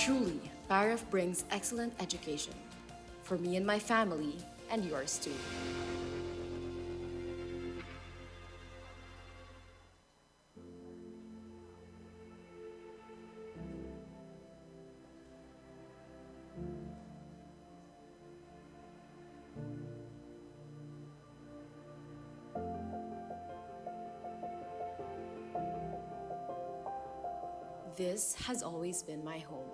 Truly, Paref brings excellent education for me and my family, and yours too. This has always been my home.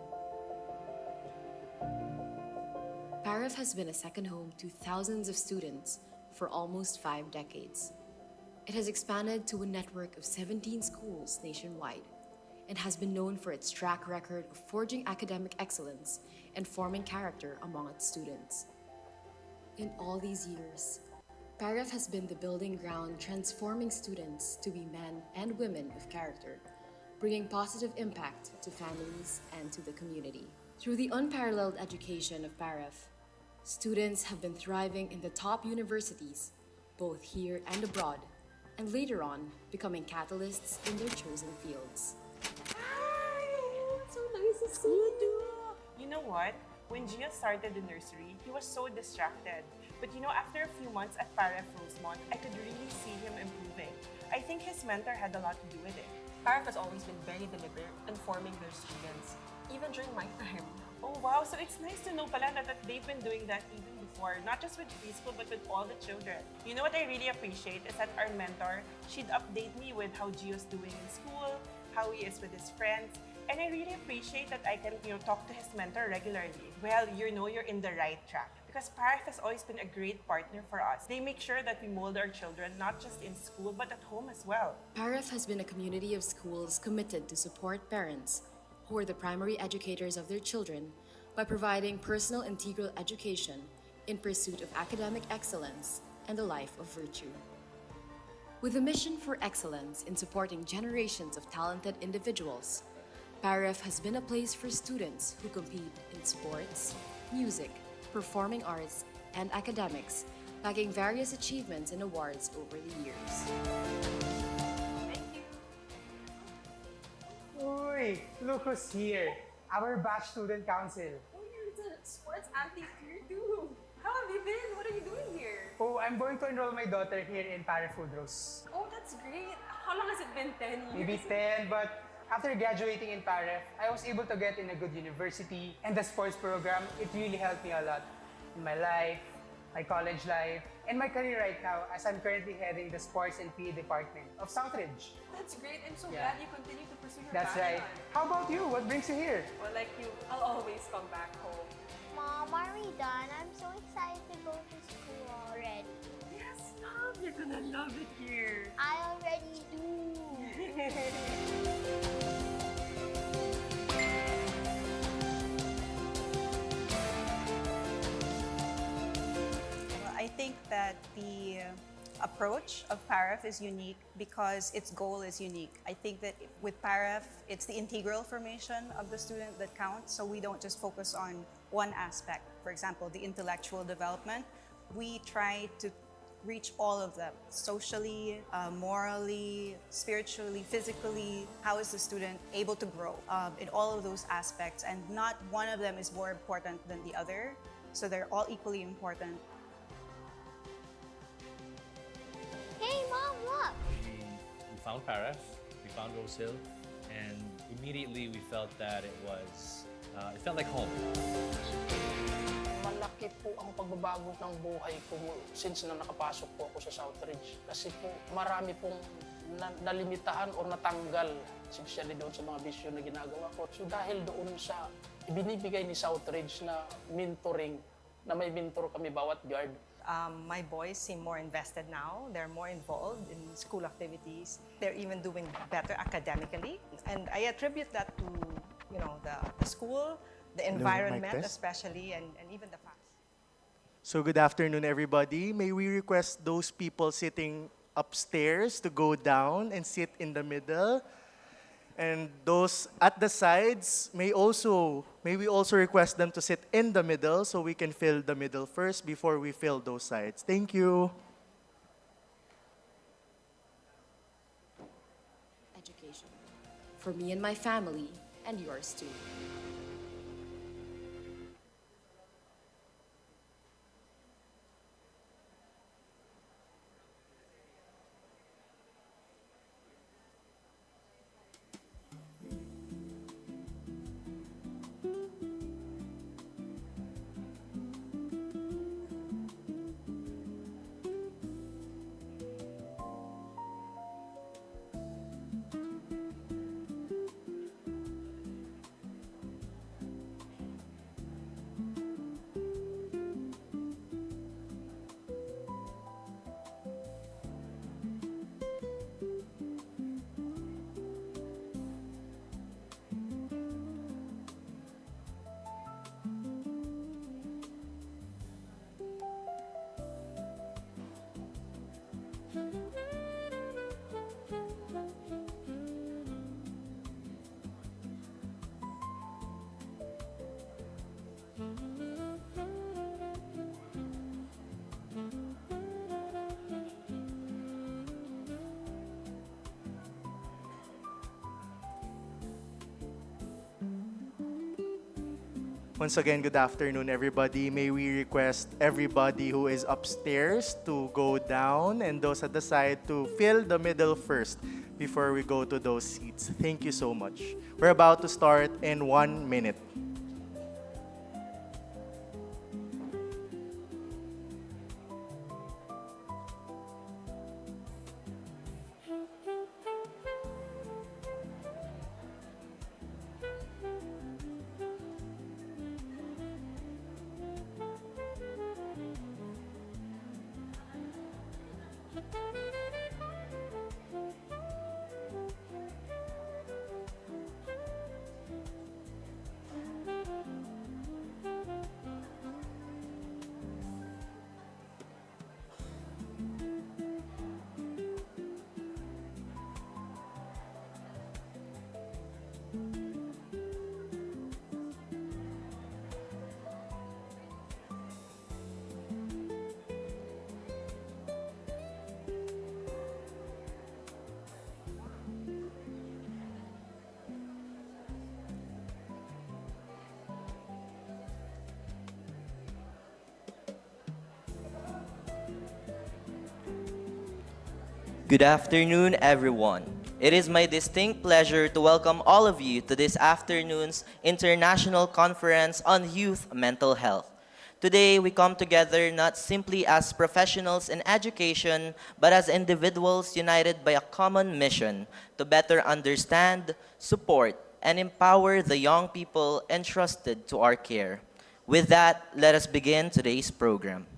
Paref has been a second home to thousands of students for almost 5 decades. It has expanded to a network of 17 schools nationwide and has been known for its track record of forging academic excellence and forming character among its students. In all these years, Paref has been the building ground transforming students to be men and women of character, bringing positive impact to families and to the community. Through the unparalleled education of Paref, students have been thriving in the top universities, both here and abroad, and later on becoming catalysts in their chosen fields. Hi! So nice to see you. You know what? When Gia started the nursery, he was so distracted. But after a few months at Paref Rosemont, I could really see him improving. I think his mentor had a lot to do with it. Paref has always been very deliberate in forming their students, even during my time. Oh wow, so it's nice to know pala that they've been doing that even before, not just with preschool but with all the children. You know what I really appreciate is that our mentor, she'd update me with how Gio's doing in school, how he is with his friends, and I really appreciate that I can talk to his mentor regularly. Well, you're in the right track because Paref has always been a great partner for us. They make sure that we mold our children not just in school but at home as well. Paref has been a community of schools committed to support parents who are the primary educators of their children by providing personal integral education in pursuit of academic excellence and a life of virtue. With a mission for excellence in supporting generations of talented individuals, Paref has been a place for students who compete in sports, music, performing arts, and academics, bagging various achievements and awards over the years. Uy, look who's here. Our batch student council. Oh, you're the sports athlete here too. How have you been? What are you doing here? Oh, I'm going to enroll my daughter here in Paref-Foodros. Oh, that's great. How long has it been? 10 years? Maybe 10, but after graduating in Paref, I was able to get in a good university, and the sports program, it really helped me a lot in my life, my college life, and my career right now as I'm currently heading the sports and PE department of Southridge. That's great. I'm so Yeah. glad you continue to pursue your That's passion. right. How about you? What brings you here? Well, like you, I'll always come back home. Mom, are we done? I'm so excited to go to school already. Yes, Mom, you're gonna love it here. I already do. I think that the approach of Paref is unique because its goal is unique. I think that with Paref, it's the integral formation of the student that counts, so we don't just focus on one aspect. For example, the intellectual development. We try to reach all of them, socially, morally, spiritually, physically. How is the student able to grow in all of those aspects? And not one of them is more important than the other, so they're all equally important. Hey, Mom, look. We found Paref, we found Rose Hill, and immediately we felt that it felt like home. Malaki po ang pagbabago ng buhay ko since na nakapasok po ako sa Southridge. Kasi po marami pong nalimitahan o natanggal, especially doon sa mga bisyo na ginagawa ko. So dahil doon sa ibinibigay ni Southridge na mentoring, na may mentor kami bawat guard, My boys seem more invested now. They're more involved in school activities. They're even doing better academically. And I attribute that to, the school, the environment especially, and even the fact. So good afternoon, everybody. May we request those people sitting upstairs to go down and sit in the middle? And those at the sides, may we also request them to sit in the middle so we can fill the middle first before we fill those sides. Thank you. Education for me and my family, and yours too. Once again, good afternoon, everybody. May we request everybody who is upstairs to go down and those at the side to fill the middle first before we go to those seats. Thank you so much. We're about to start in 1 minute. Good afternoon, everyone. It is my distinct pleasure to welcome all of you to this afternoon's International Conference on Youth Mental Health. Today, we come together not simply as professionals in education, but as individuals united by a common mission to better understand, support, and empower the young people entrusted to our care. With that, let us begin today's program.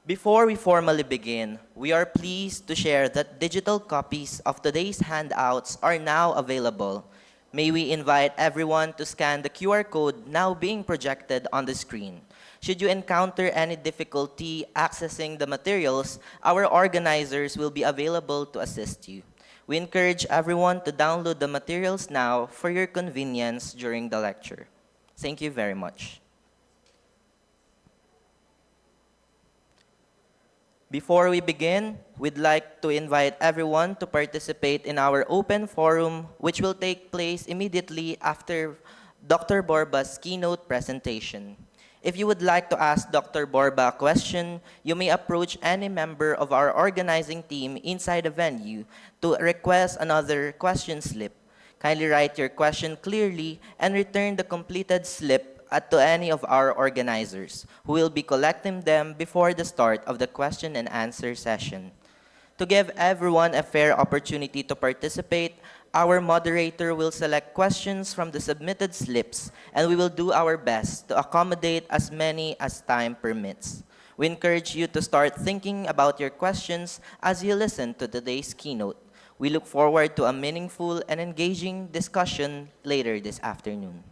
Before we formally begin, we are pleased to share that digital copies of today's handouts are now available. May we invite everyone to scan the QR code now being projected on the screen. Should you encounter any difficulty accessing the materials, our organizers will be available to assist you. We encourage everyone to download the materials now for your convenience during the lecture. Thank you very much. Before we begin, we'd like to invite everyone to participate in our open forum, which will take place immediately after Dr. Borba's keynote presentation. If you would like to ask Dr. Borba a question, you may approach any member of our organizing team inside the venue to request another question slip. Kindly write your question clearly and return the completed slip to any of our organizers, who will be collecting them before the start of the question and answer session. To give everyone a fair opportunity to participate, our moderator will select questions from the submitted slips, and we will do our best to accommodate as many as time permits. We encourage you to start thinking about your questions as you listen to today's keynote. We look forward to a meaningful and engaging discussion later this afternoon.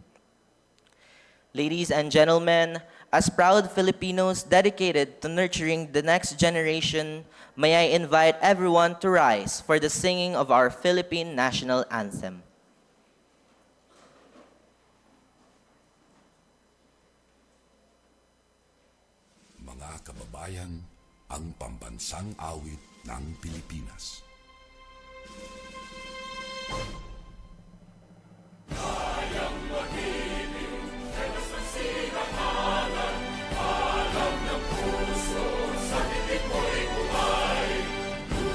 Ladies and gentlemen, as proud Filipinos dedicated to nurturing the next generation, may I invite everyone to rise for the singing of our Philippine national anthem. Mga kababayan, ang pambansang awit ng Pilipinas. Kayang mag-ibig, telas ng silangalan, alam ng puso, sa titik mo'y buhay.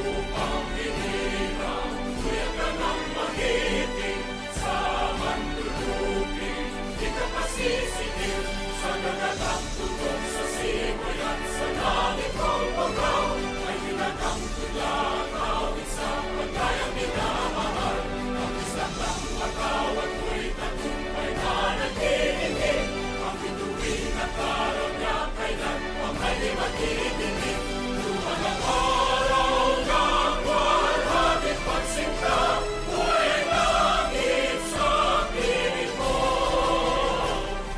Lupang hinirang, kuya ka ng magiting, sa manlulupin, di ka pasisipin, sa nagatang tugon sa simoy at sa langit kong pagaw, ay tinatang tulang awit sa pagkayang minamahal. Ang isang lang matawag ko'y tagumpay na naghihingi, ang bituin at araw niya kailan ang may maghihingi. Luha ng araw ng walhati pagsinta, buhay langit sa piling mo.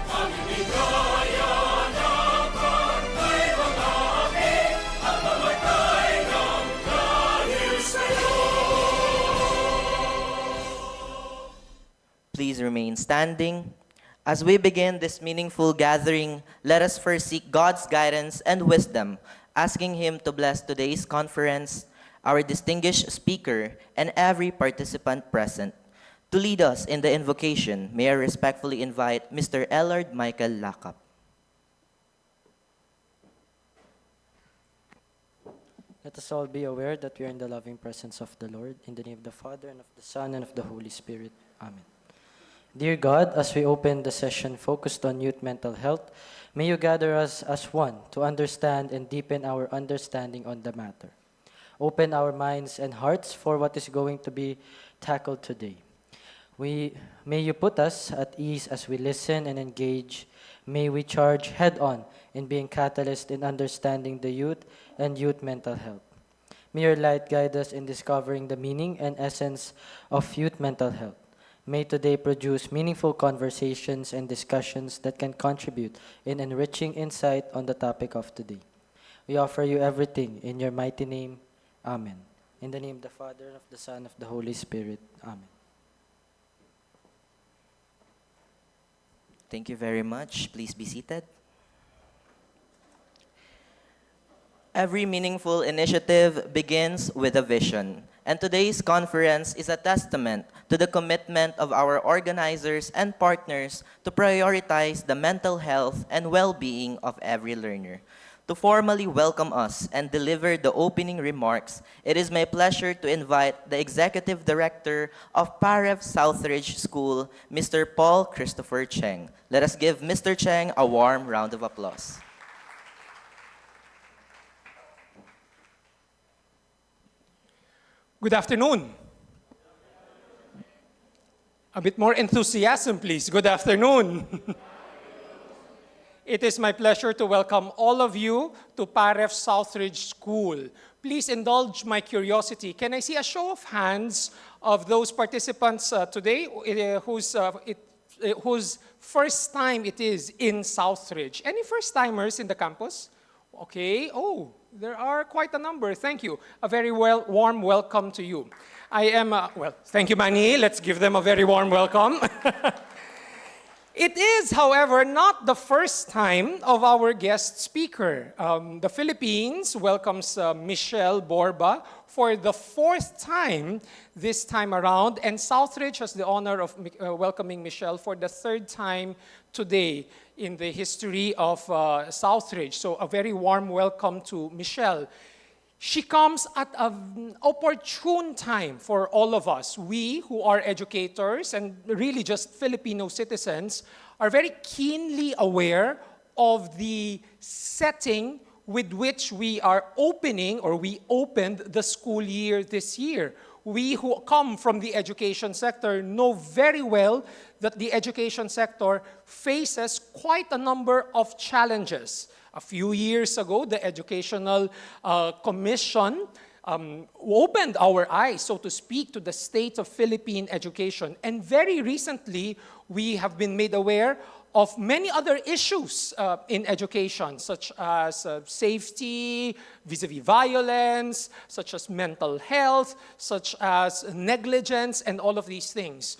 Ang ibigaya na pagkay mga api, ang mamatay ng dahil sa'yo. Please remain standing. As we begin this meaningful gathering, let us first seek God's guidance and wisdom, asking Him to bless today's conference, our distinguished speaker, and every participant present. To lead us in the invocation, may I respectfully invite Mr. Ellard Michael Lakap. Let us all be aware that we are in the loving presence of the Lord. In the name of the Father, and of the Son, and of the Holy Spirit. Amen. Dear God, as we open the session focused on youth mental health, may you gather us as one to understand and deepen our understanding on the matter. Open our minds and hearts for what is going to be tackled today. May you put us at ease as we listen and engage. May we charge head-on in being catalyst in understanding the youth and youth mental health. May your light guide us in discovering the meaning and essence of youth mental health. May today produce meaningful conversations and discussions that can contribute in enriching insight on the topic of today. We offer you everything in your mighty name. Amen. In the name of the Father, and of the Son, and of the Holy Spirit. Amen. Thank you very much. Please be seated. Every meaningful initiative begins with a vision, and today's conference is a testament to the commitment of our organizers and partners to prioritize the mental health and well-being of every learner. To formally welcome us and deliver the opening remarks, it is my pleasure to invite the Executive Director of PAREF Southridge School, Mr. Paul Christopher Cheng. Let us give Mr. Cheng a warm round of applause. Good afternoon. A bit more enthusiasm, please. Good afternoon. It is my pleasure to welcome all of you to PAREF Southridge School. Please indulge my curiosity. Can I see a show of hands of those participants today whose first time it is in Southridge? Any first-timers in the campus? Okay. Oh, there are quite a number. Thank you. A very warm welcome to you. I am, thank you, Manny. Let's give them a very warm welcome. It is, however, not the first time of our guest speaker. The Philippines welcomes Michelle Borba for the fourth time this time around, and Southridge has the honor of welcoming Michelle for the third time today in the history of Southridge. So a very warm welcome to Michelle. She comes at an opportune time for all of us. We who are educators and really just Filipino citizens are very keenly aware of the setting with which we are opening, or we opened, the school year this year. We who come from the education sector know very well that the education sector faces quite a number of challenges. A few years ago, the Educational Commission opened our eyes, so to speak, to the state of Philippine education. And very recently, we have been made aware of many other issues in education, such as safety, vis-a-vis violence, such as mental health, such as negligence, and all of these things.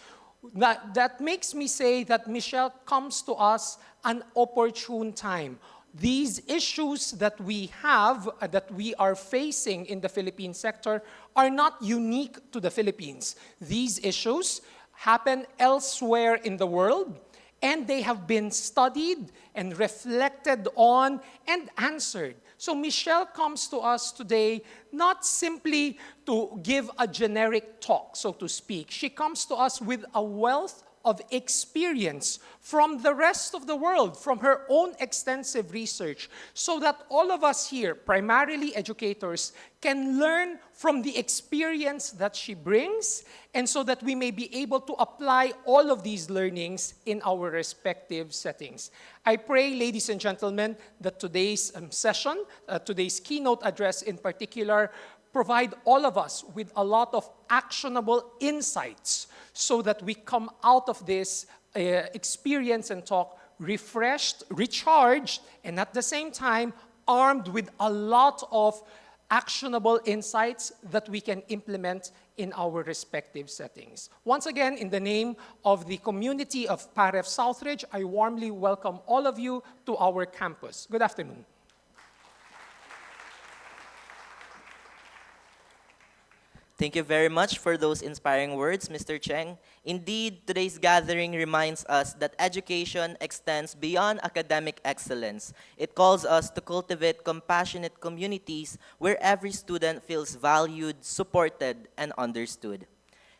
That makes me say that Michelle comes to us an opportune time. These issues that we have, that we are facing in the Philippine sector, are not unique to the Philippines. These issues happen elsewhere in the world, and they have been studied and reflected on and answered. So Michelle comes to us today not simply to give a generic talk, so to speak. She comes to us with a wealth of experience from the rest of the world, from her own extensive research, so that all of us here, primarily educators, can learn from the experience that she brings, and so that we may be able to apply all of these learnings in our respective settings. I pray, ladies and gentlemen, that today's session, today's keynote address in particular, provide all of us with a lot of actionable insights so that we come out of this experience and talk refreshed, recharged, and at the same time armed with a lot of actionable insights that we can implement in our respective settings. Once again, in the name of the community of PAREF Southridge, I warmly welcome all of you to our campus. Good afternoon. Thank you very much for those inspiring words, Mr. Cheng. Indeed, today's gathering reminds us that education extends beyond academic excellence. It calls us to cultivate compassionate communities where every student feels valued, supported, and understood.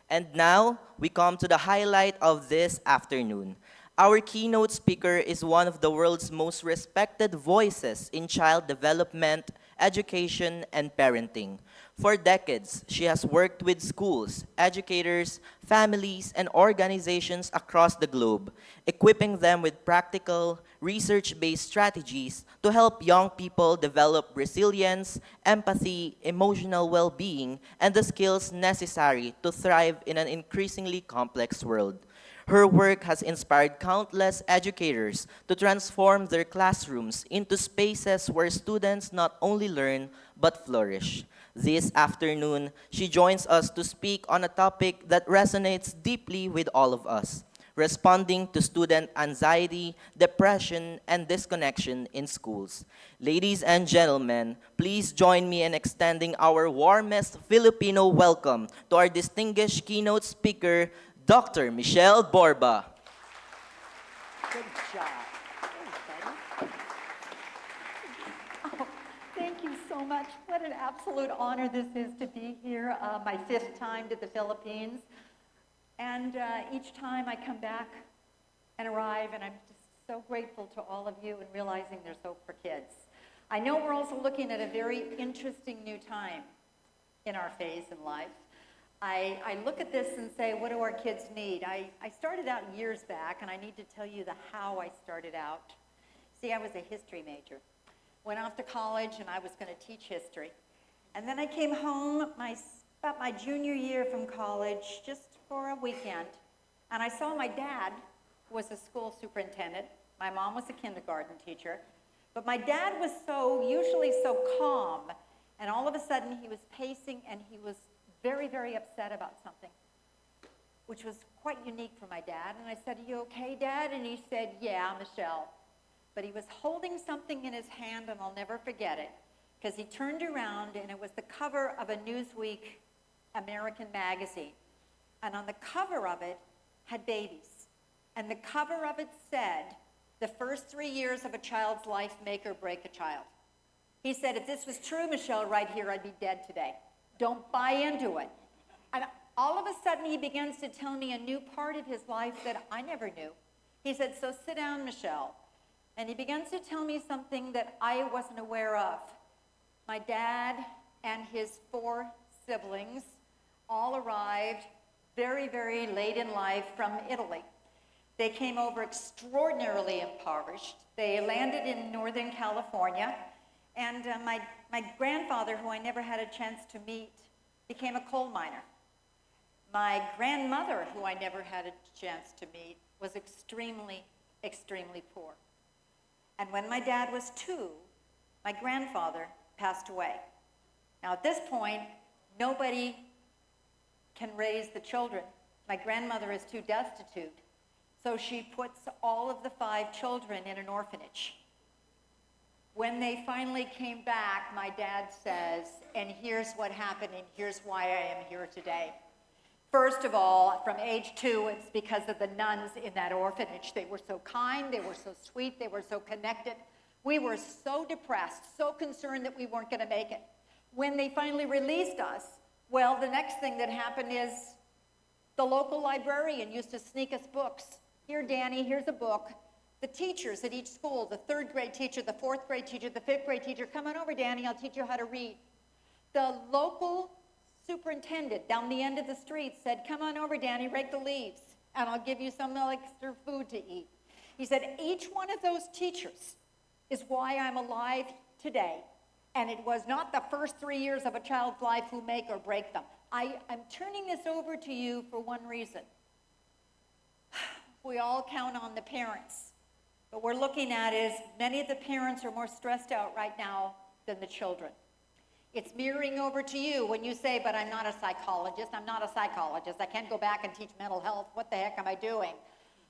And now, we come to the highlight of this afternoon. Our keynote speaker is one of the world's most respected voices in child development, education, and parenting. For decades, she has worked with schools, educators, families, and organizations across the globe, equipping them with practical, research-based strategies to help young people develop resilience, empathy, emotional well-being, and the skills necessary to thrive in an increasingly complex world. Her work has inspired countless educators to transform their classrooms into spaces where students not only learn but flourish. This afternoon, she joins us to speak on a topic that resonates deeply with all of us: responding to student anxiety, depression, and disconnection in schools. Ladies and gentlemen, please join me in extending our warmest Filipino welcome to our distinguished keynote speaker, Dr. Michelle Borba. Good job. Oh, thank you so much. What an absolute honor this is to be here. My 5th time to the Philippines. And each time I come back and arrive, and I'm just so grateful to all of you and realizing there's hope for kids. I know we're also looking at a very interesting new time in our phase in life. I look at this and say, what do our kids need? I started out years back, and I need to tell you the how I started out. See, I was a history major. Went off to college, and I was going to teach history. And then I came home about my junior year from college, just for a weekend, and I saw my dad was a school superintendent. My mom was a kindergarten teacher. But my dad was usually so calm, and all of a sudden he was pacing, and he was very, very upset about something, which was quite unique for my dad. And I said, "Are you okay, Dad?" And he said, "Yeah, Michelle." But he was holding something in his hand, and I'll never forget it, because he turned around, and it was the cover of a Newsweek American magazine. And on the cover of it had babies. And the cover of it said, "The first 3 years of a child's life make or break a child." He said, "If this was true, Michelle, right here, I'd be dead today. Don't buy into it." And all of a sudden, he begins to tell me a new part of his life that I never knew. He said, "So sit down, Michelle." And he begins to tell me something that I wasn't aware of. My dad and his 4 siblings all arrived very, very late in life from Italy. They came over extraordinarily impoverished. They landed in Northern California, and my grandfather, who I never had a chance to meet, became a coal miner. My grandmother, who I never had a chance to meet, was extremely, extremely poor. And when my dad was 2, my grandfather passed away. Now at this point, nobody can raise the children. My grandmother is too destitute, so she puts all of the 5 children in an orphanage. When they finally came back, my dad says, and here's what happened, and here's why I am here today. First of all, from age 2, it's because of the nuns in that orphanage. They were so kind, they were so sweet, they were so connected. We were so depressed, so concerned that we weren't going to make it. When they finally released us, well, the next thing that happened is the local librarian used to sneak us books. "Here, Danny, here's a book." The teachers at each school, the 3rd grade teacher, the 4th grade teacher, the 5th grade teacher, "Come on over, Danny, I'll teach you how to read." The local superintendent down the end of the street said, "Come on over, Danny, rake the leaves, and I'll give you some extra food to eat." He said, each one of those teachers is why I'm alive today. And it was not the first 3 years of a child's life who make or break them. I'm turning this over to you for one reason. We all count on the parents. What we're looking at is many of the parents are more stressed out right now than the children. It's mirroring over to you when you say, "But I'm not a psychologist. I'm not a psychologist. I can't go back and teach mental health. What the heck am I doing?"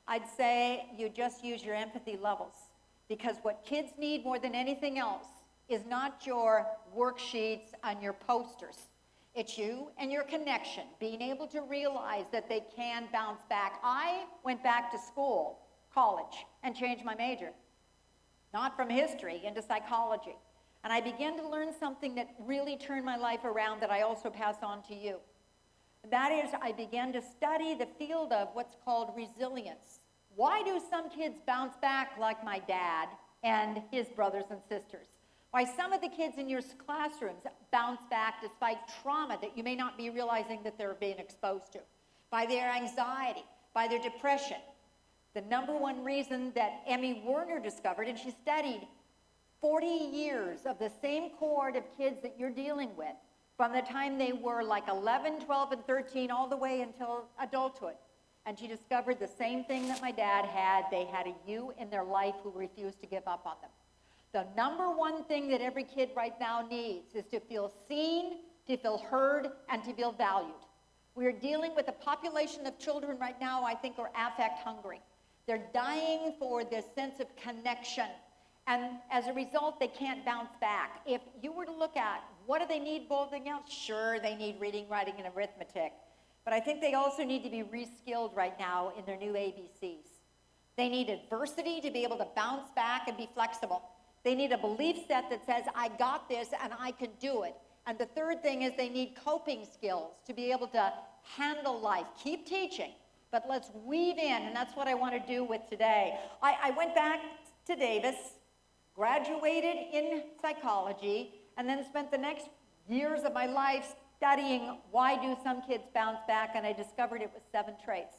I'd say you just use your empathy levels, because what kids need more than anything else is not your worksheets and your posters. It's you and your connection, being able to realize that they can bounce back. I went back to school, college, and changed my major, not from history into psychology. And I began to learn something that really turned my life around that I also pass on to you. That is, I began to study the field of what's called resilience. Why do some kids bounce back like my dad and his brothers and sisters? Why some of the kids in your classrooms bounce back despite trauma that you may not be realizing that they're being exposed to, by their anxiety, by their depression. The number one reason that Emmy Werner discovered, and she studied 40 years of the same cohort of kids that you're dealing with, from the time they were like 11, 12, and 13, all the way until adulthood. And she discovered the same thing that my dad had. They had a you in their life who refused to give up on them. The number one thing that every kid right now needs is to feel seen, to feel heard, and to feel valued. We are dealing with a population of children right now, I think, are affect hungry. They're dying for this sense of connection. And as a result, they can't bounce back. If you were to look at what do they need more than else? Sure, they need reading, writing, and arithmetic. But I think they also need to be reskilled right now in their new ABCs. They need adversity to be able to bounce back and be flexible. They need a belief set that says, I got this and I can do it. And the third thing is they need coping skills to be able to handle life. Keep teaching, but let's weave in, and that's what I want to do with today. I went back to Davis, graduated in psychology, and then spent the next years of my life studying why do some kids bounce back, and I discovered it was 7 traits.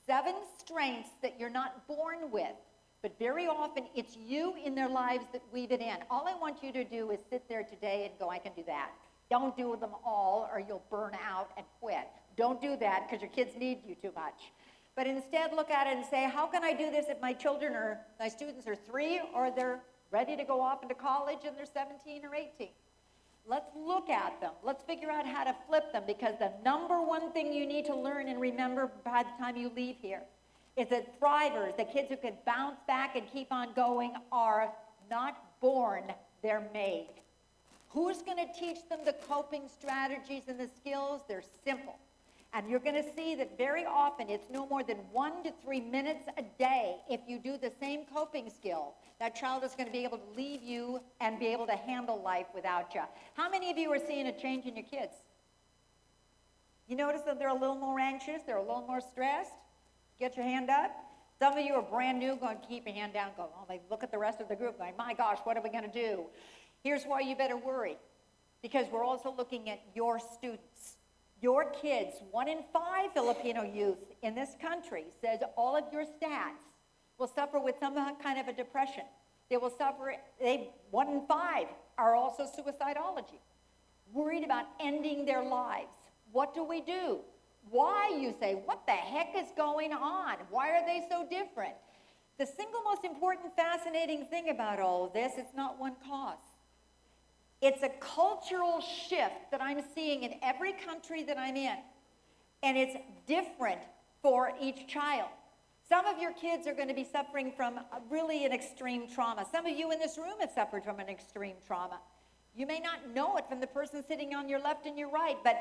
7 strengths that you're not born with, but very often it's you in their lives that weave it in. All I want you to do is sit there today and go, I can do that. Don't do them all or you'll burn out and quit. Don't do that because your kids need you too much. But instead look at it and say, how can I do this if my students are 3 or they're ready to go off into college and they're 17 or 18? Let's look at them. Let's figure out how to flip them, because the number one thing you need to learn and remember by the time you leave here is that thrivers, the kids who can bounce back and keep on going, are not born, they're made. Who's going to teach them the coping strategies and the skills? They're simple. And you're going to see that very often it's no more than 1 to 3 minutes a day. If you do the same coping skill, that child is going to be able to leave you and be able to handle life without you. How many of you are seeing a change in your kids? You notice that they're a little more anxious, they're a little more stressed? Get your hand up. Some of you are brand new, going to keep your hand down, going, oh, they look at the rest of the group going, my gosh, what are we going to do? Here's why you better worry, because we're also looking at your students. Your kids, 1 in 5 Filipino youth in this country says all of your stats will suffer with some kind of a depression. They will suffer, 1 in 5 are also suicidology, worried about ending their lives. What do we do? Why, you say, what the heck is going on? Why are they so different? The single most important, fascinating thing about all of this, it's not one cause. It's a cultural shift that I'm seeing in every country that I'm in. And it's different for each child. Some of your kids are going to be suffering from really an extreme trauma. Some of you in this room have suffered from an extreme trauma. You may not know it from the person sitting on your left and your right, but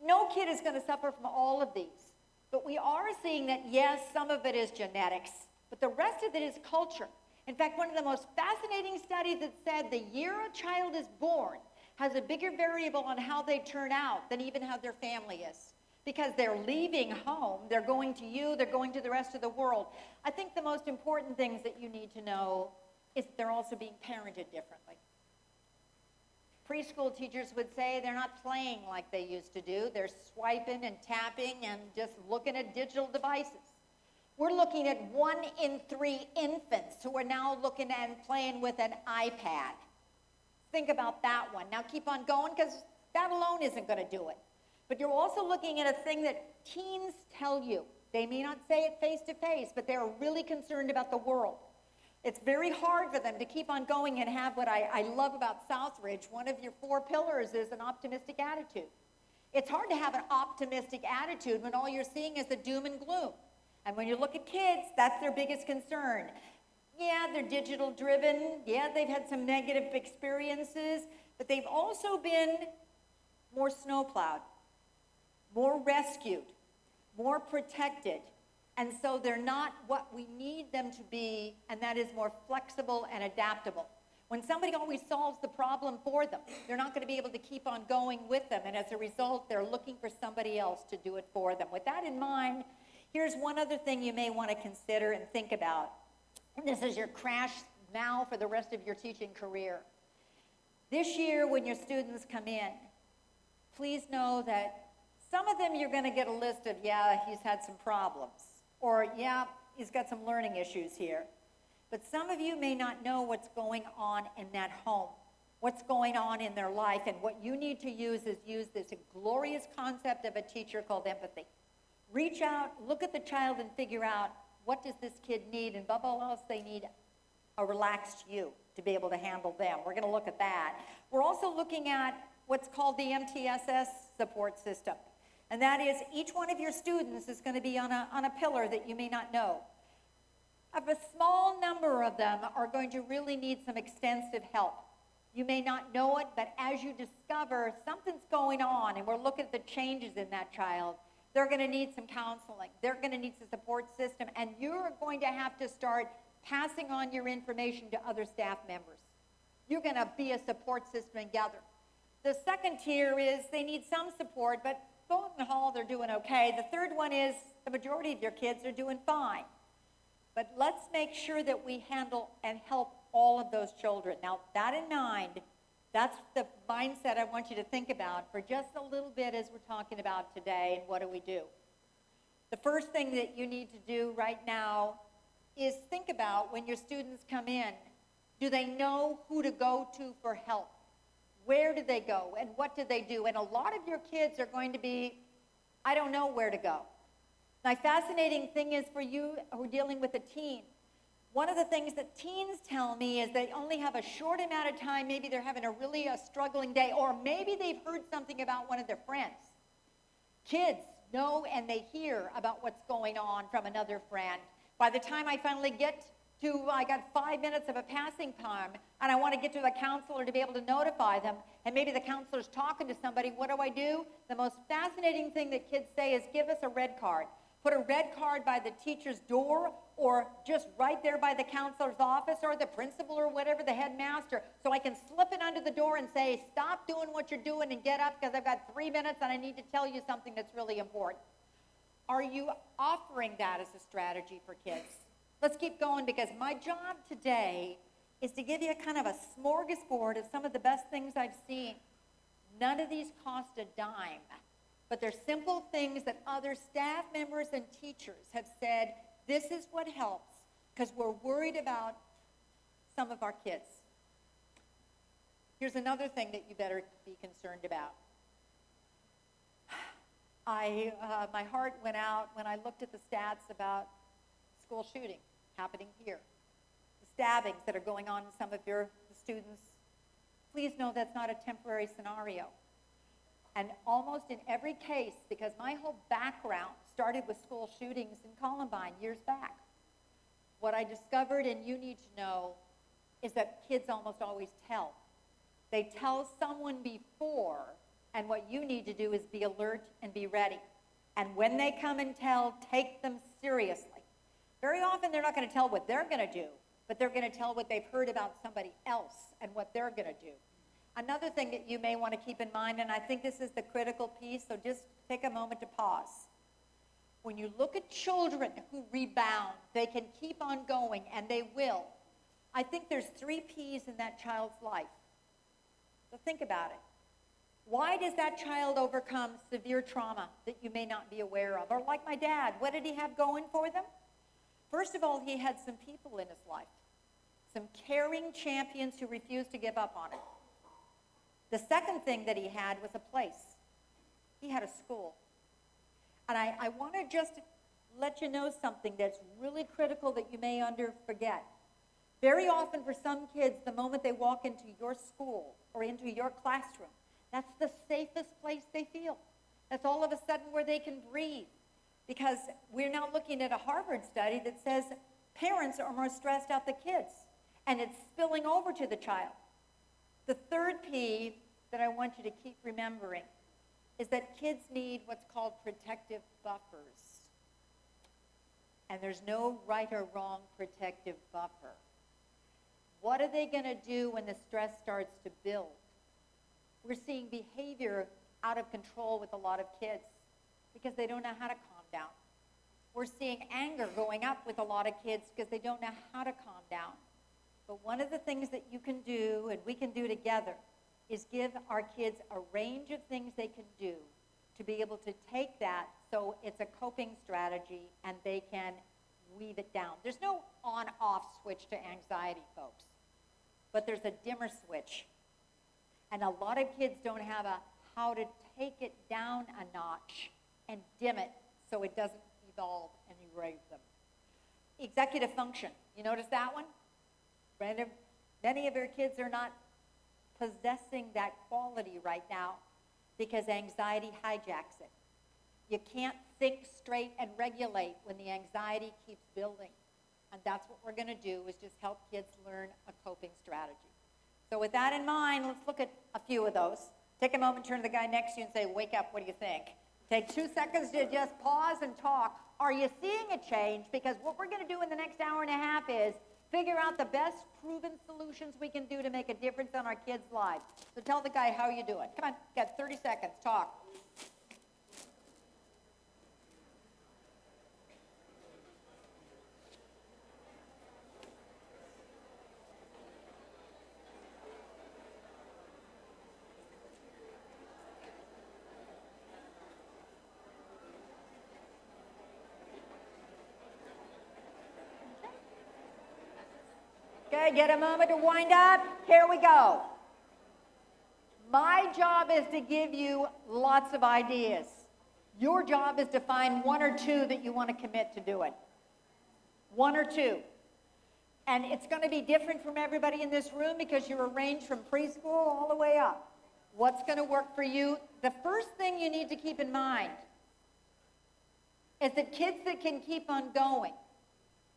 no kid is going to suffer from all of these. But we are seeing that, yes, some of it is genetics, but the rest of it is culture. In fact, one of the most fascinating studies that said the year a child is born has a bigger variable on how they turn out than even how their family is. Because they're leaving home, they're going to you, they're going to the rest of the world. I think the most important things that you need to know is that they're also being parented differently. Preschool teachers would say they're not playing like they used to do. They're swiping and tapping and just looking at digital devices. We're looking at 1 in 3 infants who are now looking and playing with an iPad. Think about that one. Now keep on going, because that alone isn't going to do it. But you're also looking at a thing that teens tell you. They may not say it face to face, but they're really concerned about the world. It's very hard for them to keep on going and have what I love about Southridge. One of your 4 pillars is an optimistic attitude. It's hard to have an optimistic attitude when all you're seeing is the doom and gloom. And when you look at kids, that's their biggest concern. Yeah, they're digital driven. Yeah, they've had some negative experiences, but they've also been more snowplowed, more rescued, more protected. And so they're not what we need them to be, and that is more flexible and adaptable. When somebody always solves the problem for them, they're not going to be able to keep on going with them, and as a result, they're looking for somebody else to do it for them. With that in mind, here's one other thing you may want to consider and think about. And this is your crash now for the rest of your teaching career. This year, when your students come in, please know that some of them you're going to get a list of, yeah, he's had some problems, or yeah, he's got some learning issues here. But some of you may not know what's going on in that home, what's going on in their life, and what you need to use is use this glorious concept of a teacher called empathy. Reach out, look at the child, and figure out, what does this kid need, and above all else, they need a relaxed you to be able to handle them. We're going to look at that. We're also looking at what's called the MTSS support system. And that is, each one of your students is going to be on a pillar that you may not know. A small number of them are going to really need some extensive help. You may not know it, but as you discover something's going on, and we're looking at the changes in that child, they're going to need some counseling. They're going to need some support system, and you're going to have to start passing on your information to other staff members. You're going to be a support system together. The second tier is they need some support, but both in the hall, they're doing okay. The third one is the majority of your kids are doing fine. But let's make sure that we handle and help all of those children. Now, that in mind, that's the mindset I want you to think about for just a little bit as we're talking about today and what do we do. The first thing that you need to do right now is think about when your students come in, do they know who to go to for help? Where do they go and what do they do? And a lot of your kids are going to be, I don't know where to go. My fascinating thing is for you who are dealing with a teen, one of the things that teens tell me is they only have a short amount of time, maybe they're having a struggling day, or maybe they've heard something about one of their friends. Kids know and they hear about what's going on from another friend. By the time I finally get to, I got 5 minutes of a passing time, and I want to get to the counselor to be able to notify them, and maybe the counselor's talking to somebody, what do? The most fascinating thing that kids say is, give us a red card. Put a red card by the teacher's door, or just right there by the counselor's office, or the principal, or whatever, the headmaster, so I can slip it under the door and say, stop doing what you're doing and get up, because I've got 3 minutes and I need to tell you something that's really important. Are you offering that as a strategy for kids? Let's keep going, because my job today is to give you a kind of a smorgasbord of some of the best things I've seen. None of these cost a dime, but they're simple things that other staff members and teachers have said, this is what helps, because we're worried about some of our kids. Here's another thing that you better be concerned about. My heart went out when I looked at the stats about school shooting happening here. The stabbings that are going on in some of your students. Please know that's not a temporary scenario. And almost in every case, because my whole background started with school shootings in Columbine years back, what I discovered, and you need to know, is that kids almost always tell. They tell someone before, and what you need to do is be alert and be ready. And when they come and tell, take them seriously. Very often they're not going to tell what they're going to do, but they're going to tell what they've heard about somebody else and what they're going to do. Another thing that you may want to keep in mind, and I think this is the critical piece, so just take a moment to pause. When you look at children who rebound, they can keep on going, and they will. I think there's 3 P's in that child's life. So think about it. Why does that child overcome severe trauma that you may not be aware of? Or like my dad, what did he have going for them? First of all, he had some people in his life, some caring champions who refused to give up on him. The second thing that he had was a place. He had a school. And I want to just let you know something that's really critical that you may forget. Very often for some kids, the moment they walk into your school or into your classroom, that's the safest place they feel. That's all of a sudden where they can breathe. Because we're now looking at a Harvard study that says parents are more stressed out than kids, and it's spilling over to the child. The third P that I want you to keep remembering is that kids need what's called protective buffers. And there's no right or wrong protective buffer. What are they going to do when the stress starts to build? We're seeing behavior out of control with a lot of kids because they don't know how to calm down. We're seeing anger going up with a lot of kids because they don't know how to calm down. But one of the things that you can do, and we can do together, is give our kids a range of things they can do to be able to take that so it's a coping strategy and they can weave it down. There's no on-off switch to anxiety, folks, but there's a dimmer switch. And a lot of kids don't have a how to take it down a notch and dim it so it doesn't evolve and erase them. Executive function, you notice that one? Many of your kids are not possessing that quality right now because anxiety hijacks it. You can't think straight and regulate when the anxiety keeps building. And that's what we're going to do, is just help kids learn a coping strategy. So with that in mind, let's look at a few of those. Take a moment, turn to the guy next to you and say, wake up, what do you think? Take 2 seconds to just pause and talk. Are you seeing a change? Because what we're going to do in the next hour and a half is figure out the best proven solutions we can do to make a difference on our kids' lives. So tell the guy how you doing. Come on, got 30 seconds, talk. Okay, get a moment to wind up. Here we go. My job is to give you lots of ideas. Your job is to find 1 or 2 that you want to commit to do it. 1 or 2. And it's going to be different from everybody in this room because you're arranged from preschool all the way up. What's going to work for you? The first thing you need to keep in mind is that kids that can keep on going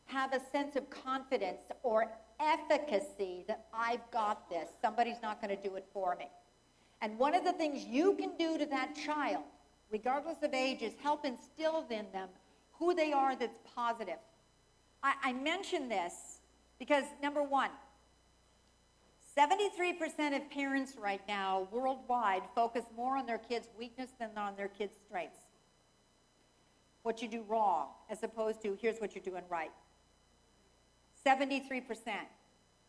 have a sense of confidence or efficacy that I've got this. Somebody's not going to do it for me. And one of the things you can do to that child, regardless of age, is help instill in them who they are that's positive. I mention this because, number one, 73% of parents right now worldwide focus more on their kids' weakness than on their kids' strengths. What you do wrong, as opposed to here's what you're doing right. 73%.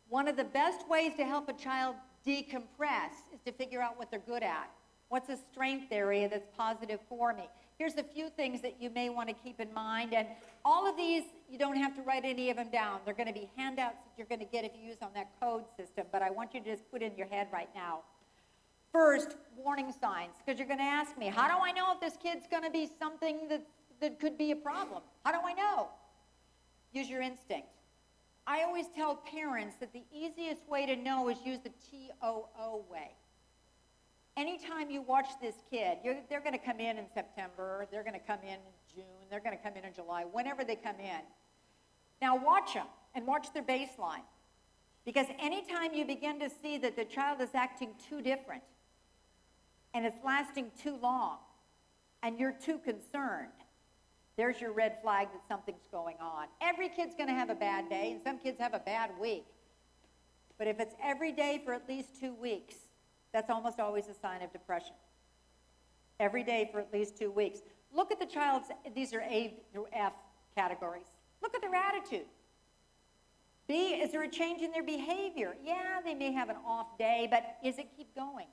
One of the best ways to help a child decompress is to figure out what they're good at. What's a strength area that's positive for me? Here's a few things that you may want to keep in mind. And all of these, you don't have to write any of them down. They're going to be handouts that you're going to get if you use on that code system. But I want you to just put in your head right now. First, warning signs. Because you're going to ask me, how do I know if this kid's going to be something that could be a problem? How do I know? Use your instinct. I always tell parents that the easiest way to know is use the TOO way. Anytime you watch this kid, they're going to come in September, they're going to come in June, they're going to come in July, whenever they come in. Now watch them and watch their baseline. Because anytime you begin to see that the child is acting too different and it's lasting too long and you're too concerned, there's your red flag that something's going on. Every kid's going to have a bad day, and some kids have a bad week. But if it's every day for at least 2 weeks, that's almost always a sign of depression. Every day for at least 2 weeks. Look at the child's, these are A through F categories. Look at their attitude. B, is there a change in their behavior? Yeah, they may have an off day, but is it keep going?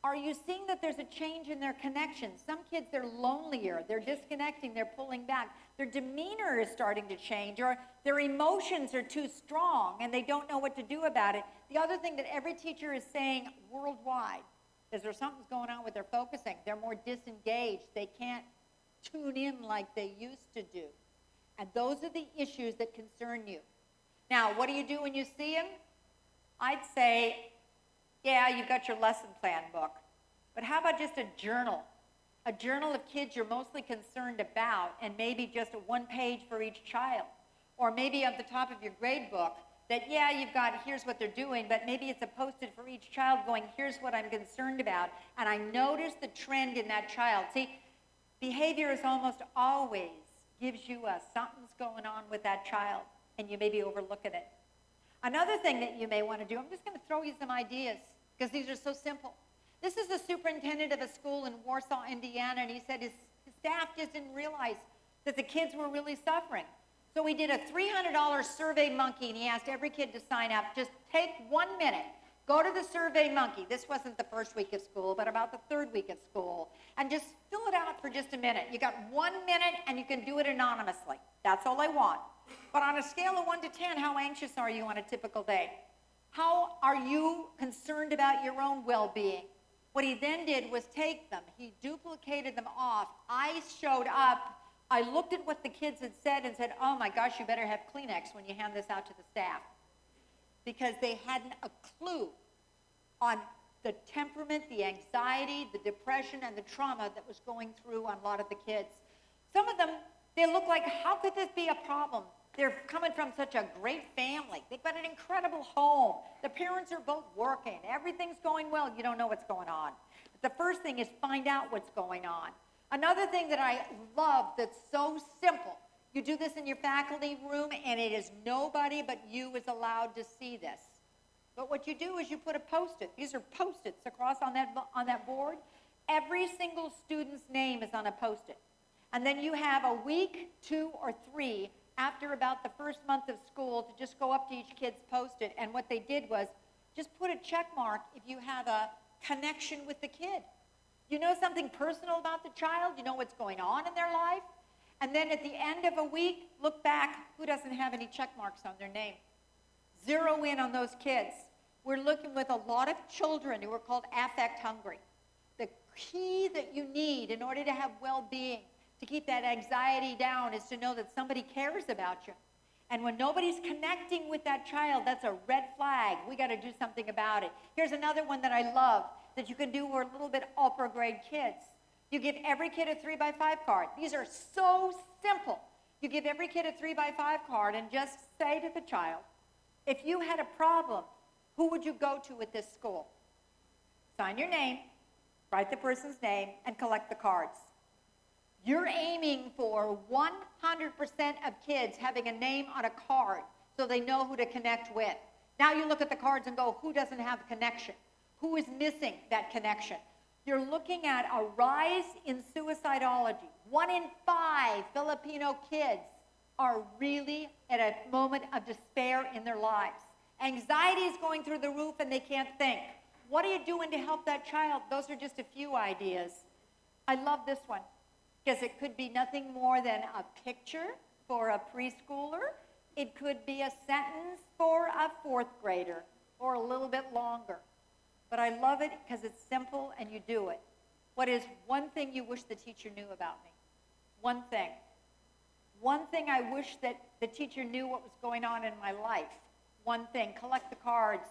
Are you seeing that there's a change in their connections? Some kids, they're lonelier, they're disconnecting, they're pulling back. Their demeanor is starting to change, or their emotions are too strong and they don't know what to do about it. The other thing that every teacher is saying worldwide is there's something's going on with their focusing. They're more disengaged. They can't tune in like they used to do. And those are the issues that concern you. Now, what do you do when you see them? I'd say, yeah, you've got your lesson plan book, but how about just a journal? A journal of kids you're mostly concerned about, and maybe just 1 page for each child. Or maybe at the top of your grade book, That, yeah, you've got, here's what they're doing, but maybe it's a post-it for each child going, here's what I'm concerned about. And I notice the trend in that child. See, behavior is almost always gives you something's going on with that child, and you may be overlooking it. Another thing that you may want to do, I'm just going to throw you some ideas, because these are so simple. This is the superintendent of a school in Warsaw, Indiana, and he said his staff just didn't realize that the kids were really suffering. So we did a $300 survey monkey, and he asked every kid to sign up. Just take 1 minute, go to the survey monkey. This wasn't the first week of school, but about the third week of school, and just fill it out for just a minute. You got 1 minute, and you can do it anonymously. That's all I want. But on a scale of 1 to 10, how anxious are you on a typical day? How are you concerned about your own well-being? What he then did was take them. He duplicated them off. I showed up. I looked at what the kids had said and said, oh my gosh, you better have Kleenex when you hand this out to the staff. Because they hadn't a clue on the temperament, the anxiety, the depression, and the trauma that was going through on a lot of the kids. Some of them, they look like, how could this be a problem? They're coming from such a great family. They've got an incredible home. The parents are both working. Everything's going well. You don't know what's going on. But the first thing is find out what's going on. Another thing that I love that's so simple, you do this in your faculty room, and it is nobody but you is allowed to see this. But what you do is you put a Post-it. These are Post-its across on that board. Every single student's name is on a Post-it. And then you have a week, 2 or 3, after about the first month of school to just go up to each kid's Post-it. And what they did was just put a check mark if you have a connection with the kid. You know something personal about the child? You know what's going on in their life? And then at the end of a week, look back, who doesn't have any check marks on their name? Zero in on those kids. We're looking with a lot of children who are called affect hungry. The key that you need in order to have well-being, to keep that anxiety down, is to know that somebody cares about you. And when nobody's connecting with that child, that's a red flag. We got to do something about it. Here's another one that I love that you can do for a little bit upper grade kids. You give every kid a 3x5 card. These are so simple. You give every kid a 3x5 card and just say to the child, if you had a problem, who would you go to at this school? Sign your name, write the person's name, and collect the cards. You're aiming for 100% of kids having a name on a card so they know who to connect with. Now you look at the cards and go, who doesn't have a connection? Who is missing that connection? You're looking at a rise in suicidology. 1 in 5 Filipino kids are really at a moment of despair in their lives. Anxiety is going through the roof and they can't think. What are you doing to help that child? Those are just a few ideas. I love this one because it could be nothing more than a picture for a preschooler. It could be a sentence for a 4th grader or a little bit longer. But I love it because it's simple and you do it. What is one thing you wish the teacher knew about me? One thing. One thing I wish that the teacher knew what was going on in my life. One thing. Collect the cards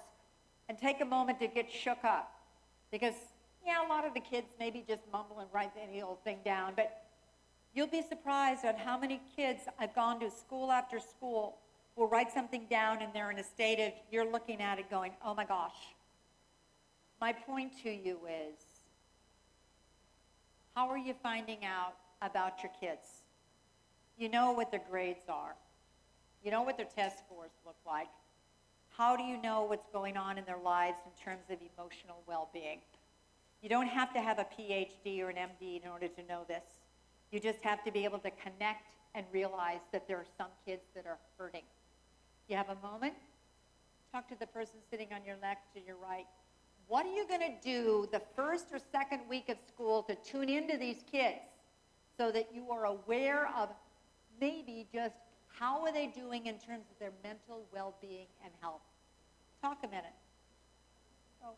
and take a moment to get shook up. Because, yeah, a lot of the kids maybe just mumble and write any old thing down, but you'll be surprised at how many kids I've gone to school after school will write something down and they're in a state of, you're looking at it going, oh my gosh. My point to you is, how are you finding out about your kids? You know what their grades are. You know what their test scores look like. How do you know what's going on in their lives in terms of emotional well-being? You don't have to have a PhD or an MD in order to know this. You just have to be able to connect and realize that there are some kids that are hurting. You have a moment? Talk to the person sitting on your left to your right. What are you going to do the first or second week of school to tune into these kids so that you are aware of maybe just how are they doing in terms of their mental well-being and health? Talk a minute. Oh.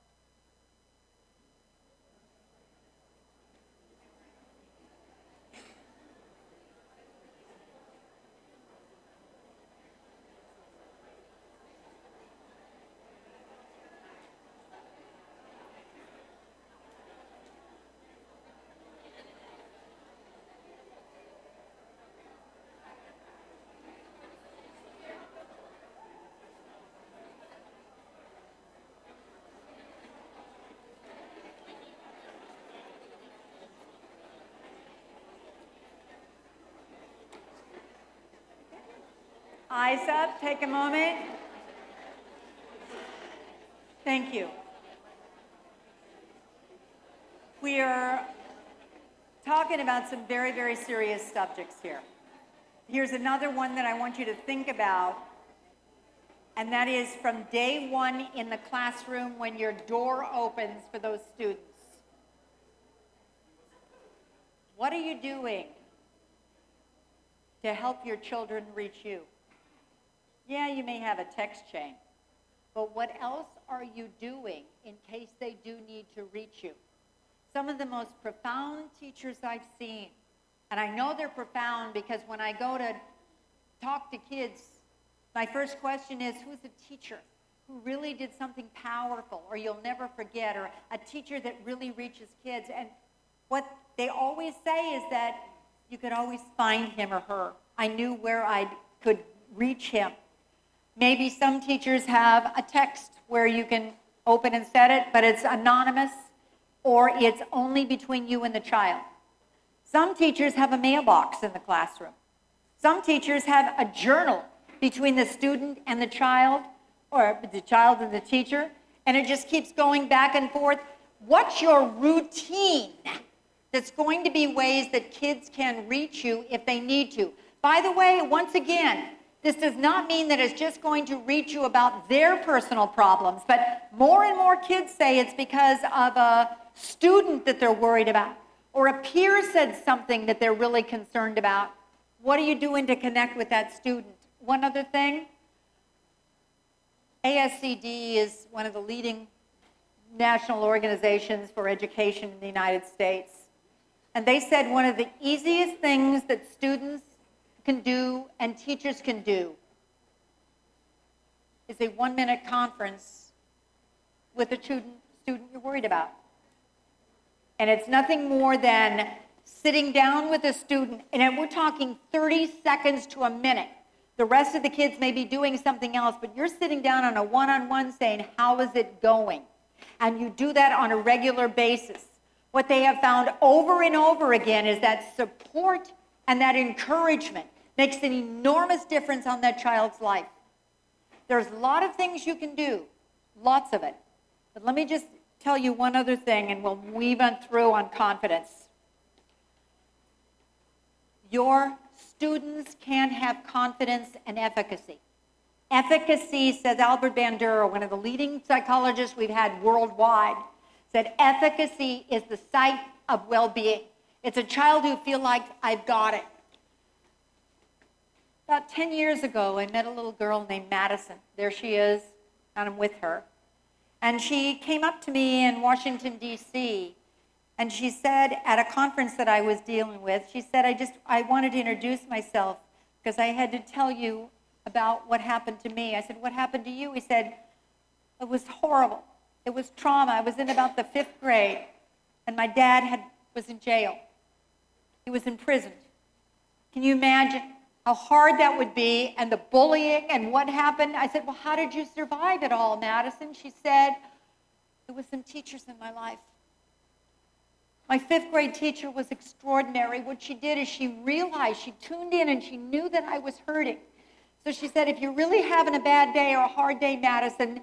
Eyes up, take a moment. Thank you. We are talking about some very, very serious subjects here. Here's another one that I want you to think about, and that is from day one in the classroom when your door opens for those students. What are you doing to help your children reach you? Yeah, you may have a text chain, but what else are you doing in case they do need to reach you? Some of the most profound teachers I've seen, and I know they're profound because when I go to talk to kids, my first question is, who's a teacher who really did something powerful or you'll never forget, or a teacher that really reaches kids? And what they always say is that you could always find him or her. I knew where I could reach him. Maybe some teachers have a text where you can open and set it, but it's anonymous, or it's only between you and the child. Some teachers have a mailbox in the classroom. Some teachers have a journal between the student and the child, or the child and the teacher, and it just keeps going back and forth. What's your routine that's going to be ways that kids can reach you if they need to? By the way, once again, this does not mean that it's just going to reach you about their personal problems, but more and more kids say it's because of a student that they're worried about, or a peer said something that they're really concerned about. What are you doing to connect with that student? One other thing, ASCD is one of the leading national organizations for education in the United States. And they said one of the easiest things that students can do and teachers can do is a 1-minute conference with a student you're worried about. And it's nothing more than sitting down with a student, and we're talking 30 seconds to a minute. The rest of the kids may be doing something else, but you're sitting down on a one-on-one saying, how is it going? And you do that on a regular basis. What they have found over and over again is that support and that encouragement makes an enormous difference on that child's life. There's a lot of things you can do, lots of it. But let me just tell you one other thing, and we'll weave on through on confidence. Your students can have confidence and efficacy. Efficacy, says Albert Bandura, one of the leading psychologists we've had worldwide, said efficacy is the site of well-being. It's a child who feels like, I've got it. About 10 years ago, I met a little girl named Madison. There she is, and I'm with her. And she came up to me in Washington, D.C., and she said, at a conference that I was dealing with, she said, I wanted to introduce myself because I had to tell you about what happened to me. I said, what happened to you? He said, it was horrible. It was trauma. I was in about the 5th grade, and my dad was in jail. He was imprisoned. Can you imagine how hard that would be, and the bullying and what happened? I said, well, how did you survive it all, Madison? She said, there was some teachers in my life. My 5th grade teacher was extraordinary. What she did is she realized, she tuned in, and she knew that I was hurting. So she said, if you're really having a bad day or a hard day, Madison,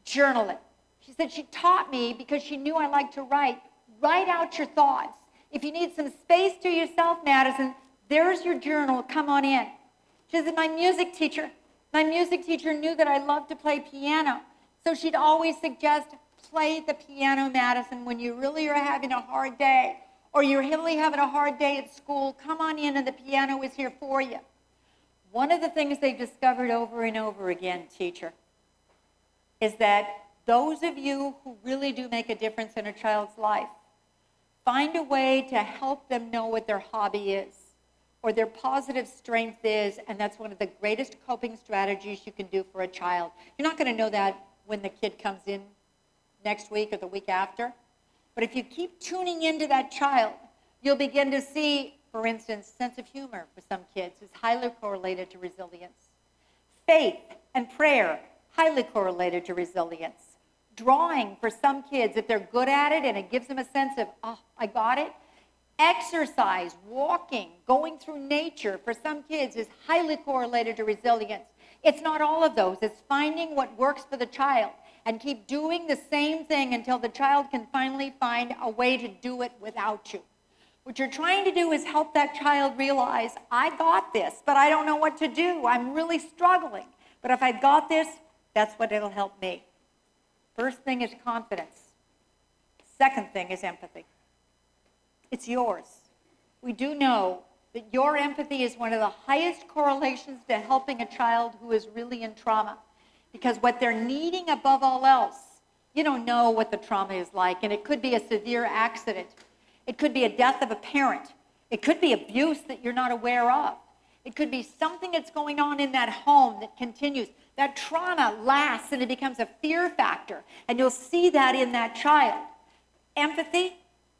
journal it. She said she taught me, because she knew I liked to write out your thoughts. If you need some space to yourself, Madison, there's your journal, come on in. She said, my music teacher knew that I loved to play piano. So she'd always suggest, play the piano, Madison, when you really are having a hard day, or you're really having a hard day at school, come on in and the piano is here for you. One of the things they've discovered over and over again, teacher, is that those of you who really do make a difference in a child's life, find a way to help them know what their hobby is, or their positive strength is, and that's one of the greatest coping strategies you can do for a child. You're not going to know that when the kid comes in next week or the week after, but if you keep tuning into that child, you'll begin to see, for instance, sense of humor for some kids is highly correlated to resilience. Faith and prayer, highly correlated to resilience. Drawing for some kids, if they're good at it and it gives them a sense of, oh, I got it, Exercise, walking, going through nature for some kids is highly correlated to resilience. It's not all of those. It's finding what works for the child and keep doing the same thing until the child can finally find a way to do it without you. What you're trying to do is help that child realize, I got this, but I don't know what to do. I'm really struggling. But if I got this, that's what it'll help me. First thing is confidence. Second thing is empathy. It's yours. We do know that your empathy is one of the highest correlations to helping a child who is really in trauma. Because what they're needing above all else, you don't know what the trauma is like, and it could be a severe accident. It could be a death of a parent. It could be abuse that you're not aware of. It could be something that's going on in that home that continues. That trauma lasts and it becomes a fear factor, and you'll see that in that child. Empathy,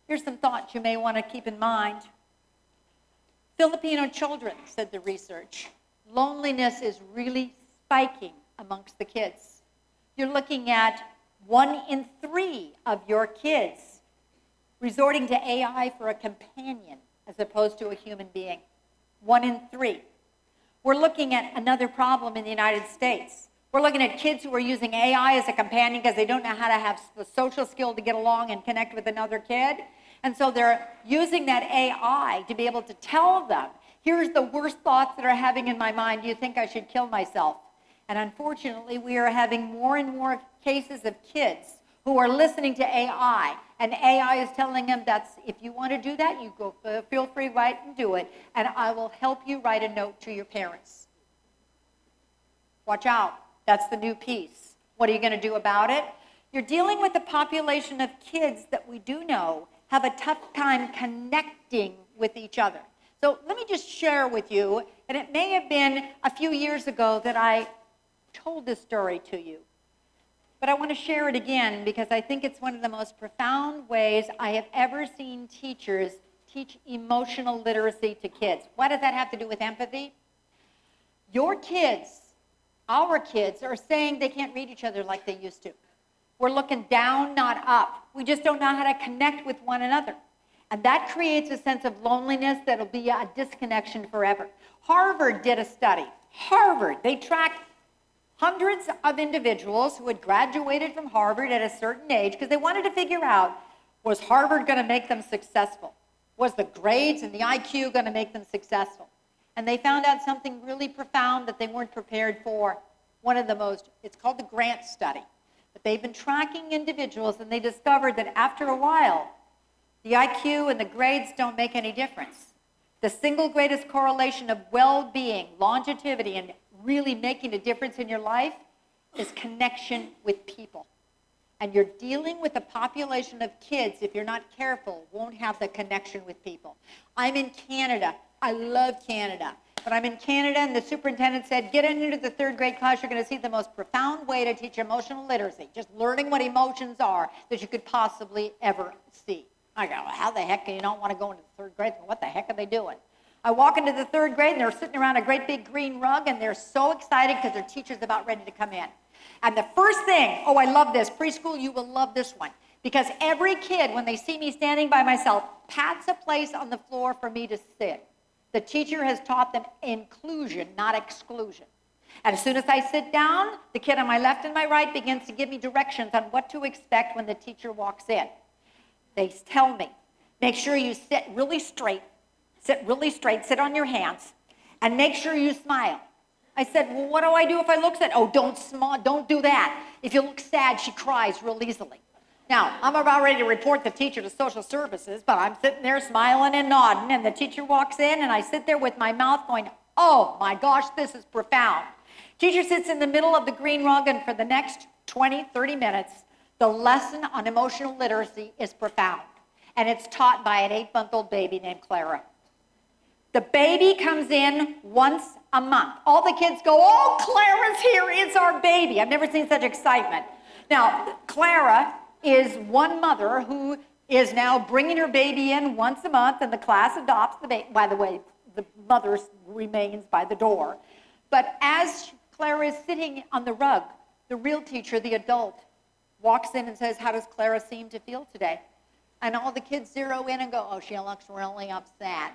here's some thoughts you may want to keep in mind. Filipino children, said the research, loneliness is really spiking amongst the kids. You're looking at 1 in 3 of your kids resorting to AI for a companion as opposed to a human being. 1 in 3. We're looking at another problem in the United States. We're looking at kids who are using AI as a companion because they don't know how to have the social skill to get along and connect with another kid. And so they're using that AI to be able to tell them, here's the worst thoughts that are having in my mind. Do you think I should kill myself? And unfortunately, we are having more and more cases of kids who are listening to AI, and AI is telling them that's, if you want to do that, you go, feel free, write and do it, and I will help you write a note to your parents. Watch out, that's the new piece. What are you going to do about it? You're dealing with a population of kids that we do know have a tough time connecting with each other. So let me just share with you, and it may have been a few years ago that I told this story to you. But I want to share it again because I think it's one of the most profound ways I have ever seen teachers teach emotional literacy to kids. What does that have to do with empathy? Your kids, our kids, are saying they can't read each other like they used to. We're looking down, not up. We just don't know how to connect with one another. And that creates a sense of loneliness that'll be a disconnection forever. Harvard did a study. Harvard, they tracked hundreds of individuals who had graduated from Harvard at a certain age because they wanted to figure out, was Harvard going to make them successful? Was the grades and the IQ going to make them successful? And they found out something really profound that they weren't prepared for. One of the most, it's called the Grant study. But they've been tracking individuals and they discovered that after a while, the IQ and the grades don't make any difference. The single greatest correlation of well-being, longevity, and really making a difference in your life is connection with people. And you're dealing with a population of kids, if you're not careful, won't have the connection with people. I'm in Canada. I love Canada. But I'm in Canada and the superintendent said, get into the 3rd grade class, you're going to see the most profound way to teach emotional literacy, just learning what emotions are that you could possibly ever see. I go, well, how the heck do you not want to go into the 3rd grade? What the heck are they doing? I walk into the 3rd grade and they're sitting around a great big green rug and they're so excited because their teacher's about ready to come in. And the first thing, oh, I love this, preschool, you will love this one. Because every kid, when they see me standing by myself, pats a place on the floor for me to sit. The teacher has taught them inclusion, not exclusion. And as soon as I sit down, the kid on my left and my right begins to give me directions on what to expect when the teacher walks in. They tell me, make sure you sit really straight, sit on your hands, and make sure you smile. I said, well, what do I do if I look sad? Oh, don't do that. If you look sad, she cries real easily. Now, I'm about ready to report the teacher to social services, but I'm sitting there smiling and nodding, and the teacher walks in, and I sit there with my mouth going, oh my gosh, this is profound. Teacher sits in the middle of the green rug, and for the next 20, 30 minutes, the lesson on emotional literacy is profound. And it's taught by an 8-month-old baby named Clara. The baby comes in once a month. All the kids go, oh, Clara's here, it's our baby. I've never seen such excitement. Now, Clara is one mother who is now bringing her baby in once a month, and the class adopts the baby. By the way, the mother remains by the door. But as Clara is sitting on the rug, the real teacher, the adult, walks in and says, how does Clara seem to feel today? And all the kids zero in and go, oh, she looks really upset.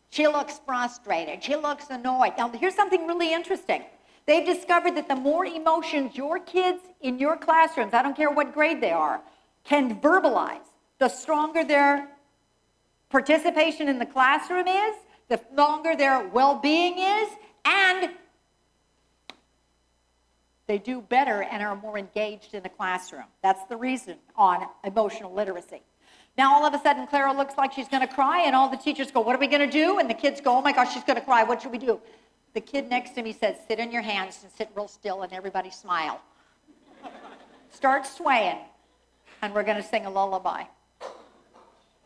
She looks frustrated. She looks annoyed. Now, here's something really interesting. They've discovered that the more emotions your kids in your classrooms, I don't care what grade they are, can verbalize, the stronger their participation in the classroom is, the longer their well-being is, and they do better and are more engaged in the classroom. That's the reason on emotional literacy. Now, all of a sudden, Clara looks like she's going to cry, and all the teachers go, what are we going to do? And the kids go, oh my gosh, she's going to cry. What should we do? The kid next to me says, sit on your hands and sit real still, and everybody smile. Start swaying, and we're going to sing a lullaby.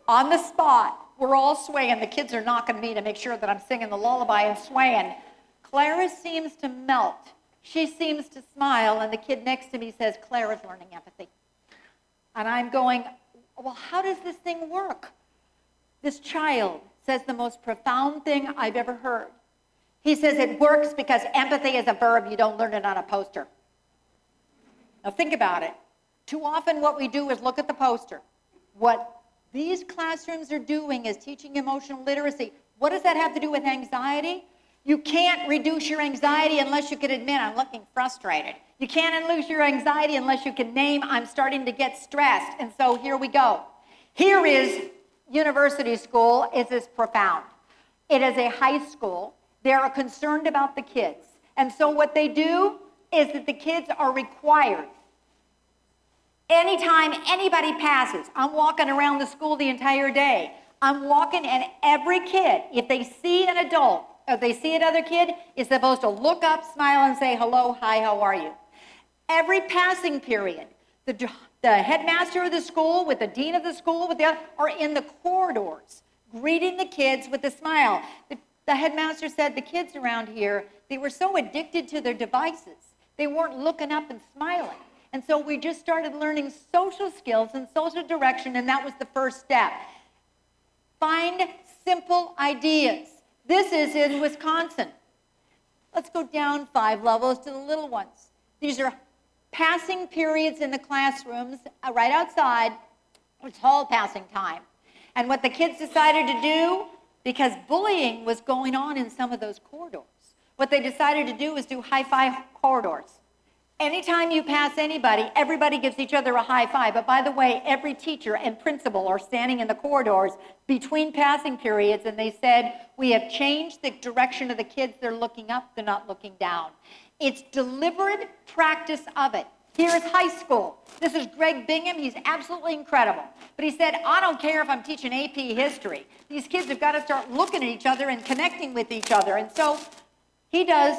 On the spot, we're all swaying. The kids are knocking me to make sure that I'm singing the lullaby and swaying. Clara seems to melt. She seems to smile, and the kid next to me says, Clara's learning empathy. And I'm going, well, how does this thing work? This child says the most profound thing I've ever heard. He says it works because empathy is a verb. You don't learn it on a poster. Now think about it. Too often what we do is look at the poster. What these classrooms are doing is teaching emotional literacy. What does that have to do with anxiety? You can't reduce your anxiety unless you can admit, I'm looking frustrated. You can't lose your anxiety unless you can name, I'm starting to get stressed. And so here we go. Here is university school. It is profound. It is a high school. They are concerned about the kids. And so what they do is that the kids are required. Anytime anybody passes, I'm walking around the school the entire day. I'm walking, and every kid, if they see an adult, if they see another kid, is supposed to look up, smile, and say, hello, hi, how are you? Every passing period, the headmaster of the school with the dean of the school with the other, are in the corridors greeting the kids with a smile. The headmaster said the kids around here, they were so addicted to their devices, they weren't looking up and smiling. And so we just started learning social skills and social direction, and that was the first step. Find simple ideas. This is in Wisconsin. Let's go down 5 levels to the little ones. These are passing periods in the classrooms right outside. It's hall passing time. And what the kids decided to do, because bullying was going on in some of those corridors, what they decided to do was do high-five corridors. Anytime you pass anybody, everybody gives each other a high five. But by the way, every teacher and principal are standing in the corridors between passing periods, and they said, we have changed the direction of the kids. They're looking up, they're not looking down. It's deliberate practice of it. Here's high school. This is Greg Bingham. He's absolutely incredible. But he said, I don't care if I'm teaching AP history. These kids have got to start looking at each other and connecting with each other. And so he does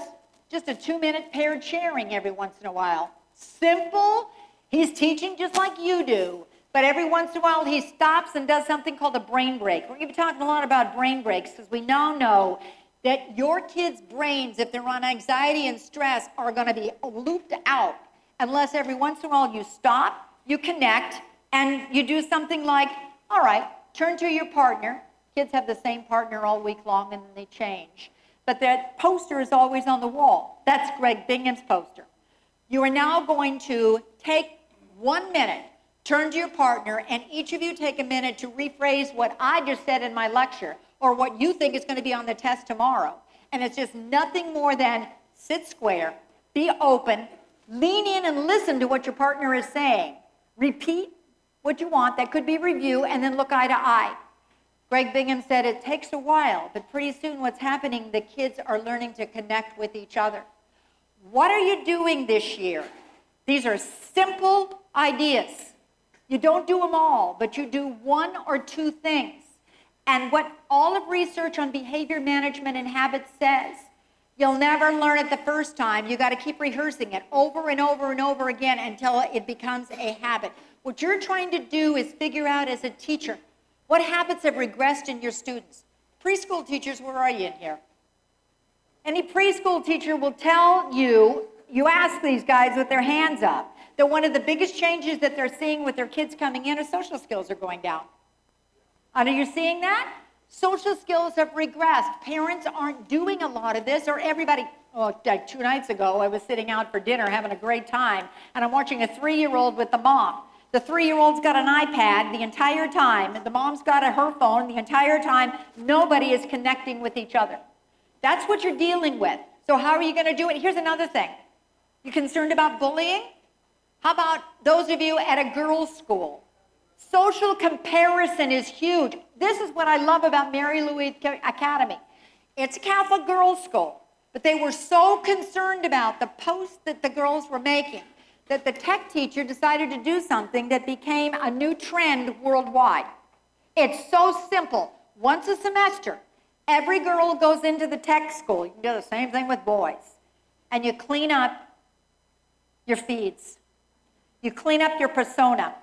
just a 2-minute paired sharing every once in a while. Simple. He's teaching just like you do. But every once in a while, he stops and does something called a brain break. We're going to be talking a lot about brain breaks because we now know that your kids' brains, if they're on anxiety and stress, are going to be looped out unless every once in a while you stop, you connect, and you do something like, all right, turn to your partner. Kids have the same partner all week long, and then they change. But that poster is always on the wall. That's Greg Bingham's poster. You are now going to take 1 minute, turn to your partner, and each of you take a minute to rephrase what I just said in my lecture or what you think is going to be on the test tomorrow. And it's just nothing more than sit square, be open, lean in and listen to what your partner is saying. Repeat what you want. That could be review, and then look eye to eye. Greg Bingham said it takes a while, but pretty soon what's happening, the kids are learning to connect with each other. What are you doing this year? These are simple ideas. You don't do them all, but you do 1 or 2 things. And what all of research on behavior management and habits says, you'll never learn it the first time. You got to keep rehearsing it over and over and over again until it becomes a habit. What you're trying to do is figure out as a teacher, what habits have regressed in your students? Preschool teachers, where are you in here? Any preschool teacher will tell you, you ask these guys with their hands up, that one of the biggest changes that they're seeing with their kids coming in is social skills are going down. Are you seeing that? Social skills have regressed. Parents aren't doing a lot of this, or everybody, like 2 nights ago, I was sitting out for dinner having a great time, and I'm watching a 3-year-old with the mom. The 3-year-old's got an iPad the entire time. The mom's got her phone the entire time. Nobody is connecting with each other. That's what you're dealing with. So how are you going to do it? Here's another thing. You concerned about bullying? How about those of you at a girls' school? Social comparison is huge. This is what I love about Mary Louise Academy. It's a Catholic girls' school, but they were so concerned about the posts that the girls were making that the tech teacher decided to do something that became a new trend worldwide. It's so simple. Once a semester, every girl goes into the tech school. You can do the same thing with boys. And you clean up your feeds. You clean up your persona.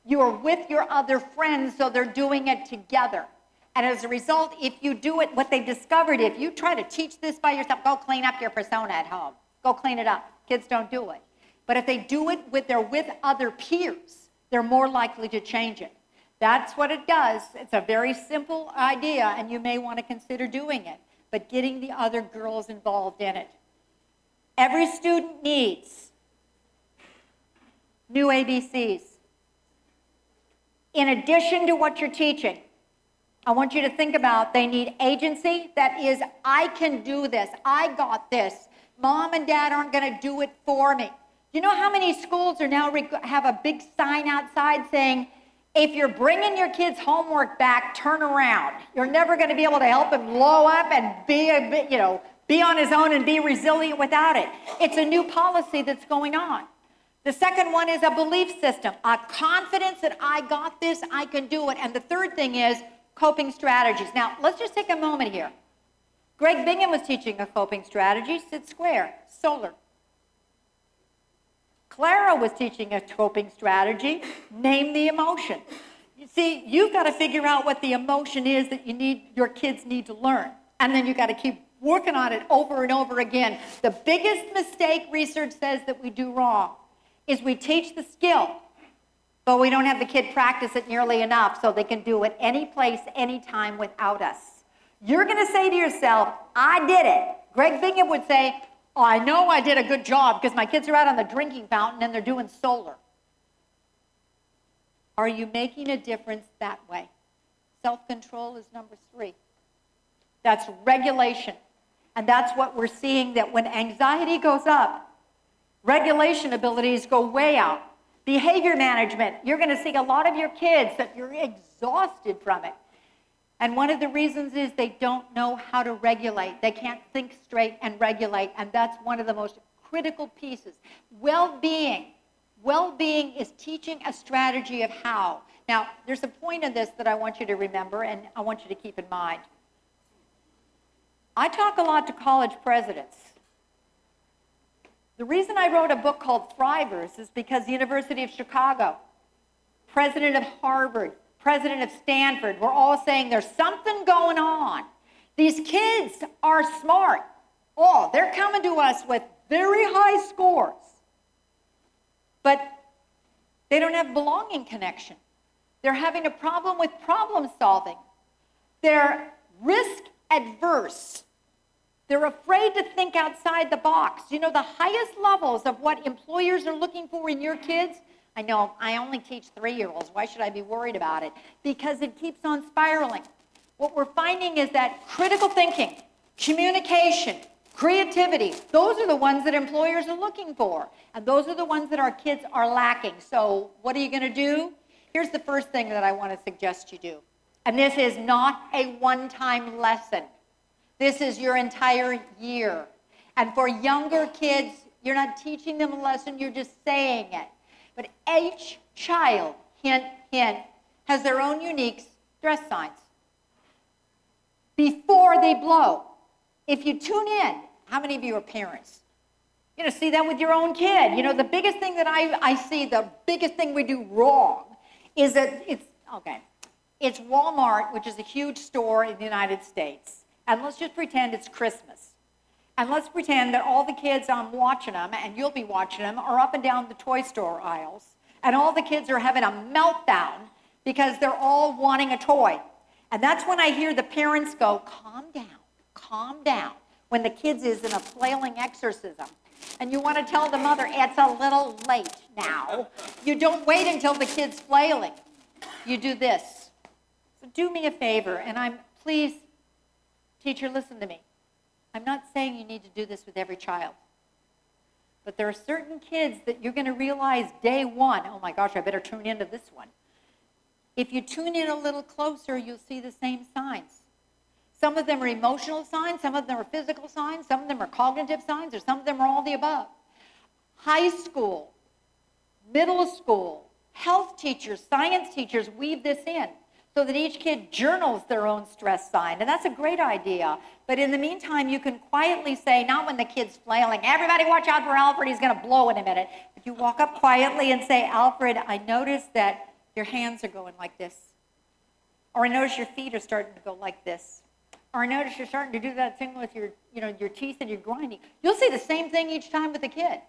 You are with your other friends, so they're doing it together. And as a result, if you do it, what they discovered, if you try to teach this by yourself, go clean up your persona at home. Go clean it up. Kids don't do it. But if they do it with other peers, they're more likely to change it. That's what it does. It's a very simple idea, and you may want to consider doing it, but getting the other girls involved in it. Every student needs new ABCs. In addition to what you're teaching, I want you to think about they need agency. That is, I can do this. I got this. Mom and dad aren't going to do it for me. You know how many schools are now have a big sign outside saying, if you're bringing your kids' homework back, turn around. You're never going to be able to help him blow up and be on his own and be resilient without it. It's a new policy that's going on. The second one is a belief system, a confidence that I got this, I can do it. And the third thing is coping strategies. Now, let's just take a moment here. Greg Bingham was teaching a coping strategy, sit square, solar. Clara was teaching a coping strategy, name the emotion. You see, you've got to figure out what the emotion is that your kids need to learn. And then you've got to keep working on it over and over again. The biggest mistake research says that we do wrong is we teach the skill, but we don't have the kid practice it nearly enough so they can do it any place, anytime without us. You're going to say to yourself, I did it. Greg Bingham would say, oh, I know I did a good job because my kids are out on the drinking fountain and they're doing solar. Are you making a difference that way? Self-control is number 3. That's regulation. And that's what we're seeing, that when anxiety goes up, regulation abilities go way out. Behavior management, you're going to see a lot of your kids that you're exhausted from it. And one of the reasons is they don't know how to regulate. They can't think straight and regulate, and that's one of the most critical pieces. Well-being is teaching a strategy of how. Now, there's a point in this that I want you to remember, and I want you to keep in mind. I talk a lot to college presidents. The reason I wrote a book called Thrivers is because the University of Chicago, president of Harvard, president of Stanford, we're all saying there's something going on. These kids are smart. Oh, they're coming to us with very high scores. But they don't have belonging connection. They're having a problem with problem solving. They're risk adverse. They're afraid to think outside the box. You know, the highest levels of what employers are looking for in your kids, I know I only teach 3-year-olds. Why should I be worried about it? Because it keeps on spiraling. What we're finding is that critical thinking, communication, creativity, those are the ones that employers are looking for. And those are the ones that our kids are lacking. So what are you going to do? Here's the first thing that I want to suggest you do. And this is not a one-time lesson. This is your entire year. And for younger kids, you're not teaching them a lesson, you're just saying it. But each child, hint, hint, has their own unique stress signs. Before they blow, if you tune in, how many of you are parents? You know, see that with your own kid. You know, the biggest thing that I see, the biggest thing we do wrong is that it's Walmart, which is a huge store in the United States. And let's just pretend it's Christmas. And let's pretend that all the kids, I'm watching them, and you'll be watching them, are up and down the toy store aisles. And all the kids are having a meltdown because they're all wanting a toy. And that's when I hear the parents go, calm down, when the kids is in a flailing exorcism. And you want to tell the mother, it's a little late. now. You don't wait until the kid's flailing. You do this. So do me a favor, and please, teacher, listen to me. I'm not saying you need to do this with every child. But there are certain kids that you're going to realize day one, oh my gosh, I better tune into this one. If you tune in a little closer, you'll see the same signs. Some of them are emotional signs, some of them are physical signs, some of them are cognitive signs, or some of them are all the above. High school, middle school, health teachers, science teachers weave this in so that each kid journals their own stress sign. And that's a great idea. But in the meantime, you can quietly say, not when the kid's flailing, everybody watch out for Alfred, he's going to blow in a minute. But you walk up quietly and say, Alfred, I noticed that your hands are going like this. Or I notice your feet are starting to go like this. Or I notice you're starting to do that thing with your teeth and you're grinding. You'll see the same thing each time with the kid.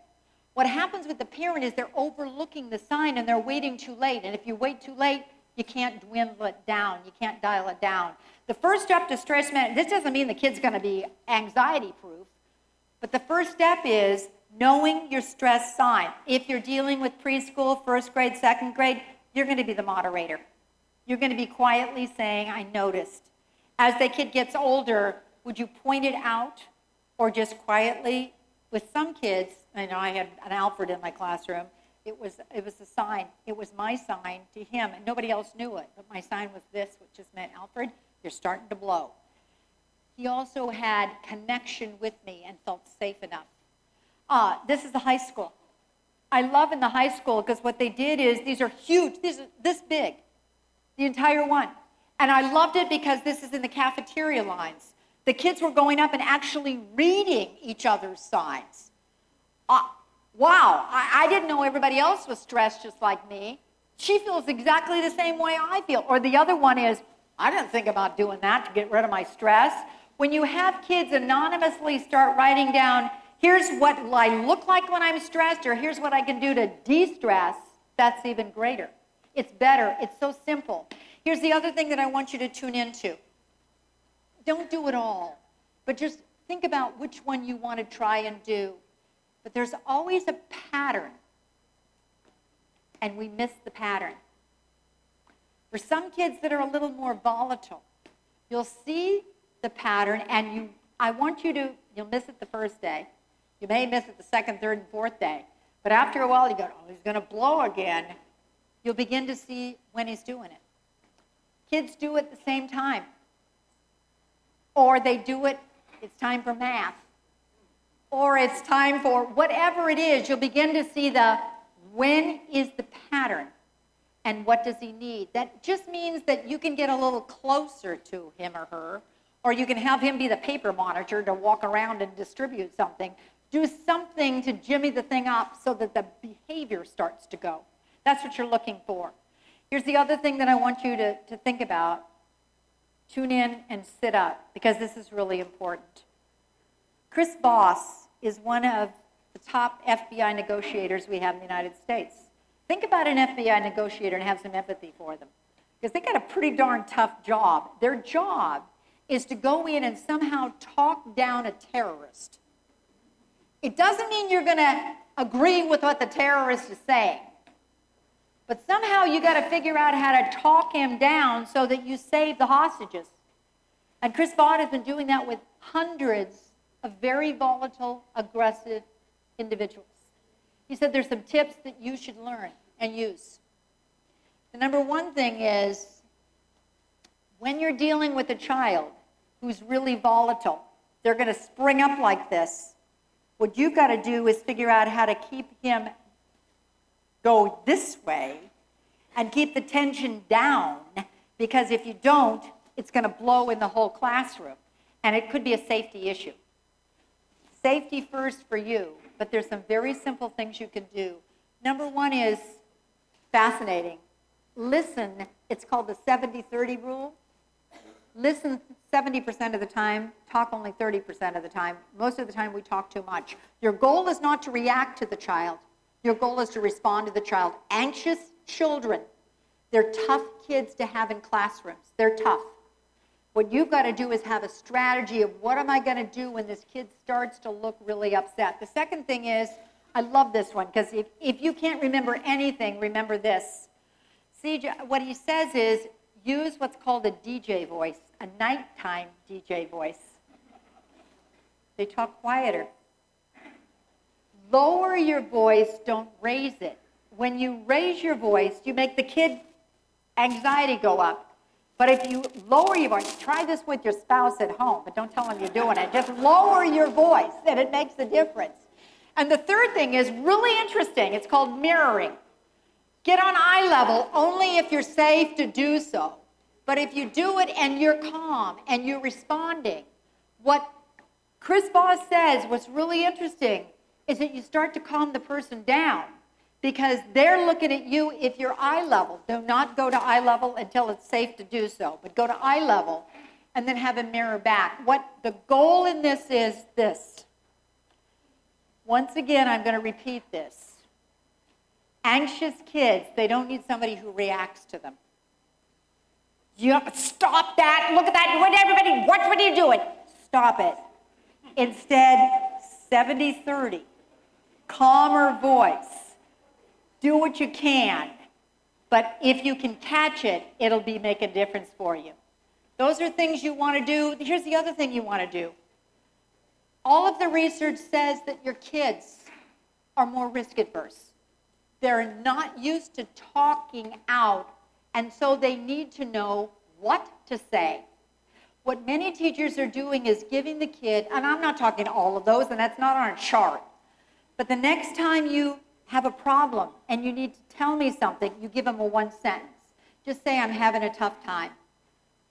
What happens with the parent is they're overlooking the sign and they're waiting too late. And if you wait too late, you can't dwindle it down. You can't dial it down. The first step to stress management, this doesn't mean the kid's going to be anxiety-proof, but the first step is knowing your stress sign. If you're dealing with preschool, first grade, second grade, you're going to be the moderator. You're going to be quietly saying, I noticed. As the kid gets older, would you point it out or just quietly? With some kids, I know I had an Alfred in my classroom, it was a sign. It was my sign to him, and nobody else knew it. But my sign was this, which just meant, Alfred, you're starting to blow. He also had connection with me and felt safe enough. This is the high school. I love in the high school because what they did is, these are huge, these are this big, the entire one. And I loved it because this is in the cafeteria lines. The kids were going up and actually reading each other's signs. Wow, I didn't know everybody else was stressed just like me. She feels exactly the same way I feel. Or the other one is, I didn't think about doing that to get rid of my stress. When you have kids anonymously start writing down, here's what I look like when I'm stressed, or here's what I can do to de-stress, that's even greater. It's better. It's so simple. Here's the other thing that I want you to tune into. Don't do it all, but just think about which one you want to try and do. But there's always a pattern, and we miss the pattern. For some kids that are a little more volatile, you'll see the pattern, and you'll miss it the first day. You may miss it the second, third, and fourth day. But after a while, you go, oh, he's going to blow again. You'll begin to see when he's doing it. Kids do it at the same time. Or they do it, it's time for math. Or it's time for whatever it is, you'll begin to see when is the pattern and what does he need. That just means that you can get a little closer to him or her, or you can have him be the paper monitor to walk around and distribute something. Do something to jimmy the thing up so that the behavior starts to go. That's what you're looking for. Here's the other thing that I want you to think about. Tune in and sit up, because this is really important. Chris Voss is one of the top FBI negotiators we have in the United States. Think about an FBI negotiator and have some empathy for them, because they got a pretty darn tough job. Their job is to go in and somehow talk down a terrorist. It doesn't mean you're going to agree with what the terrorist is saying, but somehow you got to figure out how to talk him down so that you save the hostages. And Chris Voss has been doing that with hundreds of very volatile, aggressive individuals. He said there's some tips that you should learn and use. The number one thing is, when you're dealing with a child who's really volatile, they're going to spring up like this. What you've got to do is figure out how to keep him go this way and keep the tension down, because if you don't, it's going to blow in the whole classroom, and it could be a safety issue. Safety first for you, but there's some very simple things you can do. Number one is fascinating. Listen, it's called the 70-30 rule. Listen 70% of the time, talk only 30% of the time. Most of the time we talk too much. Your goal is not to react to the child. Your goal is to respond to the child. Anxious children, they're tough kids to have in classrooms. They're tough. What you've got to do is have a strategy of, what am I going to do when this kid starts to look really upset? The second thing is, I love this one because if you can't remember anything, remember this. See, what he says is use what's called a DJ voice, a nighttime DJ voice. They talk quieter. Lower your voice, don't raise it. When you raise your voice, you make the kid anxiety go up. But if you lower your voice, try this with your spouse at home, but don't tell them you're doing it. Just lower your voice, and it makes a difference. And the third thing is really interesting. It's called mirroring. Get on eye level only if you're safe to do so. But if you do it and you're calm and you're responding, what Chris Voss says, what's really interesting, is that you start to calm the person down because they're looking at you if you're eye level. Do not go to eye level until it's safe to do so, but go to eye level and then have a mirror back. What the goal in this is this. Once again, I'm going to repeat this. Anxious kids, they don't need somebody who reacts to them. You stop that, look at that, what everybody, what are you doing? Stop it. Instead, 70-30, calmer voice. Do what you can, but if you can catch it, it'll make a difference for you. Those are things you want to do. Here's the other thing you want to do. All of the research says that your kids are more risk adverse. They're not used to talking out, and so they need to know what to say. What many teachers are doing is giving the kid, and I'm not talking all of those, and that's not on a chart, but the next time you have a problem and you need to tell me something, you give them a one sentence. Just say, I'm having a tough time.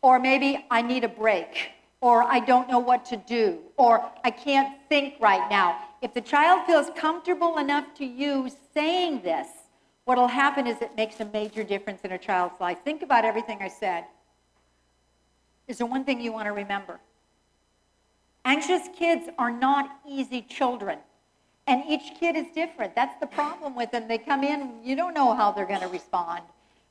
Or maybe I need a break. Or I don't know what to do. Or I can't think right now. If the child feels comfortable enough to you saying this, what will happen is it makes a major difference in a child's life. Think about everything I said. Is there one thing you want to remember? Anxious kids are not easy children. And each kid is different. That's the problem with them. They come in, you don't know how they're going to respond.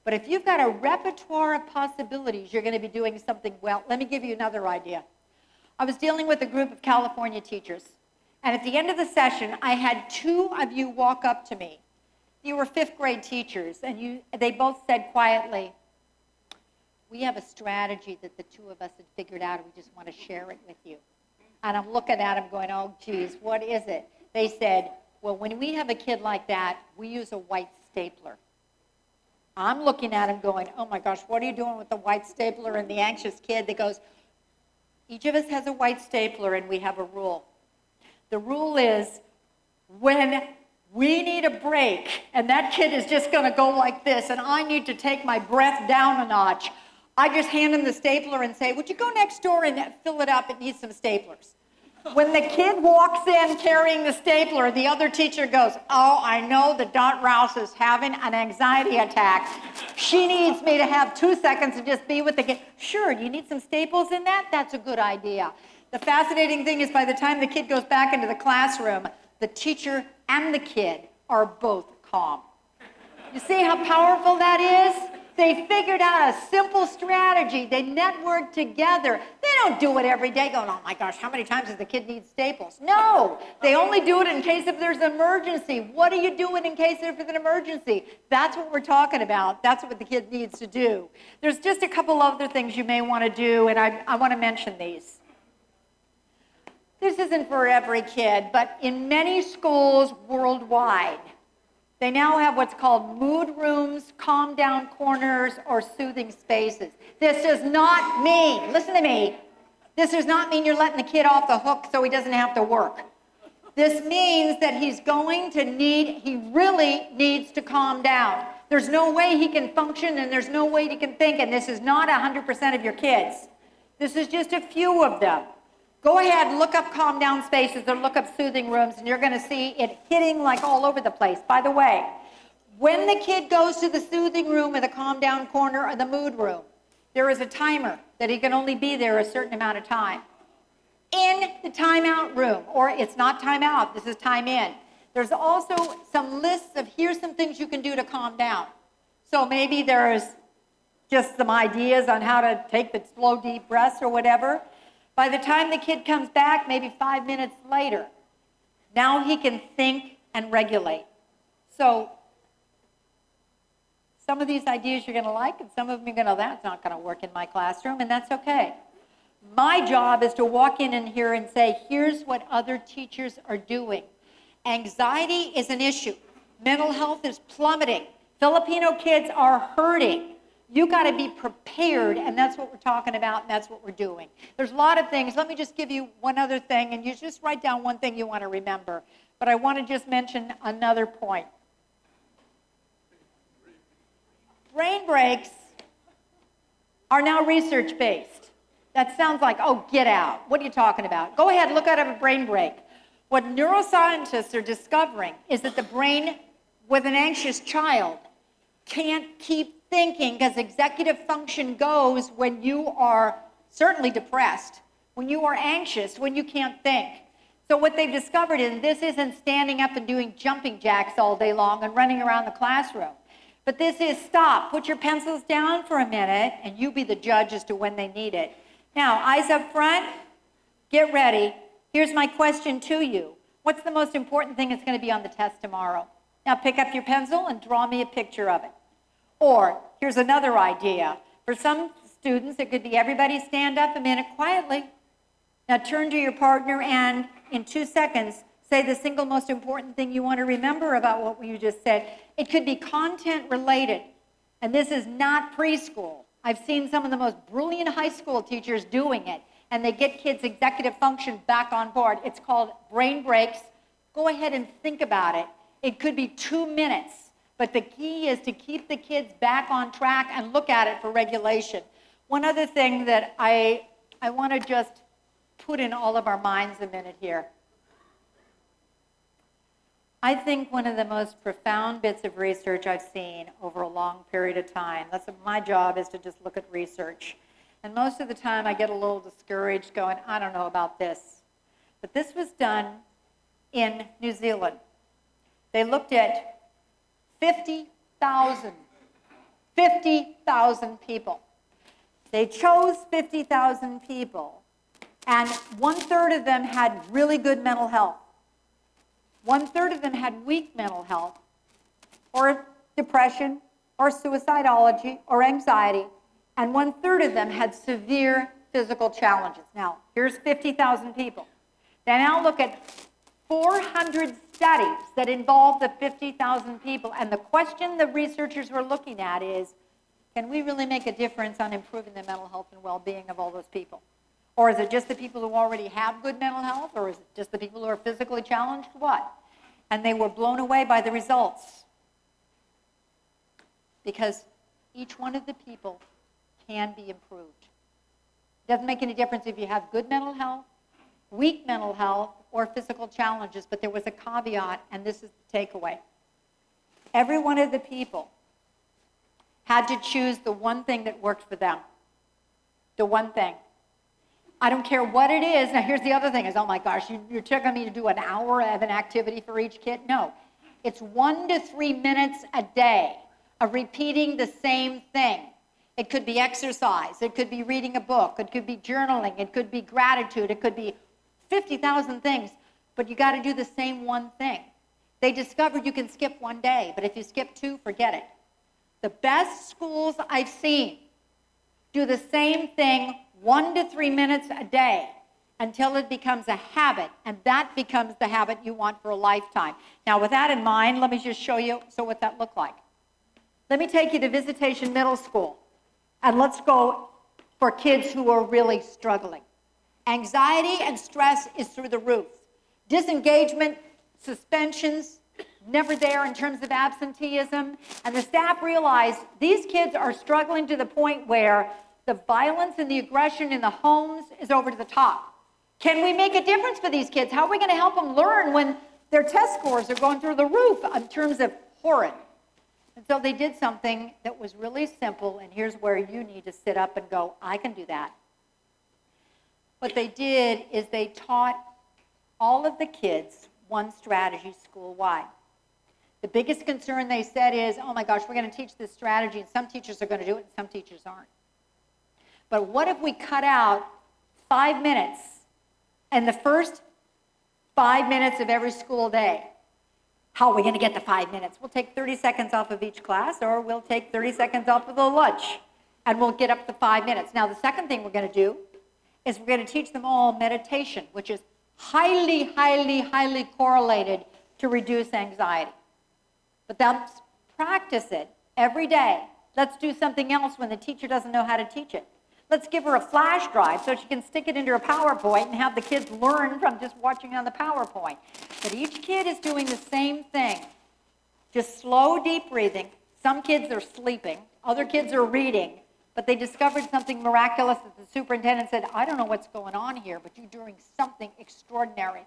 But if you've got a repertoire of possibilities, you're going to be doing something well. Let me give you another idea. I was dealing with a group of California teachers. And at the end of the session, I had two of you walk up to me. You were fifth grade teachers, and they both said quietly, we have a strategy that the two of us had figured out, and we just want to share it with you. And I'm looking at them going, oh, geez, what is it? They said, well, when we have a kid like that, we use a white stapler. I'm looking at him going, oh my gosh, what are you doing with the white stapler and the anxious kid that goes, each of us has a white stapler and we have a rule. The rule is when we need a break and that kid is just going to go like this and I need to take my breath down a notch, I just hand him the stapler and say, would you go next door and fill it up? It needs some staplers. When the kid walks in carrying the stapler, the other teacher goes, oh, I know that Dot Rouse is having an anxiety attack. She needs me to have 2 seconds to just be with the kid. Sure, do you need some staples in that? That's a good idea. The fascinating thing is by the time the kid goes back into the classroom, the teacher and the kid are both calm. You see how powerful that is? They figured out a simple strategy. They networked together. They don't do it every day going, oh my gosh, how many times does the kid need staples? No, they only do it in case if there's an emergency. What are you doing in case there's an emergency? That's what we're talking about. That's what the kid needs to do. There's just a couple other things you may want to do, and I want to mention these. This isn't for every kid, but in many schools worldwide, they now have what's called mood rooms, calm down corners, or soothing spaces. This does not mean, listen to me, this does not mean you're letting the kid off the hook so he doesn't have to work. This means that he really needs to calm down. There's no way he can function and there's no way he can think, and this is not 100% of your kids. This is just a few of them. Go ahead, look up calm down spaces or look up soothing rooms and you're going to see it hitting like all over the place. By the way, when the kid goes to the soothing room or the calm down corner or the mood room, there is a timer that he can only be there a certain amount of time. In the timeout room, or it's not time out, this is time in, there's also some lists of here's some things you can do to calm down. So maybe there's just some ideas on how to take the slow deep breaths or whatever. By the time the kid comes back, maybe 5 minutes later, now he can think and regulate. So some of these ideas you're going to like, and some of them you're going to, that's not going to work in my classroom, and that's okay. My job is to walk in here and say, here's what other teachers are doing. Anxiety is an issue. Mental health is plummeting. Filipino kids are hurting. You got to be prepared, and that's what we're talking about, and that's what we're doing. There's a lot of things. Let me just give you one other thing, and you just write down one thing you want to remember. But I want to just mention another point. Brain breaks are now research-based. That sounds like, oh, get out. What are you talking about? Go ahead, look at a brain break. What neuroscientists are discovering is that the brain with an anxious child can't keep thinking, because executive function goes when you are certainly depressed, when you are anxious, when you can't think. So what they've discovered is this isn't standing up and doing jumping jacks all day long and running around the classroom. But this is stop, put your pencils down for a minute, and you be the judge as to when they need it. Now, eyes up front, get ready. Here's my question to you. What's the most important thing that's going to be on the test tomorrow? Now pick up your pencil and draw me a picture of it. Or, here's another idea. For some students, it could be everybody stand up a minute quietly. Now turn to your partner and, in 2 seconds, say the single most important thing you want to remember about what you just said. It could be content related. And this is not preschool. I've seen some of the most brilliant high school teachers doing it, and they get kids' executive function back on board. It's called brain breaks. Go ahead and think about it. It could be 2 minutes, but the key is to keep the kids back on track and look at it for regulation. One other thing that I want to just put in all of our minds a minute here. I think one of the most profound bits of research I've seen over a long period of time, that's my job, is to just look at research. And most of the time I get a little discouraged going, I don't know about this. But this was done in New Zealand. They looked at 50,000 people. They chose 50,000 people, and 1/3 of them had really good mental health. 1/3 of them had weak mental health, or depression, or suicidology, or anxiety, and 1/3 of them had severe physical challenges. Now, here's 50,000 people. They now look at 400 studies that involve the 50,000 people, and the question the researchers were looking at is, can we really make a difference on improving the mental health and well-being of all those people? Or is it just the people who already have good mental health? Or is it just the people who are physically challenged? What? And they were blown away by the results. Because each one of the people can be improved. It doesn't make any difference if you have good mental health, weak mental health, or physical challenges, but there was a caveat, and this is the takeaway. Every one of the people had to choose the one thing that worked for them. The one thing. I don't care what it is. Now, here's the other thing is, oh my gosh, you're telling me to do an hour of an activity for each kid? No. It's 1 to 3 minutes a day of repeating the same thing. It could be exercise. It could be reading a book. It could be journaling. It could be gratitude. It could be 50,000 things. But you got to do the same one thing. They discovered you can skip one day, but if you skip 2, forget it. The best schools I've seen do the same thing 1 to 3 minutes a day until it becomes a habit, and that becomes the habit you want for a lifetime. Now, with that in mind, let me just show you what that looked like. Let me take you to Visitation Middle School, and let's go for kids who are really struggling. Anxiety and stress is through the roof. Disengagement, suspensions, never there in terms of absenteeism, and the staff realized these kids are struggling to the point where the violence and the aggression in the homes is over to the top. Can we make a difference for these kids? How are we going to help them learn when their test scores are going through the roof in terms of horrid? And so they did something that was really simple, and here's where you need to sit up and go, I can do that. What they did is they taught all of the kids one strategy school-wide. The biggest concern they said is, oh my gosh, we're going to teach this strategy, and some teachers are going to do it, and some teachers aren't. But what if we cut out 5 minutes, and the first 5 minutes of every school day, How are we going to get the 5 minutes? We'll take 30 seconds off of each class, or we'll take 30 seconds off of the lunch, and we'll get up to 5 minutes. Now, the second thing we're going to do is we're going to teach them all meditation, which is highly, highly, highly correlated to reduce anxiety. But let's practice it every day. Let's do something else when the teacher doesn't know how to teach it. Let's give her a flash drive so she can stick it into her PowerPoint and have the kids learn from just watching on the PowerPoint. But each kid is doing the same thing. Just slow, deep breathing. Some kids are sleeping. Other kids are reading. But they discovered something miraculous that the superintendent said, I don't know what's going on here, but you're doing something extraordinary.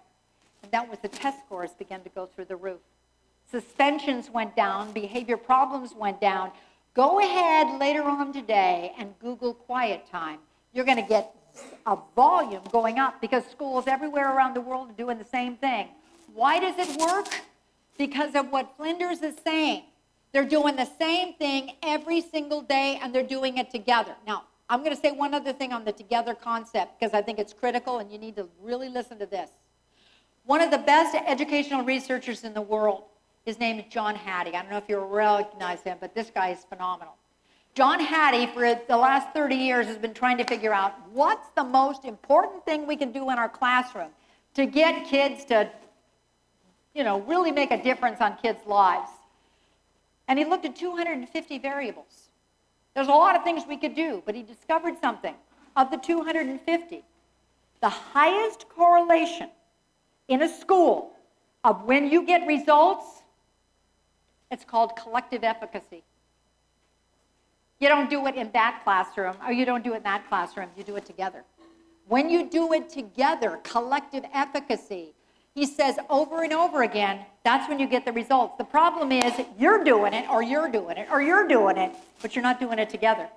And that was the test scores began to go through the roof. Suspensions went down. Behavior problems went down. Go ahead later on today and Google quiet time. You're going to get a volume going up because schools everywhere around the world are doing the same thing. Why does it work? Because of what Flinders is saying. They're doing the same thing every single day, and they're doing it together. Now, I'm going to say one other thing on the together concept because I think it's critical, and you need to really listen to this. One of the best educational researchers in the world, his name is John Hattie. I don't know if you recognize him, but this guy is phenomenal. John Hattie, for the last 30 years, has been trying to figure out what's the most important thing we can do in our classroom to get kids to, really make a difference on kids' lives. And he looked at 250 variables. There's a lot of things we could do, but he discovered something. Of the 250, the highest correlation in a school of when you get results, it's called collective efficacy. You don't do it in that classroom, or you don't do it in that classroom, you do it together. When you do it together, collective efficacy, he says over and over again, that's when you get the results. The problem is you're doing it, or you're doing it, or you're doing it, but you're not doing it together.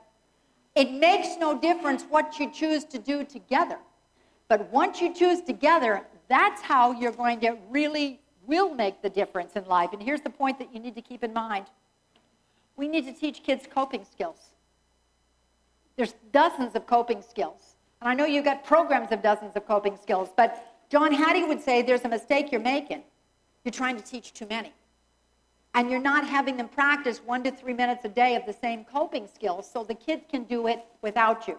It makes no difference what you choose to do together. But once you choose together, that's how you're going to really will make the difference in life. And here's the point that you need to keep in mind. We need to teach kids coping skills. There's dozens of coping skills. And I know you've got programs of dozens of coping skills, but John Hattie would say there's a mistake you're making. You're trying to teach too many. And you're not having them practice 1 to 3 minutes a day of the same coping skills so the kids can do it without you.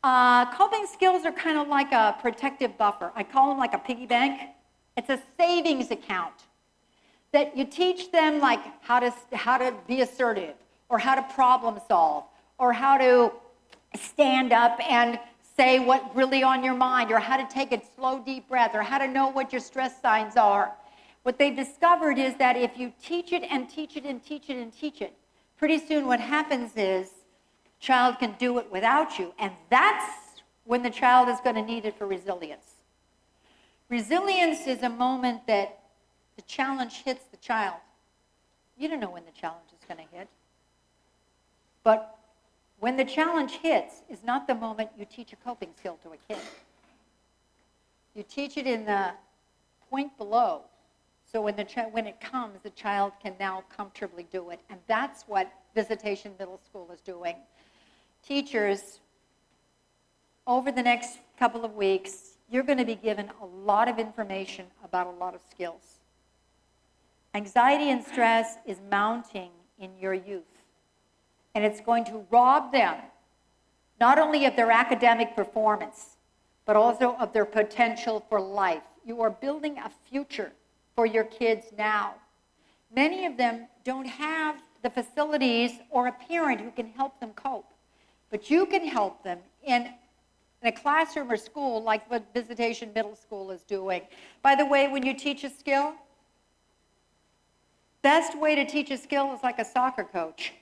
Coping skills are kind of like a protective buffer. I call them like a piggy bank. It's a savings account that you teach them like how to be assertive, or how to problem solve, or how to stand up and say what's really on your mind, or how to take a slow, deep breath, or how to know what your stress signs are. What they've discovered is that if you teach it and teach it and teach it and teach it, pretty soon what happens is child can do it without you, and that's when the child is going to need it for resilience. Resilience is a moment that the challenge hits the child. You don't know when the challenge is going to hit. But when the challenge hits is not the moment you teach a coping skill to a kid. You teach it in the point below. So when it comes, the child can now comfortably do it. And that's what Visitation Middle School is doing. Teachers, over the next couple of weeks, you're going to be given a lot of information about a lot of skills. Anxiety and stress is mounting in your youth. And it's going to rob them not only of their academic performance, but also of their potential for life. You are building a future for your kids now. Many of them don't have the facilities or a parent who can help them cope. But you can help them in a classroom or school like what Visitation Middle School is doing. By the way, when you teach a skill, best way to teach a skill is like a soccer coach.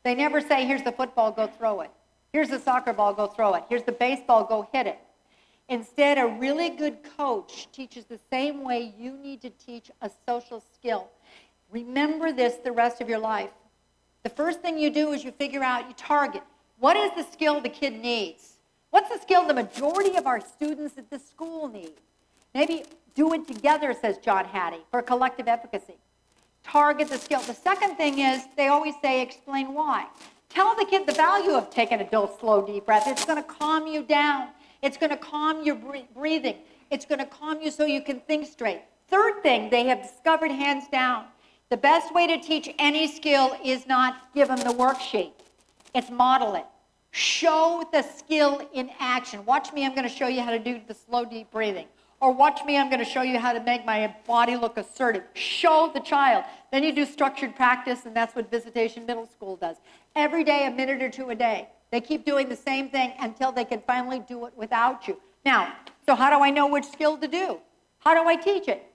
They never say, here's the football, go throw it. Here's the soccer ball, go throw it. Here's the baseball, go hit it. Instead, a really good coach teaches the same way you need to teach a social skill. Remember this the rest of your life. The first thing you do is you figure out, you target. What is the skill the kid needs? What's the skill the majority of our students at this school need? Maybe do it together, says John Hattie, for collective efficacy. Target the skill. The second thing is, they always say, explain why. Tell the kid the value of taking a slow, deep breath. It's going to calm you down. It's going to calm your breathing. It's going to calm you so you can think straight. third thing they have discovered hands down, the best way to teach any skill is not give them the worksheet. It's model it. Show the skill in action. Watch me, I'm going to show you how to do the slow, deep breathing. Or watch me, I'm going to show you how to make my body look assertive. Show the child. Then you do structured practice, and that's what Visitation Middle School does. Every day, a minute or two a day. They keep doing the same thing until they can finally do it without you. Now, so how do I know which skill to do? How do I teach it?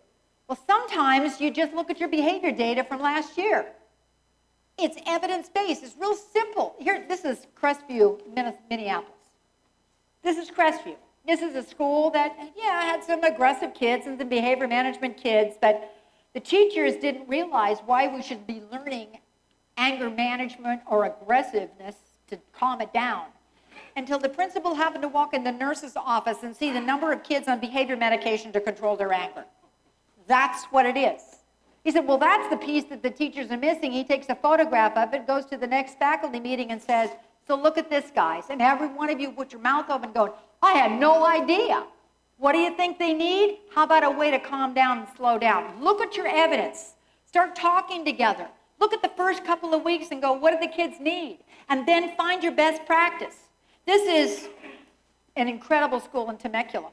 Well, sometimes you just look at your behavior data from last year. It's evidence-based. It's real simple. Here, this is Crestview, Minneapolis. This is Crestview. This is a school that, yeah, had some aggressive kids and some behavior management kids, but the teachers didn't realize why we should be learning anger management or aggressiveness to calm it down until the principal happened to walk in the nurse's office and see the number of kids on behavior medication to control their anger. That's what it is. He said, well, that's the piece that the teachers are missing. He takes a photograph of it, goes to the next faculty meeting and says, so look at this, guys. And every one of you put your mouth open going, I had no idea. What do you think they need? How about a way to calm down and slow down? Look at your evidence. Start talking together. Look at the first couple of weeks and go, what do the kids need? And then find your best practice. This is an incredible school in Temecula.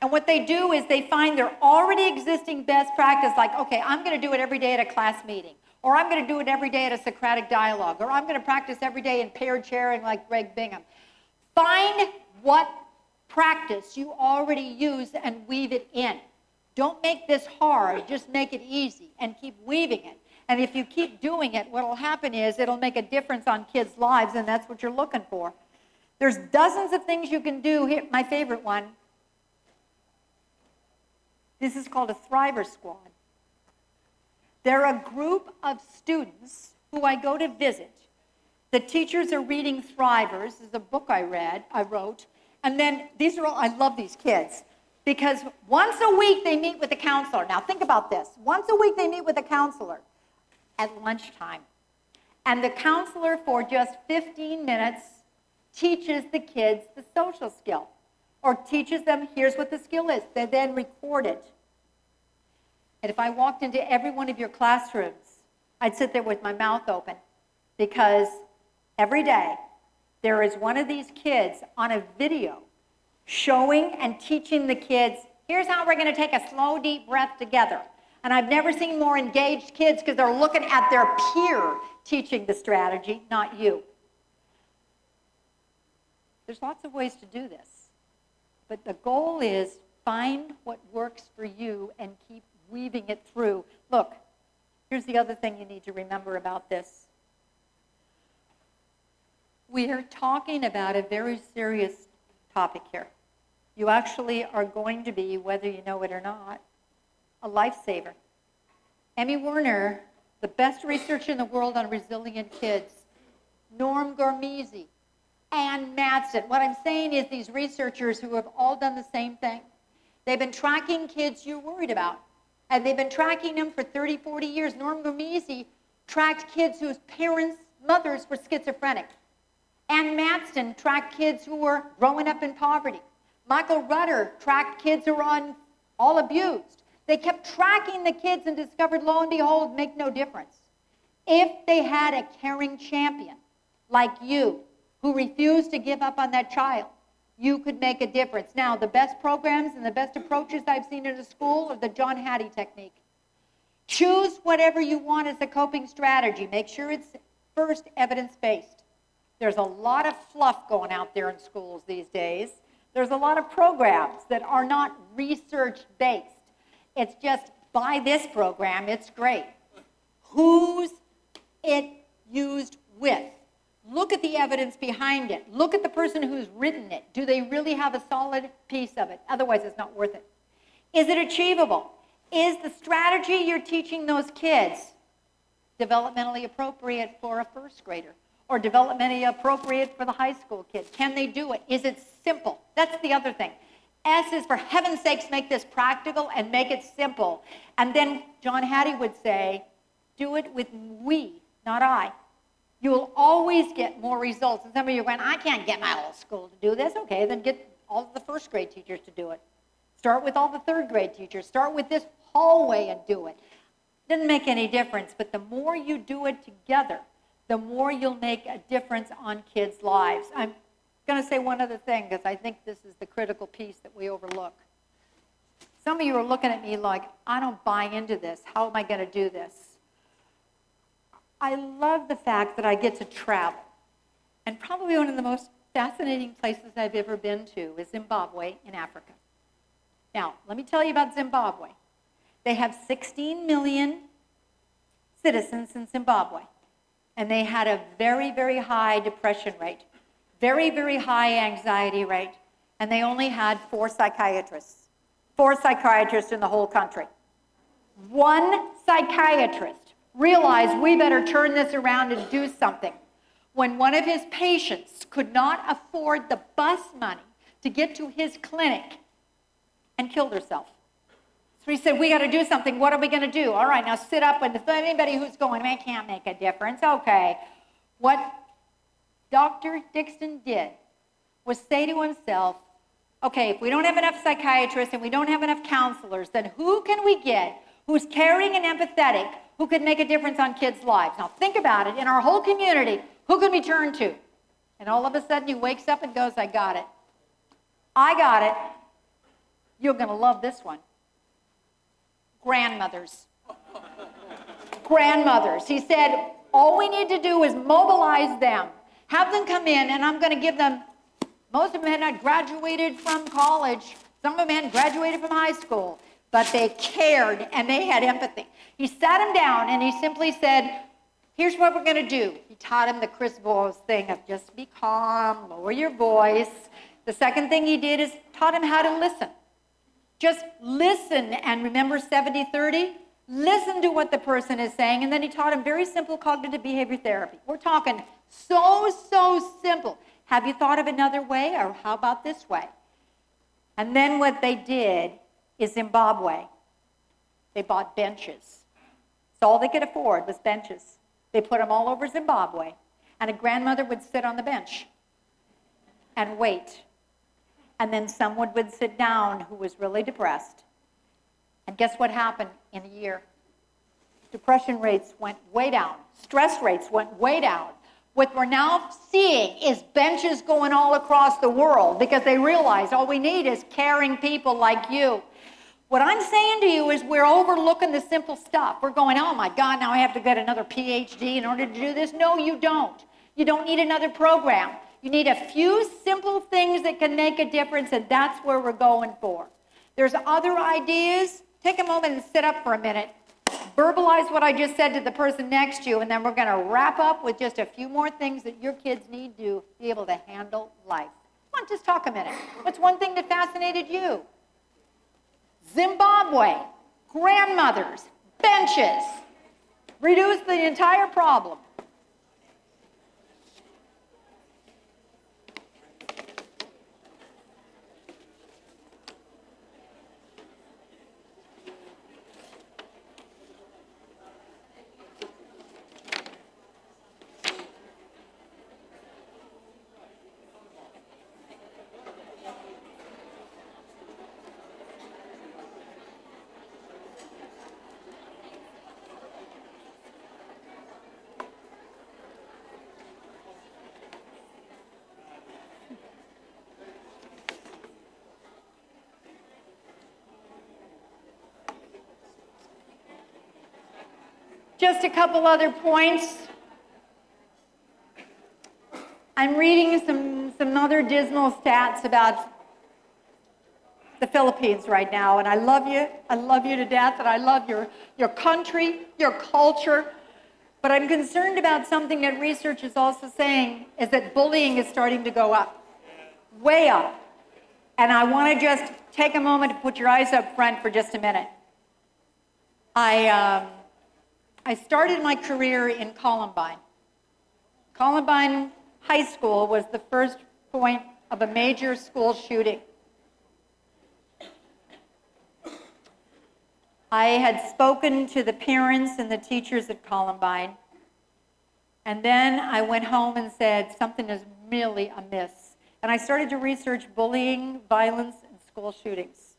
And what they do is they find their already existing best practice, like, okay, I'm going to do it every day at a class meeting, or I'm going to do it every day at a Socratic dialogue, or I'm going to practice every day in paired sharing like Greg Bingham. Find what practice you already use and weave it in. Don't make this hard, just make it easy and keep weaving it. And if you keep doing it, what will happen is it'll make a difference on kids' lives, and that's what you're looking for. There's dozens of things you can do. Here, my favorite one. This is called a Thriver Squad. They're a group of students who I go to visit. The teachers are reading Thrivers. This is a book I wrote. And then these are all, I love these kids because once a week they meet with a counselor. Now think about this. Once a week they meet with a counselor at lunchtime. And the counselor for just 15 minutes teaches the kids the social skill. Or teaches them, here's what the skill is. They then record it. And if I walked into every one of your classrooms, I'd sit there with my mouth open because every day there is one of these kids on a video showing and teaching the kids, here's how we're going to take a slow, deep breath together. And I've never seen more engaged kids because they're looking at their peer teaching the strategy, not you. There's lots of ways to do this. But the goal is find what works for you and keep weaving it through. Look, here's the other thing you need to remember about this. We are talking about a very serious topic here. You actually are going to be, whether you know it or not, a lifesaver. Emmy Werner, the best researcher in the world on resilient kids, Norm Gormese, and Matson. What I'm saying is these researchers who have all done the same thing. They've been tracking kids you're worried about. And they've been tracking them for 30, 40 years. Norm Gormese tracked kids whose parents, mothers were schizophrenic. Ann Matson tracked kids who were growing up in poverty. Michael Rudder tracked kids who were all abused. They kept tracking the kids and discovered, lo and behold, make no difference. If they had a caring champion like you, who refused to give up on that child, you could make a difference. Now, the best programs and the best approaches I've seen in a school are the John Hattie technique. Choose whatever you want as a coping strategy. Make sure it's first evidence-based. There's a lot of fluff going out there in schools these days. There's a lot of programs that are not research-based. It's just, buy this program, it's great. Who's it used with? Look at the evidence behind it. Look at the person who's written it. Do they really have a solid piece of it? Otherwise, it's not worth it. Is it achievable? Is the strategy you're teaching those kids developmentally appropriate for a first grader? Or developmentally appropriate for the high school kid? Can they do it? Is it simple? That's the other thing. S is, for heaven's sakes, make this practical and make it simple. And then John Hattie would say, do it with we, not I. You will always get more results. And some of you are going, I can't get my whole school to do this. Okay, then get all of the first grade teachers to do it. Start with all the third grade teachers. Start with this hallway and do it. Doesn't make any difference, but the more you do it together, the more you'll make a difference on kids' lives. I'm going to say one other thing, because I think this is the critical piece that we overlook. Some of you are looking at me like, I don't buy into this. How am I going to do this? I love the fact that I get to travel. And probably one of the most fascinating places I've ever been to is Zimbabwe in Africa. Now, let me tell you about Zimbabwe. They have 16 million citizens in Zimbabwe. And they had a very, very high depression rate, very, very high anxiety rate, and they only had 4 psychiatrists. 4 psychiatrists in the whole country. One psychiatrist realized we better turn this around and do something. When one of his patients could not afford the bus money to get to his clinic and killed herself. So he said, we got to do something. What are we going to do? All right, now sit up. And if anybody who's going, I can't make a difference. Okay. What Dr. Dixon did was say to himself, okay, if we don't have enough psychiatrists and we don't have enough counselors, then who can we get who's caring and empathetic, who could make a difference on kids' lives? Now think about it. In our whole community, who can we turn to? And all of a sudden he wakes up and goes, I got it. I got it. You're going to love this one. Grandmothers. Grandmothers. He said, all we need to do is mobilize them. Have them come in, and I'm going to give them, most of them had not graduated from college. Some of them hadn't graduated from high school. But they cared, and they had empathy. He sat them down, and he simply said, here's what we're going to do. He taught him the Chris Voss thing of just be calm, lower your voice. The second thing he did is taught him how to listen. Just listen, and remember 70-30? Listen to what the person is saying, and then he taught him very simple cognitive behavior therapy. We're talking so simple. Have you thought of another way, or how about this way? And then what they did is Zimbabwe. They bought benches. So all they could afford was benches. They put them all over Zimbabwe, and a grandmother would sit on the bench and wait. And then someone would sit down who was really depressed. And guess what happened in a year? Depression rates went way down. Stress rates went way down. What we're now seeing is benches going all across the world because they realize all we need is caring people like you. What I'm saying to you is we're overlooking the simple stuff. We're going, oh my God, now I have to get another PhD in order to do this. No, you don't. You don't need another program. You need a few simple things that can make a difference, and that's where we're going for. There's other ideas. Take a moment and sit up for a minute. Verbalize what I just said to the person next to you, and then we're going to wrap up with just a few more things that your kids need to be able to handle life. Come on, just talk a minute. What's one thing that fascinated you? Zimbabwe, grandmothers, benches. Reduce the entire problem. Just a couple other points. I'm reading some other dismal stats about the Philippines right now, and I love you. I love you to death, and I love your country, your culture. But I'm concerned about something that research is also saying, is that bullying is starting to go up, way up. And I want to just take a moment to put your eyes up front for just a minute. I started my career in Columbine. Columbine High School was the first point of a major school shooting. I had spoken to the parents and the teachers at Columbine, and then I went home and said, something is really amiss. And I started to research bullying, violence, and school shootings.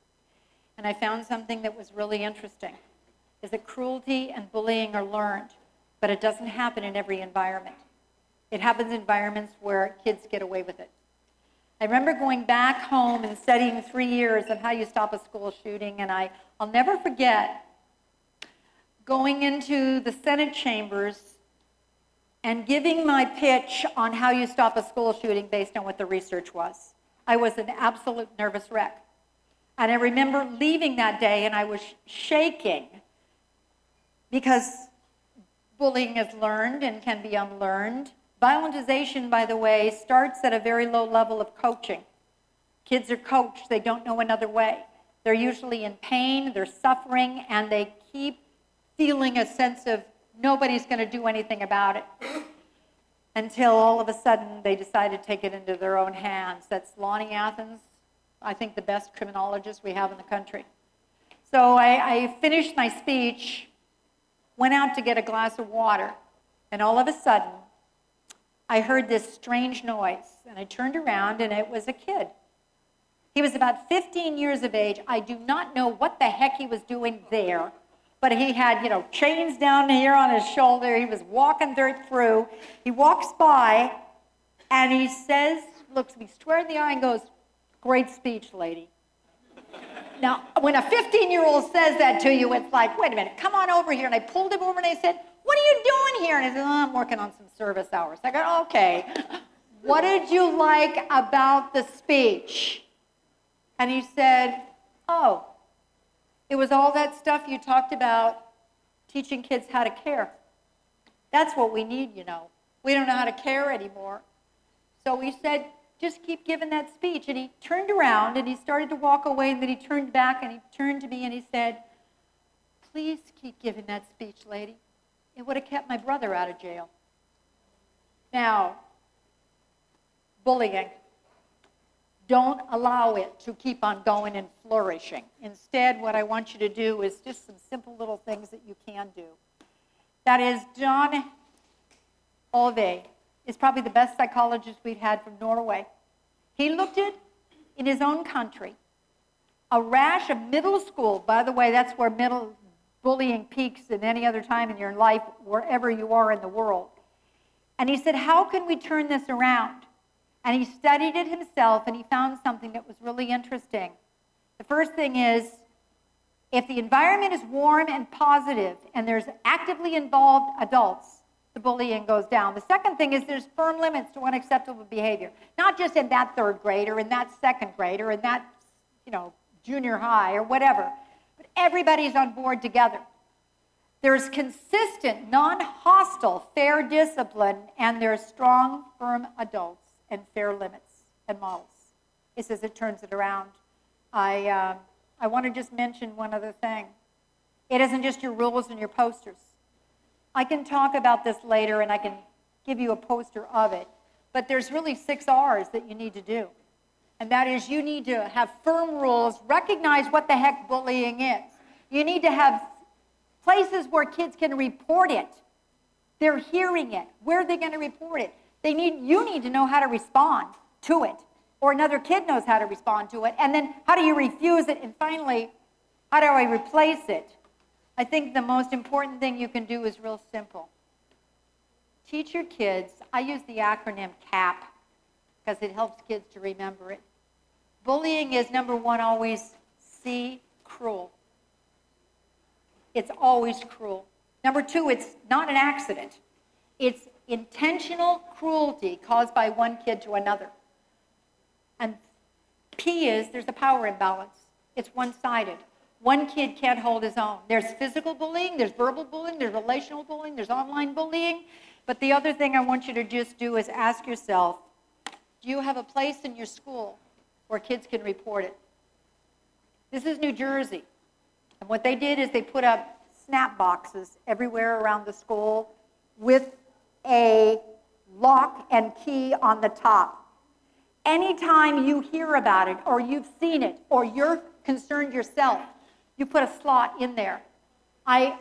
and I found something that was really interesting, is that cruelty and bullying are learned, but it doesn't happen in every environment. It happens in environments where kids get away with it. I remember going back home and studying 3 years of how you stop a school shooting, and I'll never forget going into the Senate chambers and giving my pitch on how you stop a school shooting based on what the research was. I was an absolute nervous wreck. And I remember leaving that day and I was shaking because bullying is learned and can be unlearned. Violentization, by the way, starts at a very low level of coaching. Kids are coached, they don't know another way. They're usually in pain, they're suffering, and they keep feeling a sense of nobody's going to do anything about it until all of a sudden they decide to take it into their own hands. That's Lonnie Athens, I think the best criminologist we have in the country. So I finished my speech, went out to get a glass of water, and all of a sudden I heard this strange noise, and I turned around and it was a kid. He was about 15 years of age. I do not know what the heck he was doing there, but he had, chains down here on his shoulder. He was walking dirt through. He walks by, and he says, looks me square in the eye and goes, "Great speech, lady." Now, when a 15-year-old says that to you, it's like, wait a minute, come on over here. And I pulled him over and I said, "What are you doing here?" And he said, "Oh, I'm working on some service hours." I go, "Okay. What did you like about the speech?" And he said, "Oh, it was all that stuff you talked about teaching kids how to care. That's what we need, We don't know how to care anymore." So we said, "Just keep giving that speech." And he turned around and he started to walk away, and then he turned back and he turned to me and he said, "Please keep giving that speech, lady. It would have kept my brother out of jail." Now, bullying. Don't allow it to keep on going and flourishing. Instead, what I want you to do is just some simple little things that you can do. That is, John Ove is probably the best psychologist we've had from Norway. He looked at, in his own country, a rash of middle school. By the way, that's where middle bullying peaks than any other time in your life, wherever you are in the world. And he said, how can we turn this around? And he studied it himself, and he found something that was really interesting. The first thing is, if the environment is warm and positive, and there's actively involved adults, the bullying goes down. The second thing is there's firm limits to unacceptable behavior. Not just in that third grade, or in that second grade, or in that, junior high, or whatever. But everybody's on board together. There's consistent, non-hostile, fair discipline, and there's strong, firm adults and fair limits and models. He says it turns it around. I want to just mention one other thing. It isn't just your rules and your posters. I can talk about this later, and I can give you a poster of it, but there's really 6 R's that you need to do. And that is, you need to have firm rules, recognize what the heck bullying is. You need to have places where kids can report it. They're hearing it. Where are they going to report it? You need to know how to respond to it, or another kid knows how to respond to it, and then how do you refuse it, and finally, how do I replace it? I think the most important thing you can do is real simple. Teach your kids, I use the acronym CAP, because it helps kids to remember it. Bullying is, number one, always C, cruel. It's always cruel. Number two, it's not an accident. It's intentional cruelty caused by one kid to another. And P is, there's a power imbalance. It's one-sided. One kid can't hold his own. There's physical bullying, there's verbal bullying, there's relational bullying, there's online bullying. But the other thing I want you to just do is ask yourself, do you have a place in your school where kids can report it? This is New Jersey. And what they did is they put up snap boxes everywhere around the school with a lock and key on the top. Anytime you hear about it, or you've seen it, or you're concerned yourself, you put a slot in there. I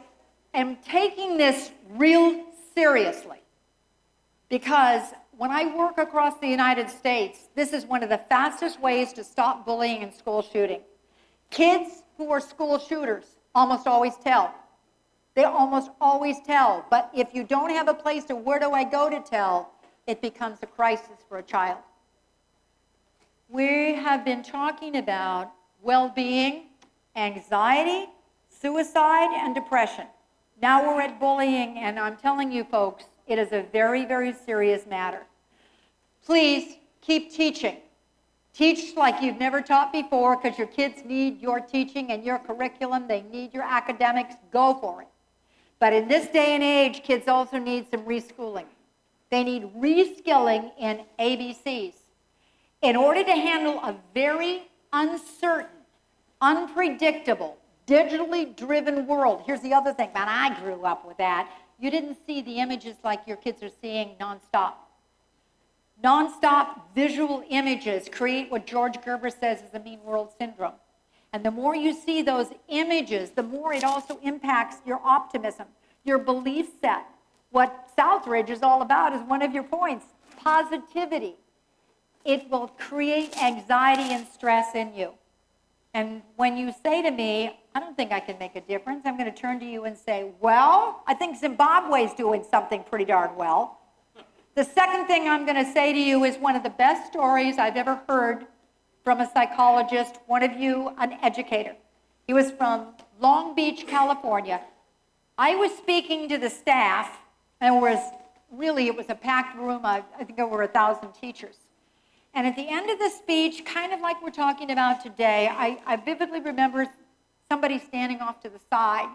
am taking this real seriously because when I work across the United States, this is one of the fastest ways to stop bullying and school shooting. Kids who are school shooters almost always tell. They almost always tell. But if you don't have a place to where do I go to tell, it becomes a crisis for a child. We have been talking about well-being, anxiety, suicide, and depression. Now we're at bullying, and I'm telling you folks, it is a very, very serious matter. Please keep teaching. Teach like you've never taught before, because your kids need your teaching and your curriculum. They need your academics. Go for it. But in this day and age, kids also need some reschooling. They need reskilling in ABCs. In order to handle a very uncertain, unpredictable, digitally driven world. Here's the other thing, man, I grew up with that. You didn't see the images like your kids are seeing nonstop. Nonstop visual images create what George Gerber says is the mean world syndrome. And the more you see those images, the more it also impacts your optimism, your belief set. What Southridge is all about is one of your points, positivity. It will create anxiety and stress in you. And when you say to me, I don't think I can make a difference, I'm going to turn to you and say, well, I think Zimbabwe's doing something pretty darn well. The second thing I'm going to say to you is one of the best stories I've ever heard from a psychologist, one of you, an educator. He was from Long Beach, California. I was speaking to the staff, and it was a packed room. I think over 1,000 teachers. And at the end of the speech, kind of like we're talking about today, I vividly remember somebody standing off to the side.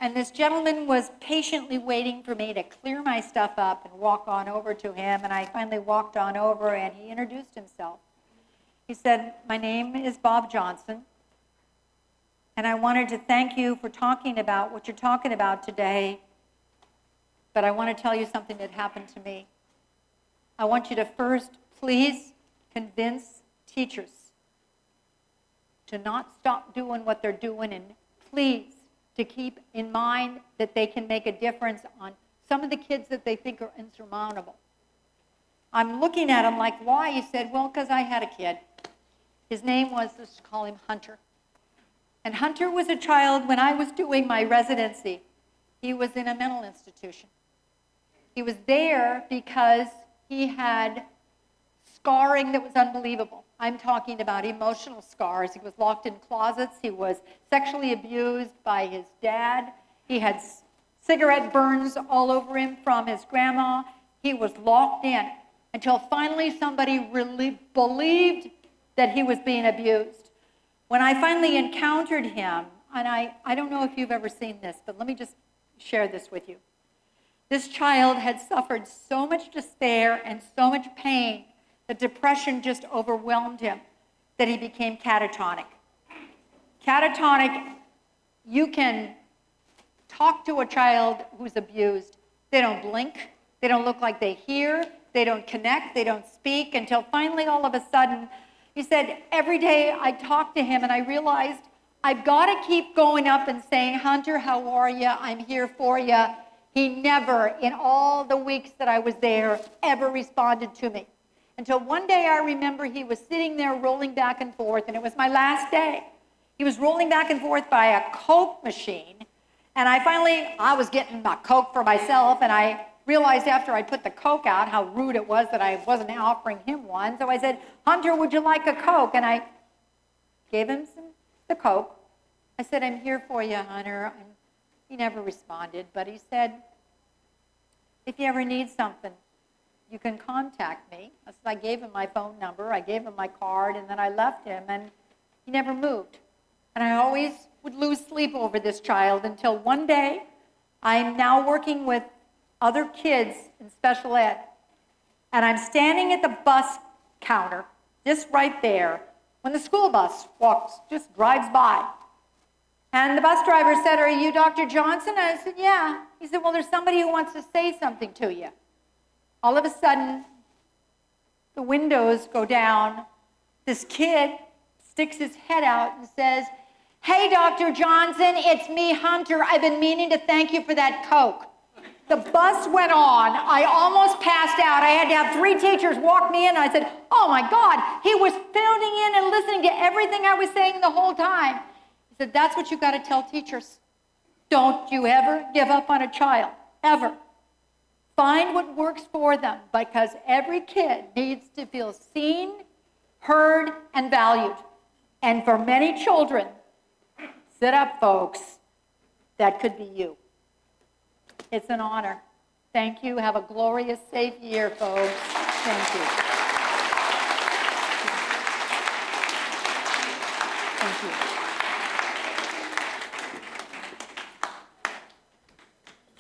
And this gentleman was patiently waiting for me to clear my stuff up and walk on over to him. And I finally walked on over, and he introduced himself. He said, my name is Bob Johnson, and I wanted to thank you for talking about what you're talking about today, but I want to tell you something that happened to me. I want you to first, please, convince teachers to not stop doing what they're doing, and please, to keep in mind that they can make a difference on some of the kids that they think are insurmountable. I'm looking at him like, why? He said, well, because I had a kid. His name was, let's call him Hunter. And Hunter was a child, when I was doing my residency, he was in a mental institution. He was there because he had scarring that was unbelievable. I'm talking about emotional scars. He was locked in closets. He was sexually abused by his dad. He had cigarette burns all over him from his grandma. He was locked in until finally somebody really believed that he was being abused. When I finally encountered him, and I don't know if you've ever seen this, but let me just share this with you. This child had suffered so much despair and so much pain that depression just overwhelmed him, that he became catatonic. Catatonic, you can talk to a child who's abused. They don't blink. They don't look like they hear. They don't connect. They don't speak until finally, all of a sudden, he said, every day I talked to him and I realized I've got to keep going up and saying, Hunter, how are you? I'm here for you. He never, in all the weeks that I was there, ever responded to me. Until one day I remember he was sitting there rolling back and forth, and it was my last day. He was rolling back and forth by a Coke machine, and I was getting my Coke for myself, and I realized after I put the Coke out how rude it was that I wasn't offering him one. So I said, Hunter, would you like a Coke? And I gave him the Coke. I said, I'm here for you, Hunter. And he never responded, but he said, if you ever need something, you can contact me. So I gave him my phone number, I gave him my card, and then I left him, and he never moved. And I always would lose sleep over this child until one day, I'm now working with other kids in special ed, and I'm standing at the bus counter, just right there, when the school bus just drives by. And the bus driver said, are you Dr. Johnson? And I said, yeah. He said, well, there's somebody who wants to say something to you. All of a sudden, the windows go down. This kid sticks his head out and says, hey, Dr. Johnson, it's me, Hunter. I've been meaning to thank you for that Coke. The bus went on. I almost passed out. I had to have 3 teachers walk me in. I said, oh, my God. He was tuning in and listening to everything I was saying the whole time. He said, that's what you got to tell teachers. Don't you ever give up on a child, ever. Find what works for them, because every kid needs to feel seen, heard, and valued. And for many children, sit up, folks, that could be you. It's an honor. Thank you. Have a glorious, safe year, folks. Thank you. Thank you.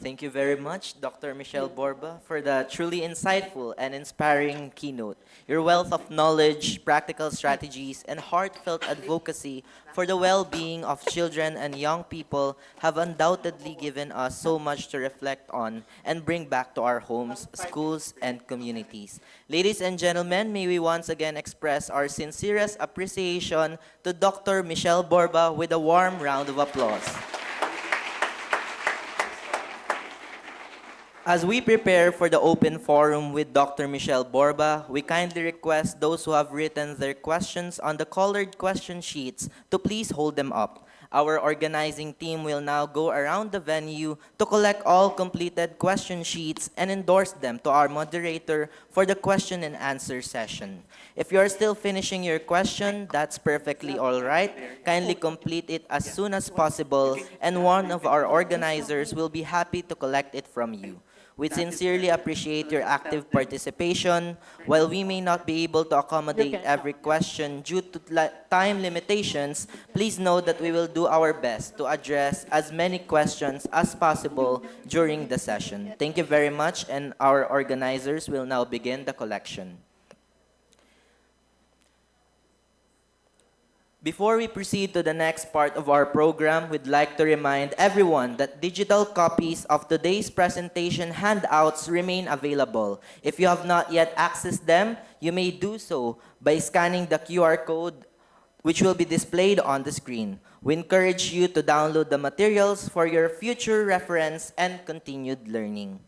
Thank you very much, Dr. Michelle Borba, for the truly insightful and inspiring keynote. Your wealth of knowledge, practical strategies, and heartfelt advocacy for the well-being of children and young people have undoubtedly given us so much to reflect on and bring back to our homes, schools, and communities. Ladies and gentlemen, may we once again express our sincerest appreciation to Dr. Michelle Borba with a warm round of applause. As we prepare for the open forum with Dr. Michelle Borba, we kindly request those who have written their questions on the colored question sheets to please hold them up. Our organizing team will now go around the venue to collect all completed question sheets and endorse them to our moderator for the question and answer session. If you are still finishing your question, that's perfectly all right. Kindly complete it as soon as possible, and one of our organizers will be happy to collect it from you. We sincerely appreciate your active participation. While we may not be able to accommodate every question due to time limitations, please know that we will do our best to address as many questions as possible during the session. Thank you very much, and our organizers will now begin the collection. Before we proceed to the next part of our program, we'd like to remind everyone that digital copies of today's presentation handouts remain available. If you have not yet accessed them, you may do so by scanning the QR code, which will be displayed on the screen. We encourage you to download the materials for your future reference and continued learning.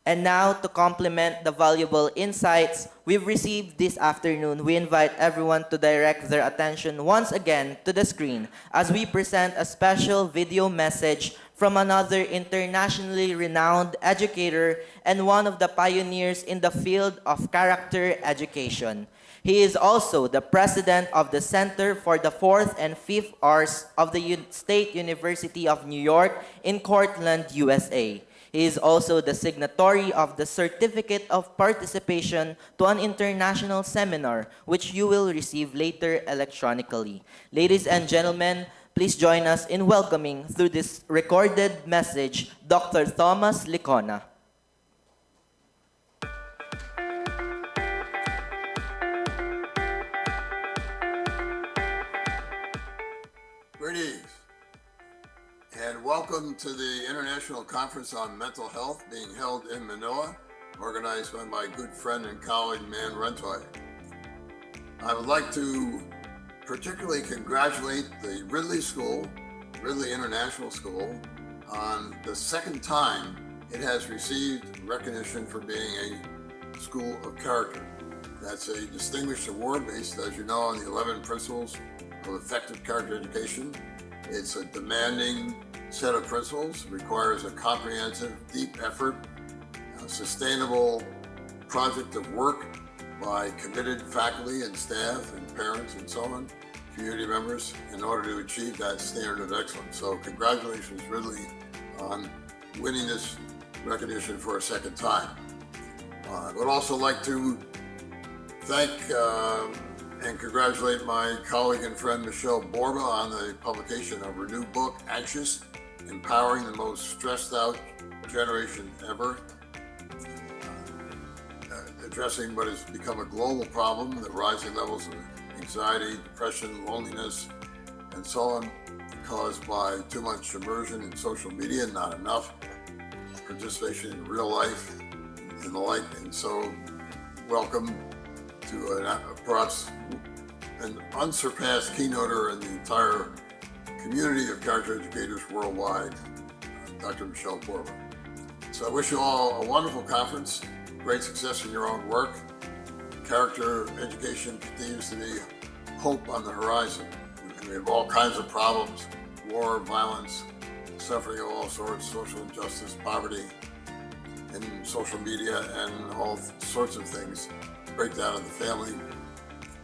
And now, to complement the valuable insights we've received this afternoon, we invite everyone to direct their attention once again to the screen as we present a special video message from another internationally renowned educator and one of the pioneers in the field of character education. He is also the president of the Center for the Fourth and Fifth Arts of the State University of New York in Cortland, USA. He is also the signatory of the Certificate of Participation to an international seminar, which you will receive later electronically. Ladies and gentlemen, please join us in welcoming through this recorded message, Dr. Thomas Licona. Greetings, and welcome to the International Conference on Mental Health being held in Manila, organized by my good friend and colleague, Man Rentoy. I would like to particularly congratulate the Ridley International School, on the second time it has received recognition for being a school of character. That's a distinguished award based, as you know, on the 11 principles of effective character education. It's a demanding set of principles, requires a comprehensive, deep effort, a sustainable project of work by committed faculty and staff and parents and so on, community members, in order to achieve that standard of excellence. So congratulations, Ridley, on winning this recognition for a second time. I would also like to thank and congratulate my colleague and friend Michelle Borba on the publication of her new book, Anxious, Empowering the Most Stressed Out Generation Ever, addressing what has become a global problem, the rising levels of anxiety, depression, loneliness, and so on, caused by too much immersion in social media, not enough participation in real life and the like. And so welcome to perhaps an unsurpassed keynoter in the entire community of character educators worldwide, Dr. Michelle Borba. So I wish you all a wonderful conference, great success in your own work. Character education continues to be hope on the horizon. And we have all kinds of problems, war, violence, suffering of all sorts, social injustice, poverty, and social media, and all sorts of things, breakdown of the family.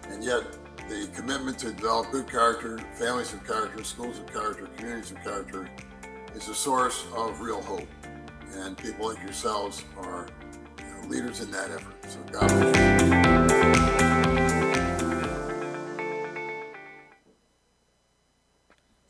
And yet, the commitment to develop good character, families of character, schools of character, communities of character, is a source of real hope. And people like yourselves are leaders in that effort. So God bless you.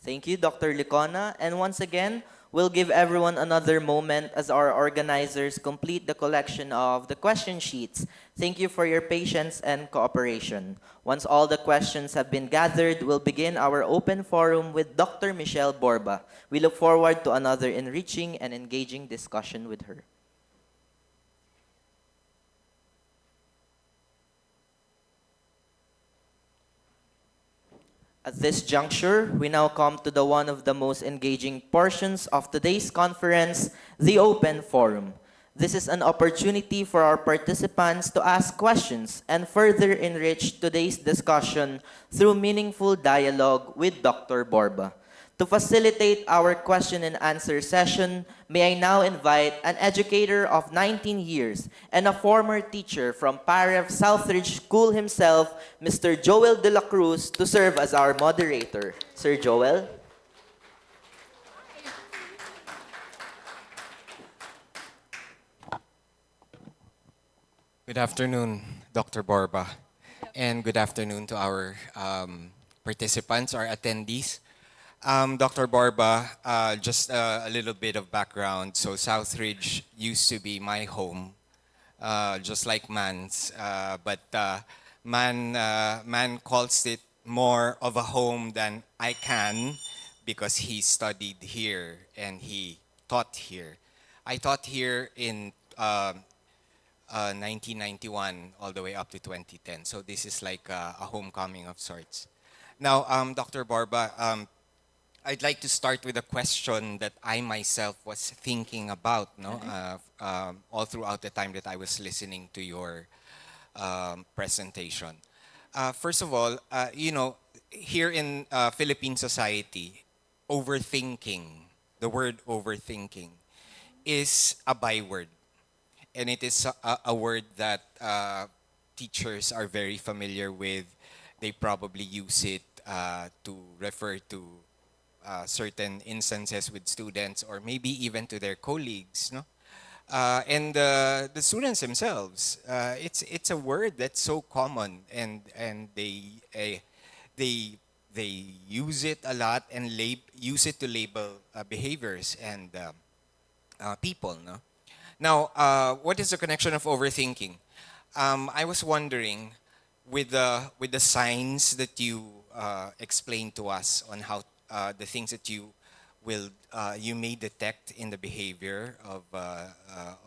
Thank you, Dr. Licona. And once again, we'll give everyone another moment as our organizers complete the collection of the question sheets. Thank you for your patience and cooperation. Once all the questions have been gathered, we'll begin our open forum with Dr. Michelle Borba. We look forward to another enriching and engaging discussion with her. At this juncture, we now come to the one of the most engaging portions of today's conference, the open forum. This is an opportunity for our participants to ask questions and further enrich today's discussion through meaningful dialogue with Dr. Borba. To facilitate our question and answer session, may I now invite an educator of 19 years and a former teacher from Paref Southridge School himself, Mr. Joel de la Cruz, to serve as our moderator. Sir Joel? Good afternoon, Dr. Borba, and good afternoon to our participants, our attendees. Dr. Borba, just a little bit of background. So Southridge used to be my home, just like Man's, but Man calls it more of a home than I can because he studied here and he taught here. I taught here in 1991 all the way up to 2010. So this is like a homecoming of sorts. Now, Dr. Borba, I'd like to start with a question that I myself was thinking about, no, all throughout the time that I was listening to your presentation. First of all, you know, here in Philippine society, overthinking, the word overthinking, is a byword. And it is a word that teachers are very familiar with. They probably use it to refer to certain instances with students or maybe even to their colleagues, no? And the students themselves, it's a word that's so common, and they use it a lot and use it to label behaviors and people, no? Now, what is the connection of overthinking? I was wondering, with the signs that you explained to us on how the things that you may detect in the behavior of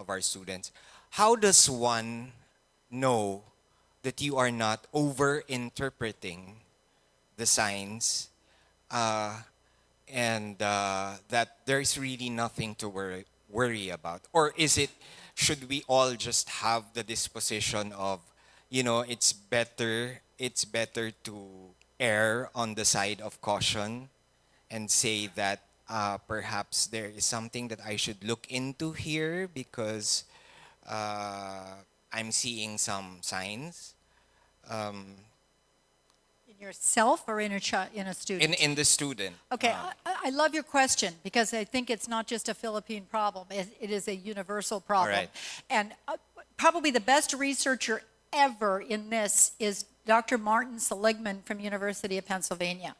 our students, how does one know that you are not over-interpreting the signs and that there is really nothing to worry about? Or should we all just have the disposition of, you know, it's better to err on the side of caution and say that perhaps there is something that I should look into here because I'm seeing some signs? In yourself or in a student? In the student. Okay, I love your question because I think it's not just a Philippine problem. It is a universal problem. All right. And probably the best researcher ever in this is Dr. Martin Seligman from University of Pennsylvania.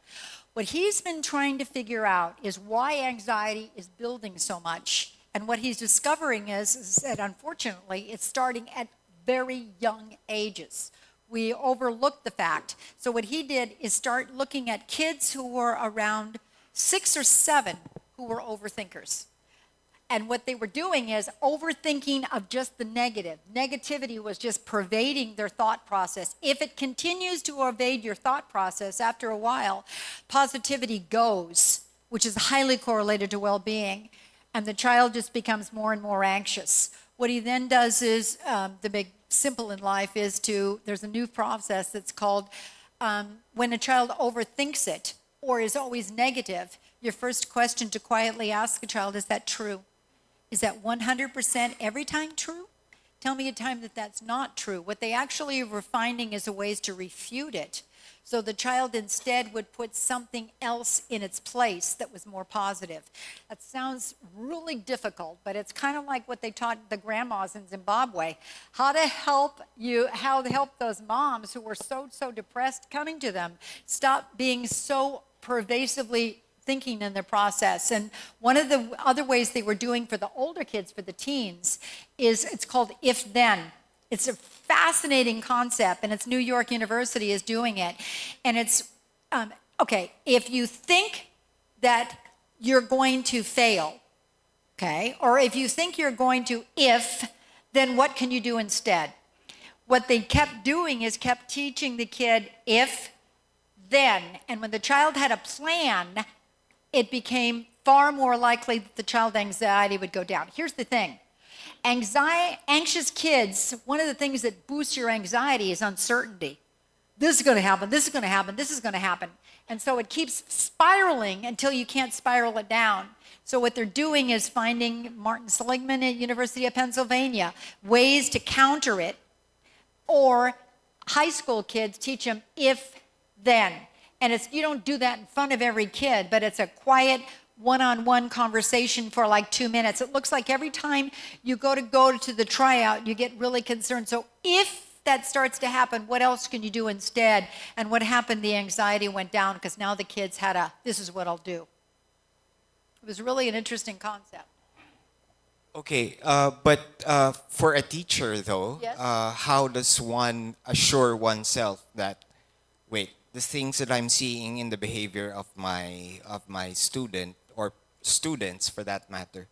What he's been trying to figure out is why anxiety is building so much. And what he's discovering is that unfortunately it's starting at very young ages. We overlooked the fact. So what he did is start looking at kids who were around 6 or 7 who were overthinkers. And what they were doing is overthinking of just the negative. Negativity was just pervading their thought process. If it continues to evade your thought process, after a while, positivity goes, which is highly correlated to well-being, and the child just becomes more and more anxious. What he then does is, the big simple in life is there's a new process that's called, when a child overthinks it, or is always negative, your first question to quietly ask a child, is that true? Is that 100% every time true? Tell me a time that that's not true. What they actually were finding is a ways to refute it. So the child instead would put something else in its place that was more positive. That sounds really difficult, but it's kind of like what they taught the grandmas in Zimbabwe, how to help those moms who were so depressed coming to them, stop being so pervasively thinking in the process. And one of the other ways they were doing for the older kids, for the teens, is it's called if-then. It's a fascinating concept, and it's New York University is doing it. And it's, okay, if you think that you're going to fail, okay, or if you think you're going to then what can you do instead? What they kept doing is kept teaching the kid if, then. And when the child had a plan, it became far more likely that the child's anxiety would go down. Here's the thing. Anxious kids, one of the things that boosts your anxiety is uncertainty. This is going to happen, this is going to happen, this is going to happen. And so it keeps spiraling until you can't spiral it down. So what they're doing is finding Martin Seligman at University of Pennsylvania, ways to counter it, or high school kids teach them if, then. And you don't do that in front of every kid, but it's a quiet, one-on-one conversation for like 2 minutes. It looks like every time you go to the tryout, you get really concerned. So if that starts to happen, what else can you do instead? And what happened? The anxiety went down because now the kids had this is what I'll do. It was really an interesting concept. Okay, but for a teacher though, Yes? how does one assure oneself that, wait, the things that I'm seeing in the behavior of my student or students for that matter,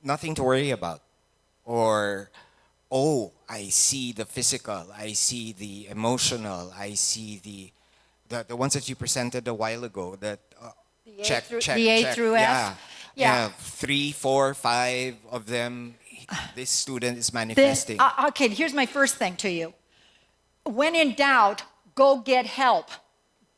nothing to worry about, or I see the physical, I see the emotional, I see the ones that you presented a while ago that check. The A through F. Yeah, 3, 4, 5 of them. This student is manifesting. Okay, here's my first thing to you. When in doubt, go get help.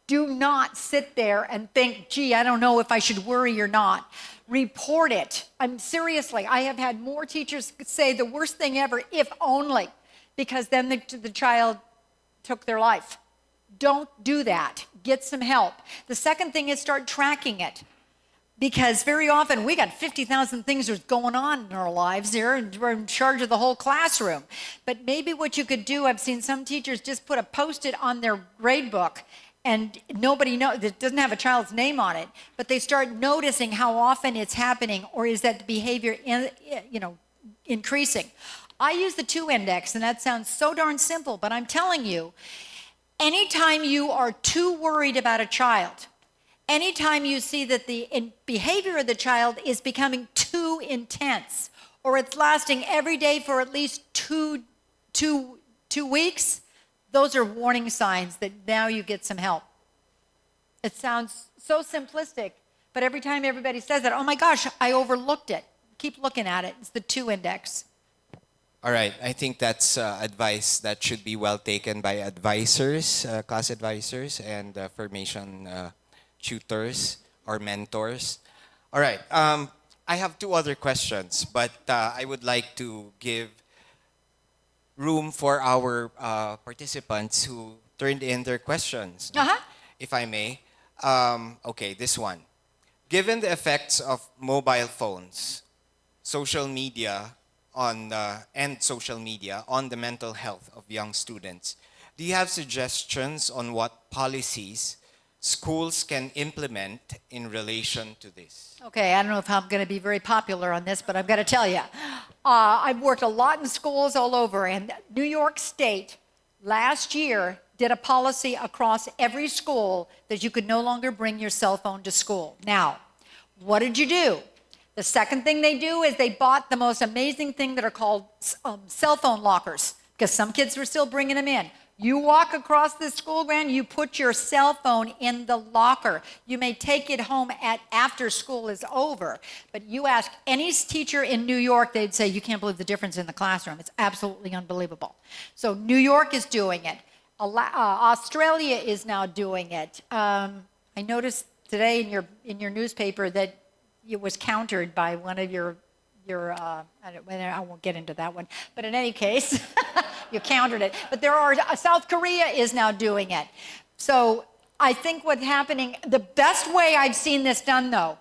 Do not sit there and think, gee, I don't know if I should worry or not. Report it. Seriously, I have had more teachers say the worst thing ever, if only, because then the child took their life. Don't do that. Get some help. The second thing is start tracking it. Because very often we got 50,000 things that's going on in our lives here, and we're in charge of the whole classroom. But maybe what you could do, I've seen some teachers just put a Post-it on their grade book, and nobody knows, it doesn't have a child's name on it, but they start noticing how often it's happening, or is that behavior increasing. I use the 2 index, and that sounds so darn simple, but I'm telling you, anytime you are too worried about a child, anytime you see that the behavior of the child is becoming too intense, or it's lasting every day for at least two weeks, those are warning signs that now you get some help. It sounds so simplistic, but every time everybody says that, oh my gosh, I overlooked it. Keep looking at it. It's the 2 index. All right, I think that's advice that should be well taken by advisors, class advisors, and formation tutors or mentors. All right, I have 2 other questions, but I would like to give room for our participants who turned in their questions, if I may. Okay, this one. Given the effects of mobile phones, social media on the mental health of young students, do you have suggestions on what policies schools can implement in relation to this? Okay, I don't know if I'm going to be very popular on this, but I've got to tell you. I've worked a lot in schools all over, and New York State last year did a policy across every school that you could no longer bring your cell phone to school. Now, what did you do? The second thing they do is they bought the most amazing thing that are called cell phone lockers, because some kids were still bringing them in. You walk across the school ground, you put your cell phone in the locker. You may take it home after school is over. But you ask any teacher in New York, they'd say, you can't believe the difference in the classroom. It's absolutely unbelievable. So New York is doing it. Australia is now doing it. I noticed today in your newspaper that it was countered by one of your I won't get into that one, but in any case, you countered it. But South Korea is now doing it. So I think what's happening, the best way I've seen this done though,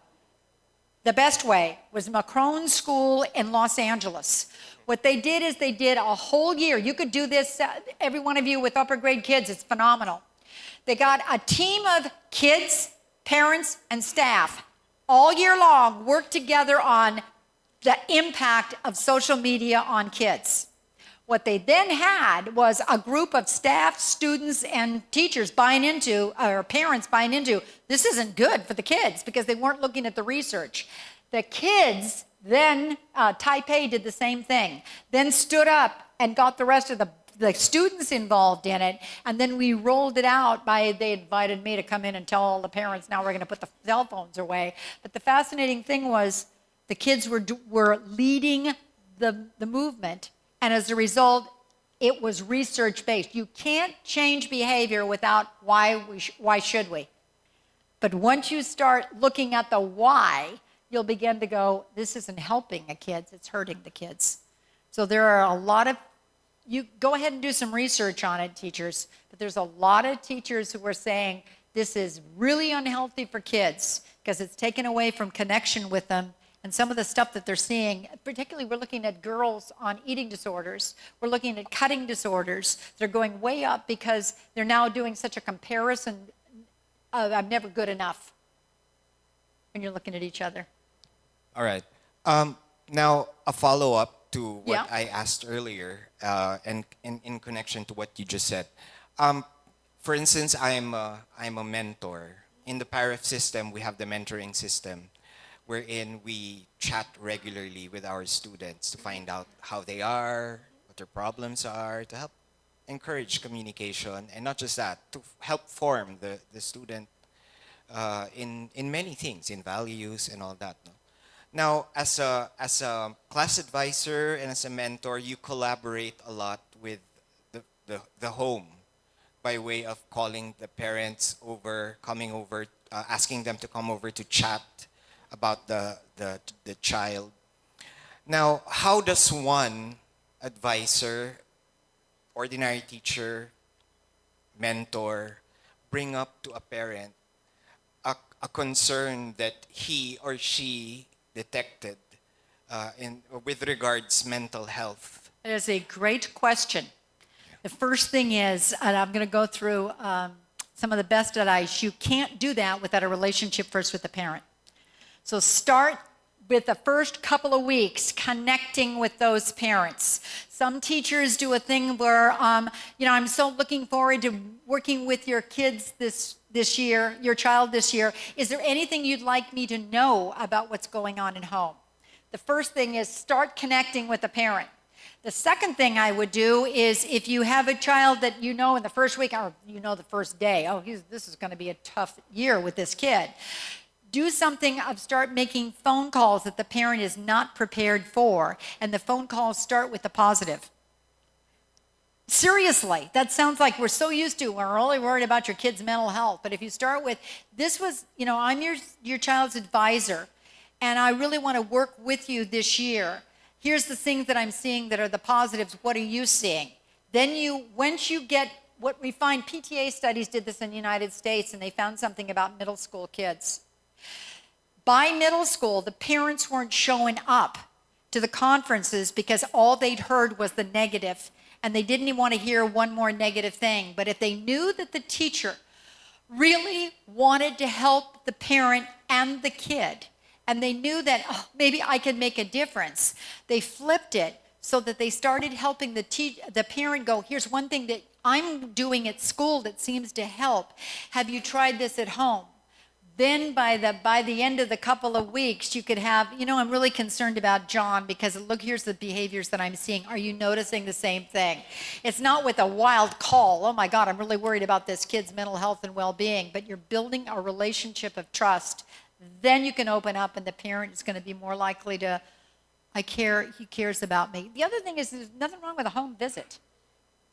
the best way was Macron's school in Los Angeles. What they did is they did a whole year. You could do this, every one of you with upper grade kids, it's phenomenal. They got a team of kids, parents, and staff all year long, worked together on the impact of social media on kids. What they then had was a group of staff, students, and teachers buying into, or parents buying into, this isn't good for the kids because they weren't looking at the research. The kids then, Taipei did the same thing, then stood up and got the rest of the students involved in it, and then we rolled it out they invited me to come in and tell all the parents, now we're gonna put the cell phones away. But the fascinating thing was, the kids were leading the movement, and as a result, it was research-based. You can't change behavior without why should we? But once you start looking at the why, you'll begin to go, this isn't helping the kids, it's hurting the kids. So there are a lot of, you go ahead and do some research on it, teachers, but there's a lot of teachers who are saying this is really unhealthy for kids because it's taken away from connection with them. And some of the stuff that they're seeing, particularly we're looking at girls on eating disorders, we're looking at cutting disorders. They're going way up because they're now doing such a comparison of I'm never good enough when you're looking at each other. All right. Now, a follow-up to what I asked earlier, and in connection to what you just said. For instance, I'm a mentor. In the PAREF system, we have the mentoring system, wherein we chat regularly with our students to find out how they are, what their problems are, to help encourage communication, and not just that, to help form the student in many things, in values and all that. No? Now, as a class advisor and as a mentor, you collaborate a lot with the home by way of calling the parents over, coming over, asking them to come over to chat about the child. Now, how does one advisor, ordinary teacher, mentor, bring up to a parent a concern that he or she detected with regards mental health? That is a great question. The first thing is, and I'm going to go through some of the best advice, you can't do that without a relationship first with the parent. So start with the first couple of weeks connecting with those parents. Some teachers do a thing where, I'm so looking forward to working with your kids this year, your child this year. Is there anything you'd like me to know about what's going on at home? The first thing is start connecting with the parent. The second thing I would do is if you have a child that you know in the first week, or the first day, this is going to be a tough year with this kid. Do something of start making phone calls that the parent is not prepared for, and the phone calls start with the positive. Seriously, that sounds like we're so used to, we're only worried about your kid's mental health. But if you start with, I'm your child's advisor, and I really want to work with you this year. Here's the things that I'm seeing that are the positives. What are you seeing? Then once you get what we find, PTA studies did this in the United States, and they found something about middle school kids. By middle school, the parents weren't showing up to the conferences because all they'd heard was the negative, and they didn't even want to hear one more negative thing. But if they knew that the teacher really wanted to help the parent and the kid, and they knew that, maybe I can make a difference, they flipped it so that they started helping the parent go, here's one thing that I'm doing at school that seems to help. Have you tried this at home? Then by the end of the couple of weeks, you could have, I'm really concerned about John because look, here's the behaviors that I'm seeing. Are you noticing the same thing? It's not with a wild call. Oh my God, I'm really worried about this kid's mental health and well-being, but you're building a relationship of trust. Then you can open up and the parent is going to be more likely to, he cares about me. The other thing is there's nothing wrong with a home visit.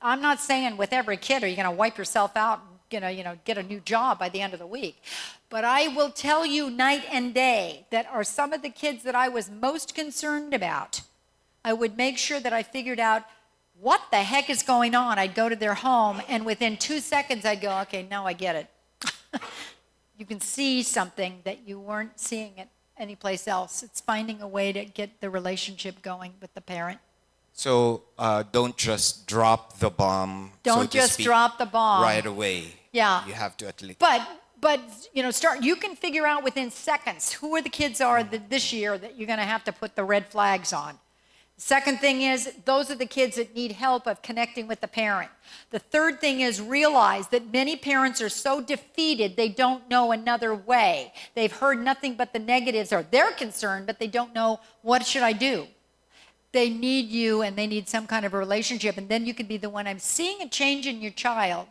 I'm not saying with every kid are you going to wipe yourself out and get a new job by the end of the week. But I will tell you night and day that are some of the kids that I was most concerned about. I would make sure that I figured out what the heck is going on. I'd go to their home, and within 2 seconds, I'd go, okay, now I get it. You can see something that you weren't seeing it anyplace else. It's finding a way to get the relationship going with the parent. So don't just drop the bomb. Don't just drop the bomb right away. Yeah. You have to at least. But start. You can figure out within seconds who are the kids this year that you're going to have to put the red flags on. Second thing is, those are the kids that need help of connecting with the parent. The third thing is realize that many parents are so defeated they don't know another way. They've heard nothing but the negatives, or they're concerned, but they don't know, what should I do? They need you, and they need some kind of a relationship, and then you can be the one. I'm seeing a change in your child.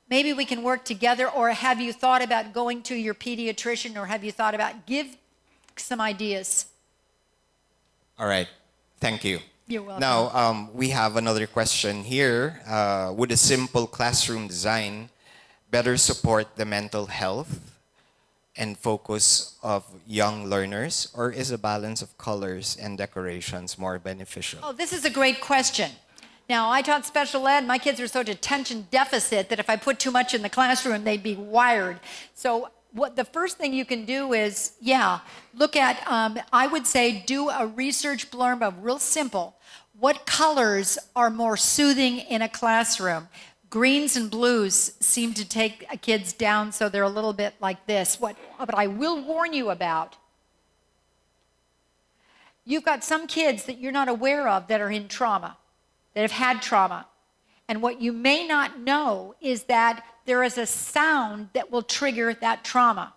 Maybe we can work together, or have you thought about going to your pediatrician, or have you thought about, give some ideas. All right. Thank you. You're welcome. Now, we have another question here. Would a simple classroom design better support the mental health and focus of young learners, or is a balance of colors and decorations more beneficial? Oh, this is a great question. Now, I taught special ed. My kids are so attention deficit that if I put too much in the classroom, they'd be wired. So the first thing you can do is, look at, I would say, do a research blurb of real simple. What colors are more soothing in a classroom? Greens and blues seem to take kids down, so they're a little bit like this. But I will warn you about, you've got some kids that you're not aware of that are in trauma, that have had trauma. And what you may not know is that there is a sound that will trigger that trauma.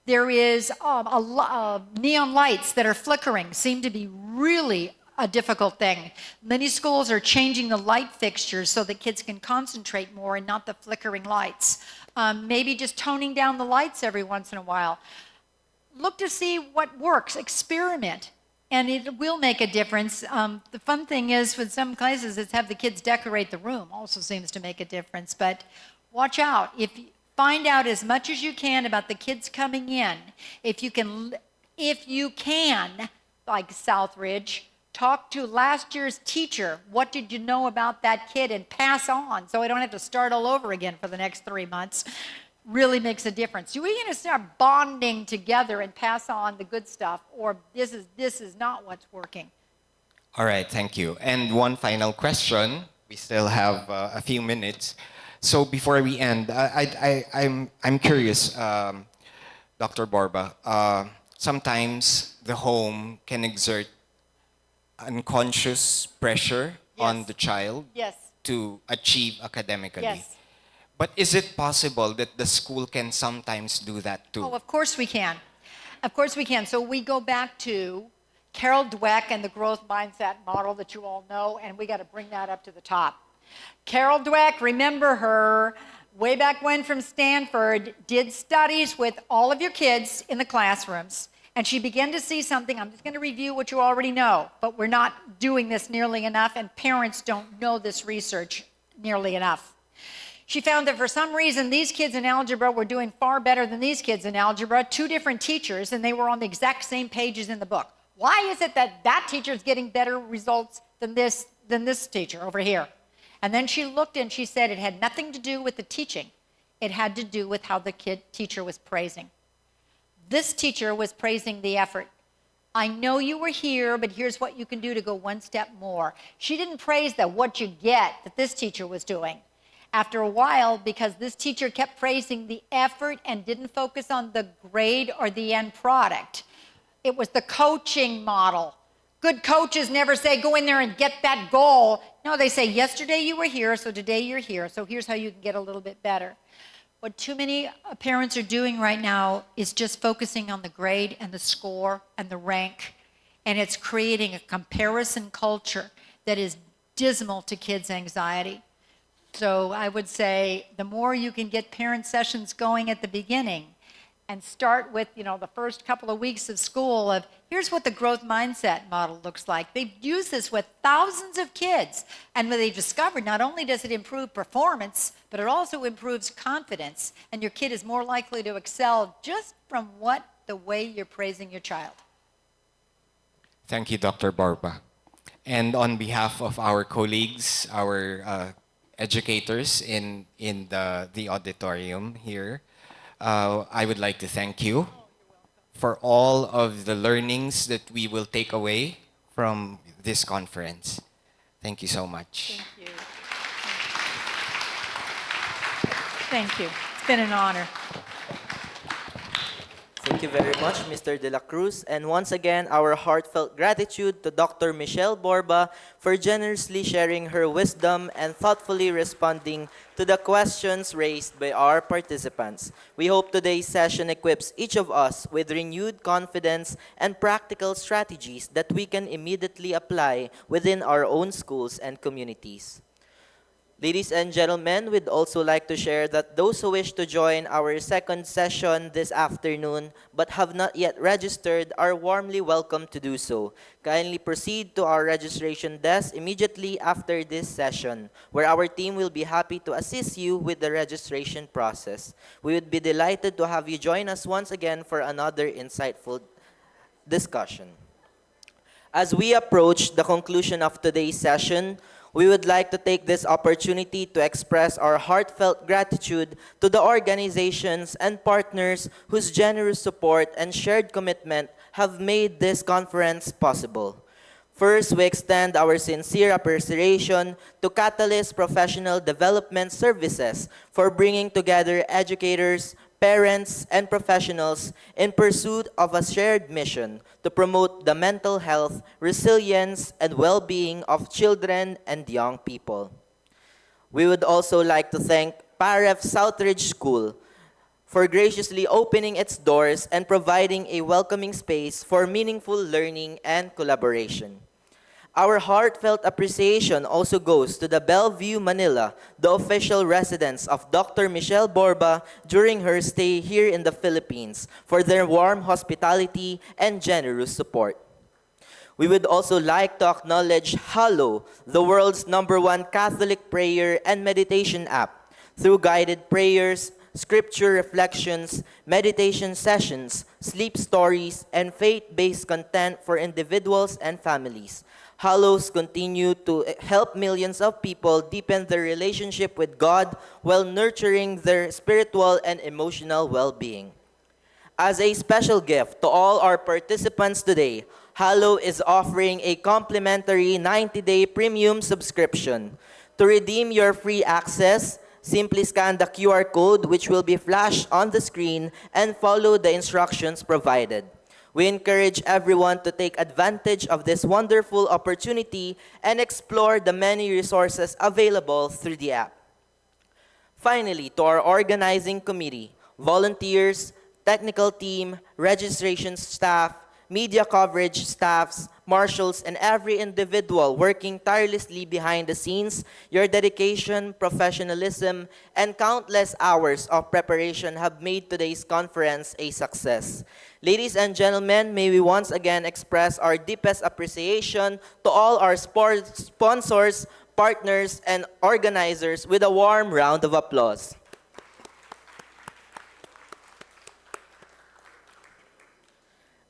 There is neon lights that are flickering, seem to be really a difficult thing. Many schools are changing the light fixtures so that kids can concentrate more and not the flickering lights. Maybe just toning down the lights every once in a while. Look to see what works, experiment. And it will make a difference. The fun thing is, with some classes, is have the kids decorate the room. Also seems to make a difference. But watch out. Find out as much as you can about the kids coming in. If you can, like Southridge, talk to last year's teacher. What did you know about that kid? And pass on, so I don't have to start all over again for the next 3 months. Really makes a difference. We're going to start bonding together and pass on the good stuff, or this is not what's working. All right, thank you. And one final question. We still have a few minutes. So before we end, I'm curious, Dr. Borba. Sometimes the home can exert unconscious pressure on the child to achieve academically. Yes. But is it possible that the school can sometimes do that too? Oh, of course we can. Of course we can. So we go back to Carol Dweck and the growth mindset model that you all know, and we got to bring that up to the top. Carol Dweck, remember her, way back when from Stanford, did studies with all of your kids in the classrooms, and she began to see something. I'm just going to review what you already know, but we're not doing this nearly enough, and parents don't know this research nearly enough. She found that for some reason, these kids in algebra were doing far better than these kids in algebra, 2 different teachers, and they were on the exact same pages in the book. Why is it that that teacher is getting better results than this teacher over here? And then she looked and she said it had nothing to do with the teaching. It had to do with how the teacher was praising. This teacher was praising the effort. I know you were here, but here's what you can do to go one step more. She didn't praise what you get that this teacher was doing. After a while, because this teacher kept praising the effort and didn't focus on the grade or the end product, it was the coaching model. Good coaches never say, go in there and get that goal. No, they say, yesterday you were here, so today you're here, so here's how you can get a little bit better. What too many parents are doing right now is just focusing on the grade and the score and the rank, and it's creating a comparison culture that is dismal to kids' anxiety. So I would say the more you can get parent sessions going at the beginning, and start with, the first couple of weeks of school of here's what the growth mindset model looks like. They've used this with thousands of kids, and what they've discovered, not only does it improve performance, but it also improves confidence, and your kid is more likely to excel just from the way you're praising your child. Thank you, Dr. Borba. And on behalf of our colleagues, our educators in the auditorium here, I would like to thank you for all of the learnings that we will take away from this conference. Thank you so much. Thank you. Thank you. It's been an honor. Thank you very much, Mr. De La Cruz. And once again, our heartfelt gratitude to Dr. Michelle Borba for generously sharing her wisdom and thoughtfully responding to the questions raised by our participants. We hope today's session equips each of us with renewed confidence and practical strategies that we can immediately apply within our own schools and communities. Ladies and gentlemen, we'd also like to share that those who wish to join our second session this afternoon but have not yet registered are warmly welcome to do so. Kindly proceed to our registration desk immediately after this session, where our team will be happy to assist you with the registration process. We would be delighted to have you join us once again for another insightful discussion. As we approach the conclusion of today's session, we would like to take this opportunity to express our heartfelt gratitude to the organizations and partners whose generous support and shared commitment have made this conference possible. First, we extend our sincere appreciation to Catalyst Professional Development Services for bringing together educators, parents, and professionals in pursuit of a shared mission to promote the mental health, resilience, and well-being of children and young people. We would also like to thank PAREF Southridge School for graciously opening its doors and providing a welcoming space for meaningful learning and collaboration. Our heartfelt appreciation also goes to the Bellevue, Manila, the official residence of Dr. Michelle Borba during her stay here in the Philippines, for their warm hospitality and generous support. We would also like to acknowledge Hallow, the world's #1 Catholic prayer and meditation app. Through guided prayers, scripture reflections, meditation sessions, sleep stories, and faith-based content for individuals and families, Hallows continue to help millions of people deepen their relationship with God while nurturing their spiritual and emotional well-being. As a special gift to all our participants today, Hallow is offering a complimentary 90-day premium subscription. To redeem your free access, simply scan the QR code which will be flashed on the screen and follow the instructions provided. We encourage everyone to take advantage of this wonderful opportunity and explore the many resources available through the app. Finally, to our organizing committee, volunteers, technical team, registration staff, media coverage staffs, marshals, and every individual working tirelessly behind the scenes, your dedication, professionalism, and countless hours of preparation have made today's conference a success. Ladies and gentlemen, may we once again express our deepest appreciation to all our sponsors, partners, and organizers with a warm round of applause.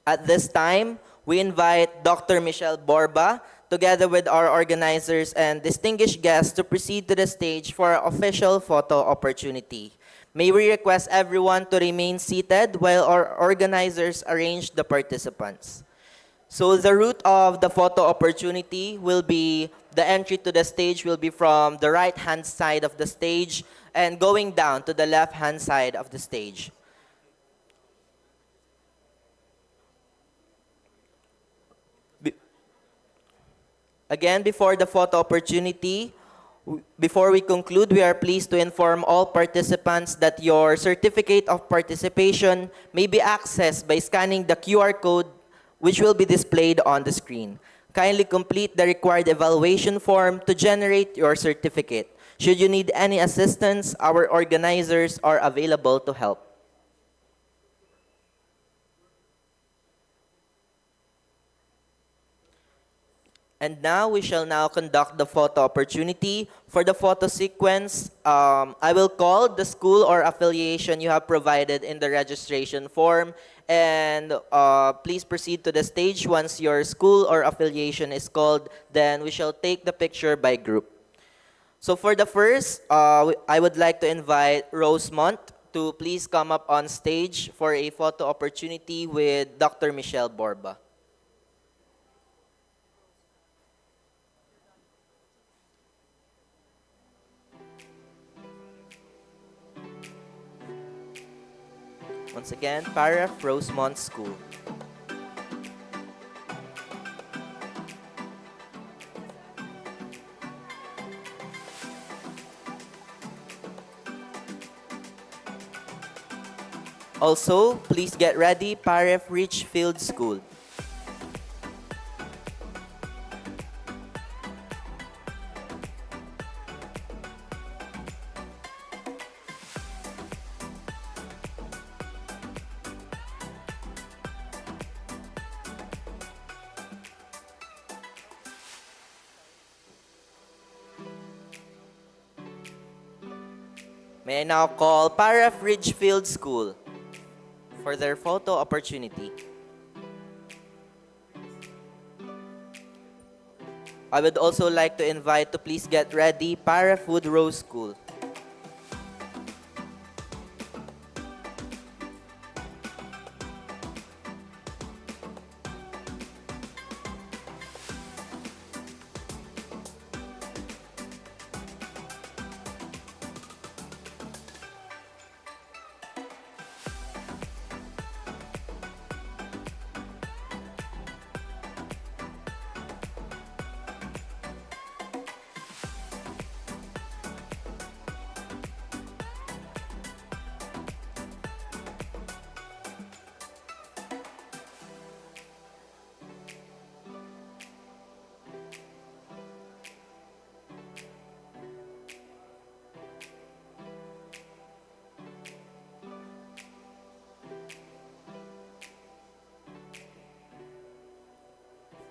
At this time, we invite Dr. Michelle Borba, together with our organizers and distinguished guests, to proceed to the stage for our official photo opportunity. May we request everyone to remain seated while our organizers arrange the participants. So the route of the photo opportunity will be, the entry to the stage will be from the right-hand side of the stage and going down to the left-hand side of the stage. Again, before the photo opportunity, before we conclude, we are pleased to inform all participants that your certificate of participation may be accessed by scanning the QR code which will be displayed on the screen. Kindly complete the required evaluation form to generate your certificate. Should you need any assistance, our organizers are available to help. And now we shall now conduct the photo opportunity. For the photo sequence, I will call the school or affiliation you have provided in the registration form. And please proceed to the stage once your school or affiliation is called. Then we shall take the picture by group. So for the first, I would like to invite Rosemont to please come up on stage for a photo opportunity with Dr. Michelle Borba. Once again, Paraf Rosemont School. Also, please get ready, Paraf Richfield School. May I now call Paraf Ridgefield School for their photo opportunity. I would also like to invite to please get ready Paraf Woodrow School.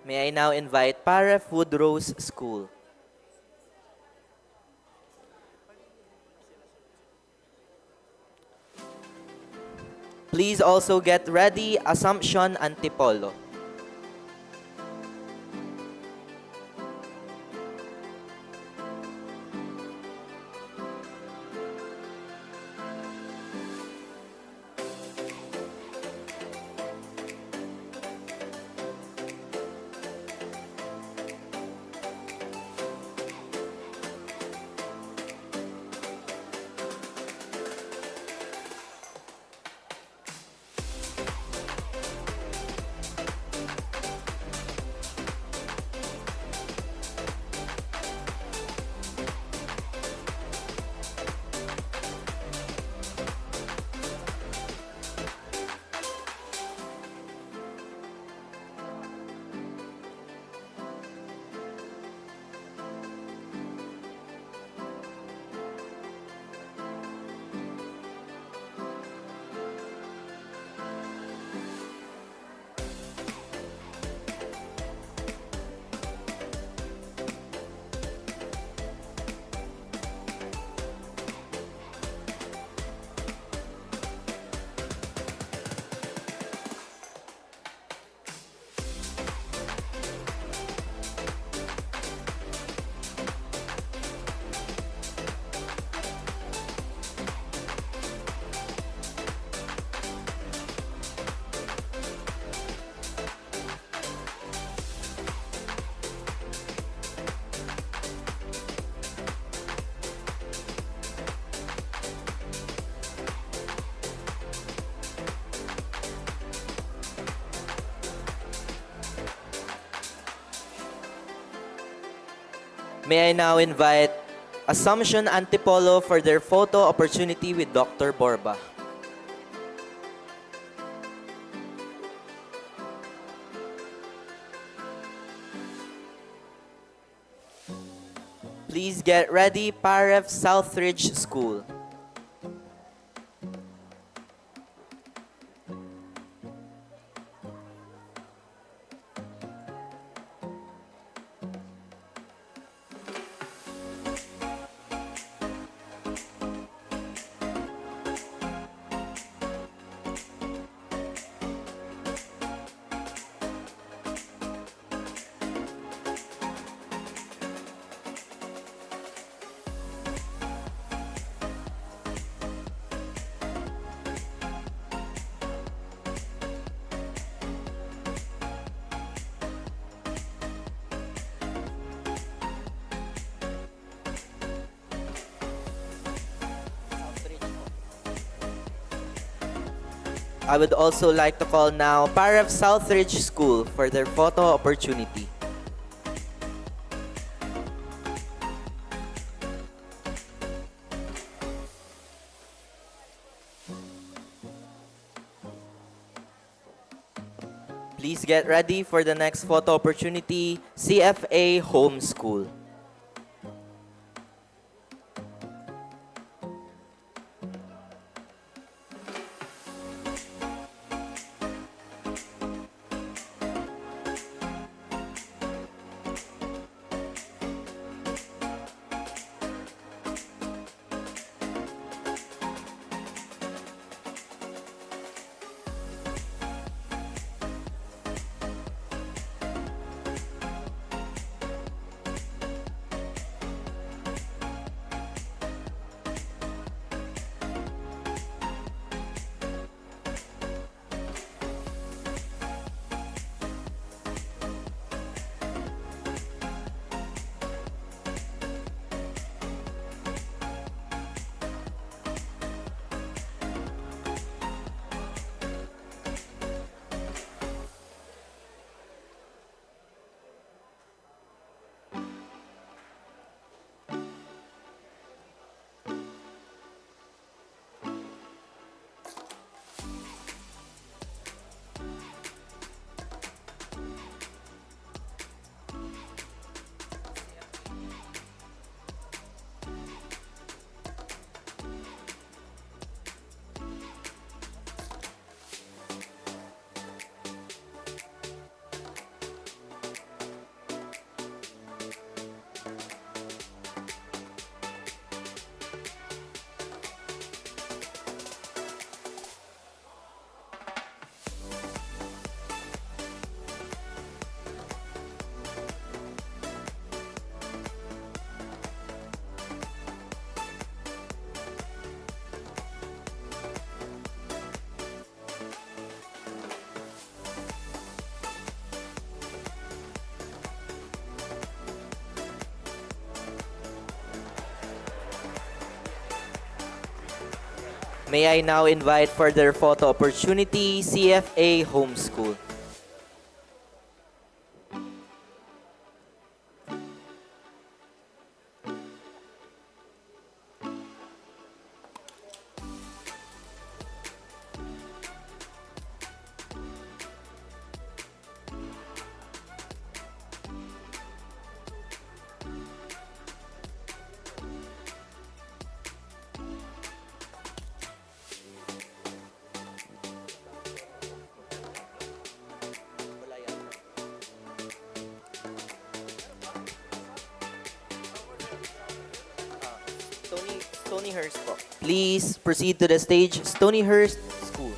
May I now invite Paraf Woodrow's School. Please also get ready Assumption Antipolo. May I now invite Assumption Antipolo for their photo opportunity with Dr. Borba. Please get ready, Paref Southridge School. I would also like to call now Paraf Southridge School for their photo opportunity. Please get ready for the next photo opportunity, CFA Home School. May I now invite for their photo opportunity, CFA Homeschool. Stonyhurst po. Please proceed to the stage, Stonyhurst School.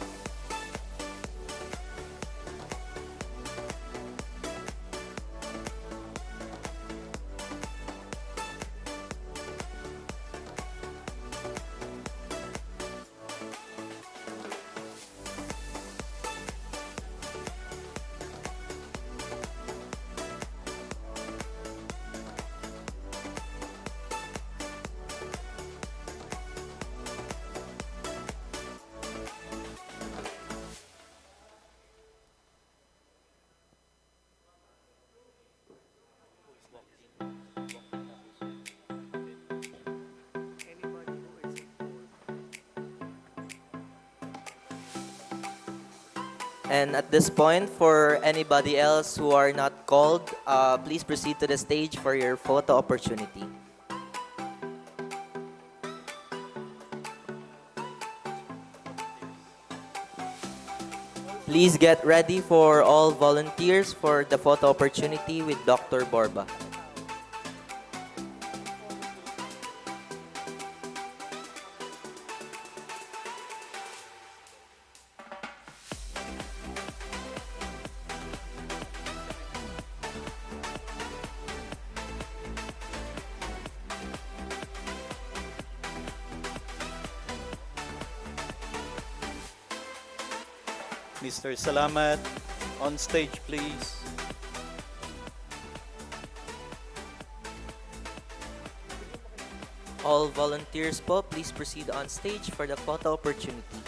And at this point, for anybody else who are not called, please proceed to the stage for your photo opportunity. Please get ready for all volunteers for the photo opportunity with Dr. Borba. Mr. Salamat, on stage please. All volunteers po, please proceed on stage for the photo opportunity.